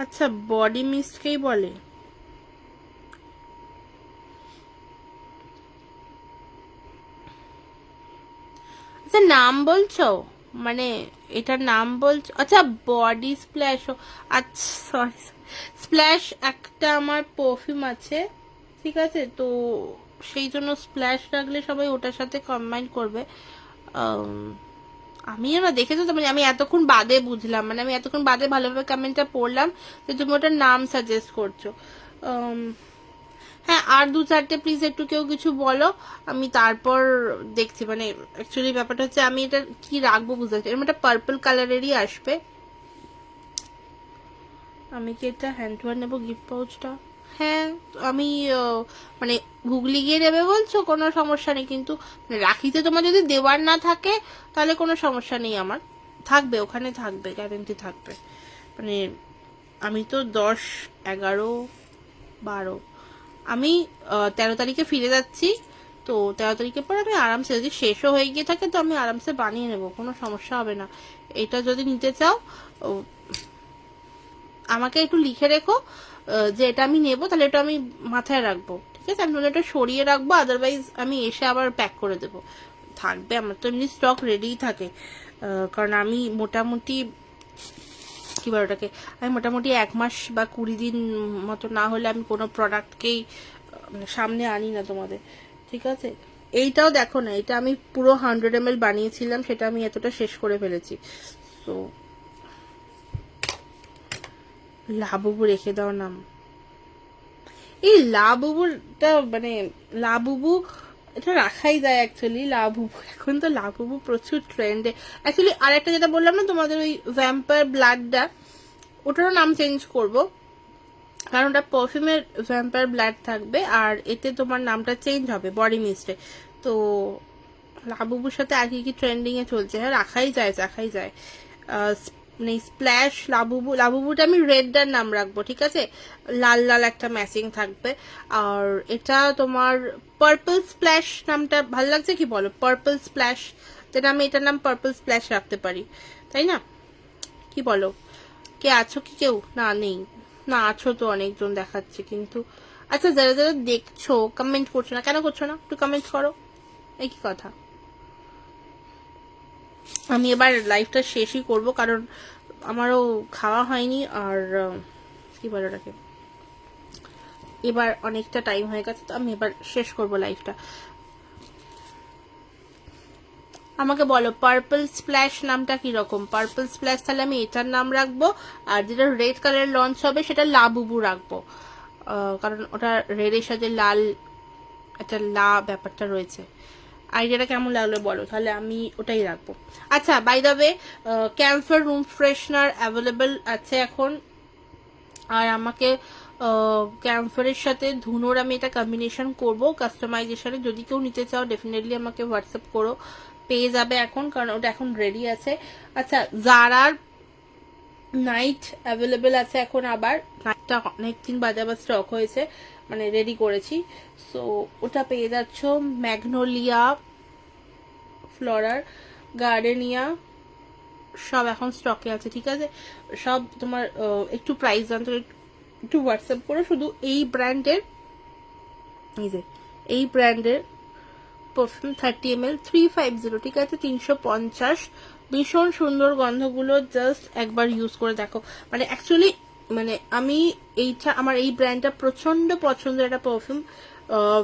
আচ্ছা বডি মিস্টকেই বলে। আচ্ছা নাম বলছো, মানে এটার নাম বলছো? আচ্ছা বডি স্প্ল্যাশ, আচ্ছা সরি, স্প্ল্যাশ একটা আমার পারফিউম আছে, ঠিক আছে? তো সেই জন্য স্প্ল্যাশ রাখলে সবাই ওটার সাথে কম্বাইন করবে। আমিও না দেখেছো তো, মানে আমি এতক্ষণ বাদে বুঝলাম, মানে আমি এতক্ষণ বাদে ভালোভাবে কমেন্টটা পড়লাম যে তুমি ওটার নাম সাজেস্ট করছো। হ্যাঁ, আর 2-4টে প্লিজ একটু কেউ কিছু বলো, আমি তারপর দেখছি। মানে অ্যাকচুয়ালি ব্যাপারটা হচ্ছে আমি এটা কি রাখবো বুঝতে পারছি। এরকম একটা পার্পল কালারেরই আসবে। আমি কি এটা হ্যান্ড টু হ্যান্ড নেবো গিফট পাউচটা? হ্যাঁ, আমি মানে গুগলি গিয়ে নেবে বলছো, কোনো সমস্যা নেই, কিন্তু মানে রাখিতে তোমার যদি দেওয়ার না থাকে তাহলে কোনো সমস্যা নেই, আমার থাকবে, ওখানে থাকবে, গ্যারেন্টি থাকবে। মানে আমি তো 10 11 12, আমি 13 তারিখে ফিরে যাচ্ছি। তো 13 তারিখের পর আমি আরামসে, যদি শেষও হয়ে গিয়ে থাকে তো আমি আরামসে বানিয়ে নেবো, কোনো সমস্যা হবে না। এটা যদি নিতে চাও আমাকে একটু লিখে রেখো যে এটা আমি নেবো, তাহলে এটা আমি মাথায় রাখবো, ঠিক আছে? আমি এটা সরিয়ে রাখবো, আদারওয়াইজ আমি এসে আবার প্যাক করে দেবো। থাকবে, আমার তো এমনি স্টক রেডিই থাকে, কারণ আমি মোটামুটি কি বলে ওটাকে, আমি মোটামুটি 1 মাস বা 20 দিন মতো না হলে আমি কোনো প্রোডাক্টকেই সামনে আনি না তোমাদের, ঠিক আছে? এইটাও দেখো না, এটা আমি পুরো 100 ml বানিয়েছিলাম, সেটা আমি এতটা শেষ করে ফেলেছি। তো লাবুবু রেখে দাও নাম, এই লাবুবুটা মানে লাবুবু এটা রাখাই যায় অ্যাকচুয়ালি। লাবুবু এখন তো লাবুবু প্রচুর ট্রেন্ডে। অ্যাকচুয়ালি আর একটা যেটা বললাম না তোমাদের, ওই ভ্যাম্পায়ার ব্লাডটা, ওটারও নাম চেঞ্জ করব, কারণ ওটা পারফিউমের ভ্যাম্পায়ার ব্লাড থাকবে, আর এতে তোমার নামটা চেঞ্জ হবে বডি মিস্টে। তো লাবুবুর সাথে আর কি ট্রেন্ডিং এ চলছে, হ্যাঁ রাখাই যায়। মানে স্প্ল্যাশ লাবুবু, লাবুবুটা আমি রেডটার নাম রাখবো, ঠিক আছে? লাল লাল একটা ম্যাচিং থাকবে। আর এটা তোমার পার্পল স্প্ল্যাশ নামটা ভালো লাগছে, কি বলো? পার্পল স্প্ল্যাশ, যেটা আমি এটার নাম পার্পল স্প্ল্যাশ রাখতে পারি, তাই না? কি বলো? কে আছো কি কেউ? না নেই, না আছো তো অনেকজন দেখাচ্ছে কিন্তু। আচ্ছা যারা যারা দেখছো কমেন্ট করছো না, কেন করছো না? একটু কমেন্ট করো, এই কি কথা? আমি এবার লাইভটা শেষই করব, কারণ আমারও খাওয়া হয়নি, আর কি বলে ওটাকে, এবার অনেকটা টাইম হয়ে গেছে, তো আমি এবার শেষ করব লাইভটা। আমাকে বলো পার্পল স্প্ল্যাশ নামটা কিরকম? পার্পল স্প্ল্যাশ তাহলে আমি এটার নাম রাখবো, আর যেটা রেড কালার লঞ্চ হবে সেটা লাবুবু রাখবো, কারণ ওটা রেডের সাথে লাল একটা লা ব্যাপারটা রয়েছে। আইডিয়াটা কেমন লাগলো বলো, তাহলে আমি ওটাই রাখবো। আচ্ছা, by the way, camphor room freshener available আছে এখন। আর আমাকে ক্যাম্ফারের সাথে ধুনোর আমি এটা কম্বিনেশন করবো কাস্টমাইজেশনে। যদি কেউ নিতে চাও ডেফিনেটলি আমাকে হোয়াটসঅ্যাপ করো, পেয়ে যাবে এখন, কারণ ওটা এখন রেডি আছে। আচ্ছা, জারার নাইট অ্যাভেলেবেল আছে এখন, আবার নাইটটা অনেকদিন বাদে আবার স্টক হয়েছে, মানে রেডি করেছি, সো ওটা পেয়ে যাচ্ছ। ম্যাগনোলিয়া, ফ্লোরার, গার্ডেনিয়া সব এখন স্টকে আছে, ঠিক আছে। সব তোমার একটু প্রাইস জানতে একটু হোয়াটসঅ্যাপ করো। শুধু এই ব্র্যান্ডের, এই ব্র্যান্ডের পারফিউম 30 ml 350, ঠিক আছে, 350। ভীষণ সুন্দর গন্ধগুলো, জাস্ট একবার ইউজ করে দেখো। মানে অ্যাকচুয়ালি মানে আমি এইটা, আমার এই ব্র্যান্ডটা প্রচন্ড পছন্দের একটা পারফিউম।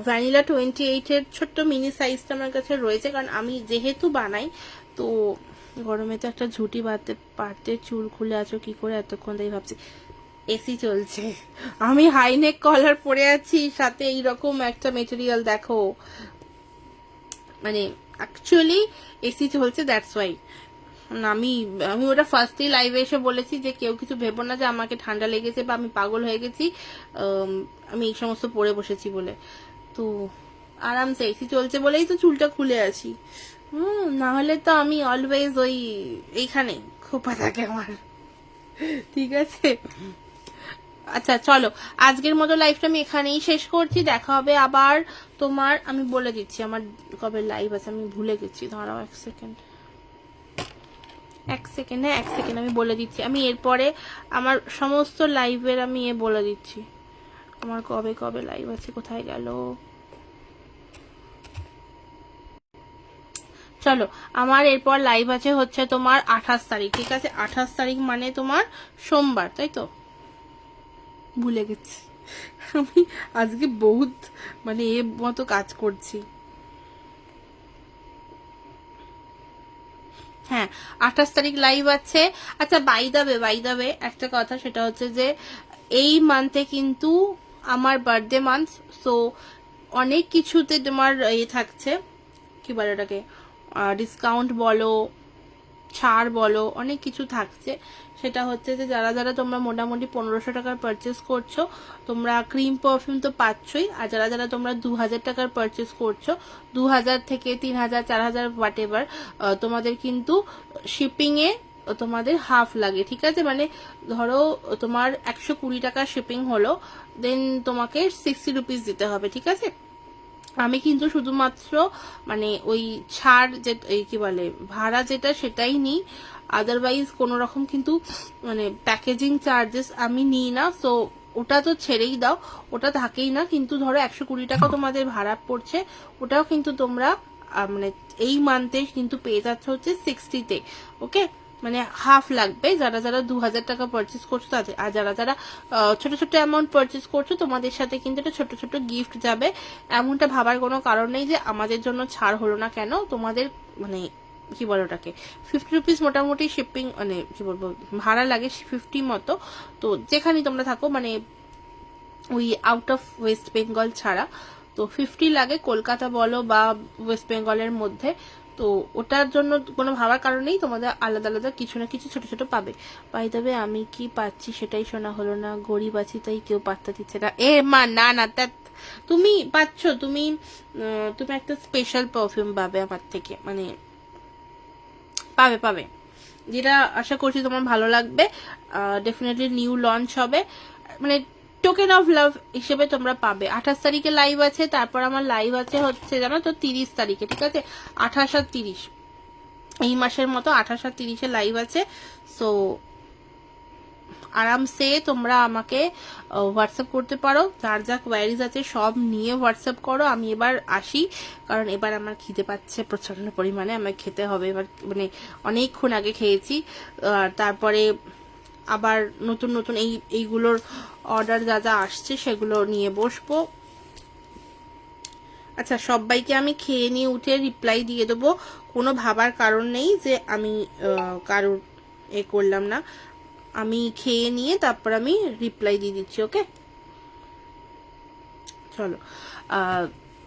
ভ্যানিলা 28 এর ছোট্ট মিনি সাইজটা আমার কাছে রয়েছে, কারণ আমি যেহেতু বানাই, তো গরমে তো একটা ঝুঁটি বাঁধতে পারতে, চুল খুলে আছো কি করে এতক্ষণ, তাই ভাবছি। এসি চলছে, আমি হাইনেক কলার পরে আছি, সাথে এইরকম একটা মেটেরিয়াল দেখো, মানে অ্যাকচুয়ালি এসি চলছে, দ্যাটস ওয়াই। আমি আমি ওটা ফার্স্টেই লাইভে এসে বলেছি যে কেউ কিছু ভেবো না যে আমাকে ঠান্ডা লেগেছে বা আমি পাগল হয়ে গেছি, আমি এই সমস্ত পরে বসেছি বলে। তো আরামসে এসি চলছে বলেই তো চুলটা খুলে আছি। না হলে তো আমি অলওয়েজ ওই এইখানে খোপা থাকে আমার, ঠিক আছে। আচ্ছা চলো, আজকের মতো লাইভটা আমি এখানেই শেষ করছি। দেখা হবে আবার তোমার, আমি বলে দিচ্ছি আমার কবে লাইভ আছে, আমি ভুলে গেছি, দাঁড়াও এক সেকেন্ড, হ্যাঁ 1 সেকেন্ড, আমি বলে দিচ্ছি। আমি এরপরে আমার সমস্ত লাইভের আমি বলে দিচ্ছি আমার কবে কবে লাইভ আছে, কোথায় গেল। চলো, আমার এরপর লাইভ আছে হচ্ছে তোমার 28 তারিখ, ঠিক আছে। 28 তারিখ মানে তোমার সোমবার, তাই তো, ভুলে গেছি আমি। আজকে বহুত মানে মতো কাজ করছি। হ্যাঁ, 28 তারিখ লাইভ আছে। আচ্ছা, বাই দা ওয়ে একটা কথা, সেটা হচ্ছে যে এই মান্থে কিন্তু আমার বার্থডে মান্থ, সো অনেক কিছুতে তোমার থাকছে, কি বলে ওটাকে, ডিসকাউন্ট বলো, ছাড় বলো, অনেক কিছু থাকছে। সেটা হচ্ছে যে যারা যারা তোমরা মোটামুটি 1500 টাকার পারচেস করছো, তোমরা ক্রিম পারফিউম তো পাচ্ছই, আর যারা যারা তোমরা 2000 টাকার পারচেস করছো, 2000 থেকে 3000 4000 হোয়াট এভার, তোমাদের কিন্তু শিপিং এ তোমাদের হাফ লাগে, ঠিক আছে। মানে ধরো তোমার 120 টাকা শিপিং হলো, দেন তোমাকে 60 রুপিস দিতে হবে, ঠিক আছে। আমি কিন্তু শুধুমাত্র মানে ওই ছাড় যে কি বলে ভাড়া যেটা সেটাই নিই, আদারওয়াইজ কোনো রকম কিন্তু মানে প্যাকেজিং চার্জেস আমি নিই না। সো ওটা তো ছেড়েই দাও, ওটা থাকেই না। কিন্তু ধরো 120 টাকা তোমাদের ভাড়া পড়ছে, ওটাও কিন্তু তোমরা মানে এই মান্থে কিন্তু পেয়ে যাচ্ছ হচ্ছে 60-তে, ওকে। মানে হাফ লাগবে যারা যারা 2000 টাকা পারচেস করছো তাদের, আর যারা যারা ছোট ছোট অ্যামাউন্ট পারচেস করছো তোমাদের সাথে কিন্তু একটা ছোট ছোট গিফট যাবে। এমনটা ভাবার কোনো কারণ নেই যে আমাদের জন্য ছাড় হলো না কেন, তোমাদের মানে কি বলো ওটাকে 50 রুপিস মোটামুটি শিপিং মানে কি বলবো ভাড়া লাগে 50 মতো। তো যেখানে তোমরা থাকো মানে ওই আউট অফ ওয়েস্ট বেঙ্গল ছাড়া তো 50 লাগে, কলকাতা বলো বা ওয়েস্ট বেঙ্গলের মধ্যে। তো ওটার জন্য কোনো ভাবার কারণ নেই, তোমাদের আলাদা আলাদা কিছু না কিছু ছোট ছোট পাবে। পাই তবে আমি কি পাচ্ছি সেটাই শোনা হলো না, গরিব আছি তাই কেউ পাত্তা দিচ্ছে না। মা না না, তা তুমি পাচ্ছ, তুমি তুমি একটা স্পেশাল পারফিউম পাবে আমার থেকে, মানে পাবে পাবে, যেটা আশা করছি তোমার ভালো লাগবে। ডেফিনেটলি নিউ লঞ্চ হবে, মানে টোকেন অফ লাভ হিসেবে তোমরা পাবে। 28 তারিখে লাইভ আছে, তারপর আমার লাইভ আছে হচ্ছে জানো তো 30 তারিখে, ঠিক আছে। 28 আর 30 এই মাসের মতো 28 আর 30-এ লাইভ আছে। সো আরামসে তোমরা আমাকে হোয়াটসঅ্যাপ করতে পারো, যার যা কোয়ারিজ আছে সব নিয়ে হোয়াটসঅ্যাপ করো। আমি এবার আসি, কারণ এবার আমার খিদে পাচ্ছে প্রচন্ড পরিমাণে, আমাকে খেতে হবে এবার, মানে অনেকক্ষণ আগে খেয়েছি। তারপরে আবার নতুন নতুন এইগুলোর অর্ডার যা যা আসছে সেগুলো নিয়ে বসবো। আচ্ছা, সবাইকে আমি খেয়ে নিয়ে উঠে রিপ্লাই দিয়ে দেবো, কোনো ভাবার কারণ নেই যে আমি কারোর করলাম না। আমি খেয়ে নিয়ে তারপর আমি রিপ্লাই দিয়ে দিচ্ছি, ওকে। চলো,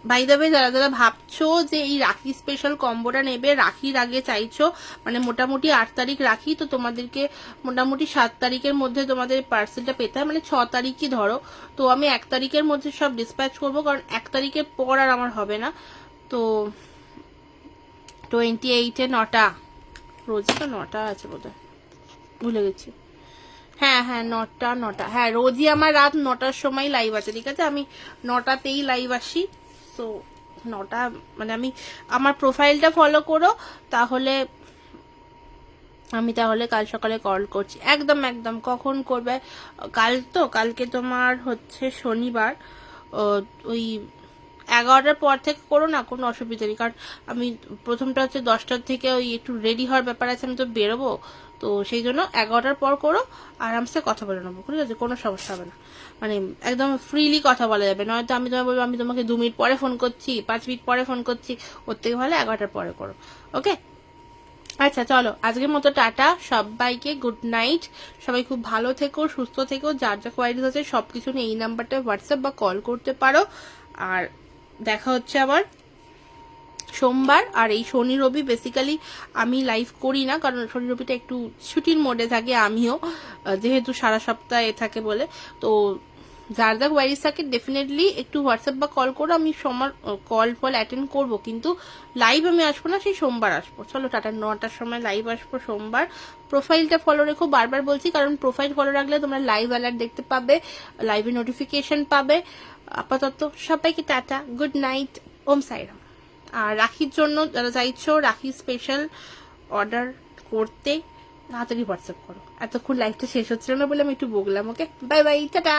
বাই দ্য ওয়ে, যারা যারা ভাবছো যে এই রাখি স্পেশাল কম্বোটা নেবে, রাখির আগে চাইছো, মানে মোটামুটি 8 তারিখ রাখি, তো তোমাদেরকে মোটামুটি 7 তারিখের মধ্যে তোমাদের পার্সেলটা পেতে হয়, মানে 6 তারিখই ধরো। তো আমি 1 তারিখের মধ্যে সব ডিসপ্যাচ করবো, কারণ 1 তারিখের পর আর আমার হবে না। তো 28-এ 9টা, রোজই তো 9টা আছে বোধহয়, ভুলে গেছি। হ্যাঁ হ্যাঁ, 9টা, হ্যাঁ রোজই আমার রাত 9টার সময় লাইভ আছে, ঠিক আছে? আমি 9টাতেই লাইভ আসি। সো 9টা, মানে আমি আমার প্রোফাইলটা ফলো করো, তাহলে আমি তাহলে কাল সকালে কল করছি। একদম একদম, কখন করবে? কালকে তোমার হচ্ছে শনিবার, ওই 11টার পর থেকে করো না, কোনো অসুবিধা নেই। কারণ আমি প্রথমটা হচ্ছে 10টার থেকে ওই একটু রেডি হওয়ার ব্যাপার আছে, আমি তো বেরোবো, তো সেই জন্য 11টার পর করো, আরামসে কথা বলে নেবো, ঠিক আছে? কোনো সমস্যা হবে না, মানে একদম ফ্রিলি কথা বলা যাবে। নয়তো আমি তোমায় বলবো আমি তোমাকে 2 মিনিট পরে ফোন করছি, 5 মিনিট পরে ফোন করছি, ওর থেকে ভালো 11টার পরে করো। ওকে, আচ্ছা চলো, আজকের মতো টাটা, সবাইকে গুড নাইট। সবাই খুব ভালো থেকো, সুস্থ থেকো, যার যা কোয়ারিজ আছে সবকিছু নিয়ে এই নাম্বারটা হোয়াটসঅ্যাপ বা কল করতে পারো। আর দেখা হচ্ছে আবার সোমবার। আর এই শনি রবি বেসিক্যালি আমি লাইভ করি না, কারণ শনি রবিটা একটু ছুটির মোডে থাকে আমিও, যেহেতু সারা সপ্তাহ থাকে বলে। তো যার যা কোয়ারিজ থাকে ডেফিনেটলি একটু হোয়াটসঅ্যাপ বা কল করো, আমি সোমবার কল ফল অ্যাটেন্ড করবো, কিন্তু লাইভ আমি আসবো না, সেই সোমবার আসবো। চলো টাটা, 9টার সময় লাইভ আসবো সোমবার। প্রোফাইলটা ফলো রেখো, বারবার বলছি, কারণ প্রোফাইল ফলো রাখলে তোমরা লাইভ অ্যালার্ট দেখতে পাবে, লাইভে নোটিফিকেশন পাবে। আপাতত সবাইকে টাটা, গুড নাইট, ওম সাইরাম। আর রাখির জন্য যারা চাইছো রাখি স্পেশাল অর্ডার করতে, তাড়াতাড়ি হোয়াটসঅ্যাপ করো। এতক্ষণ লাইভটা শেষ হচ্ছিল না বলে আমি একটু বললাম। ওকে, বাই বাই, টাটা।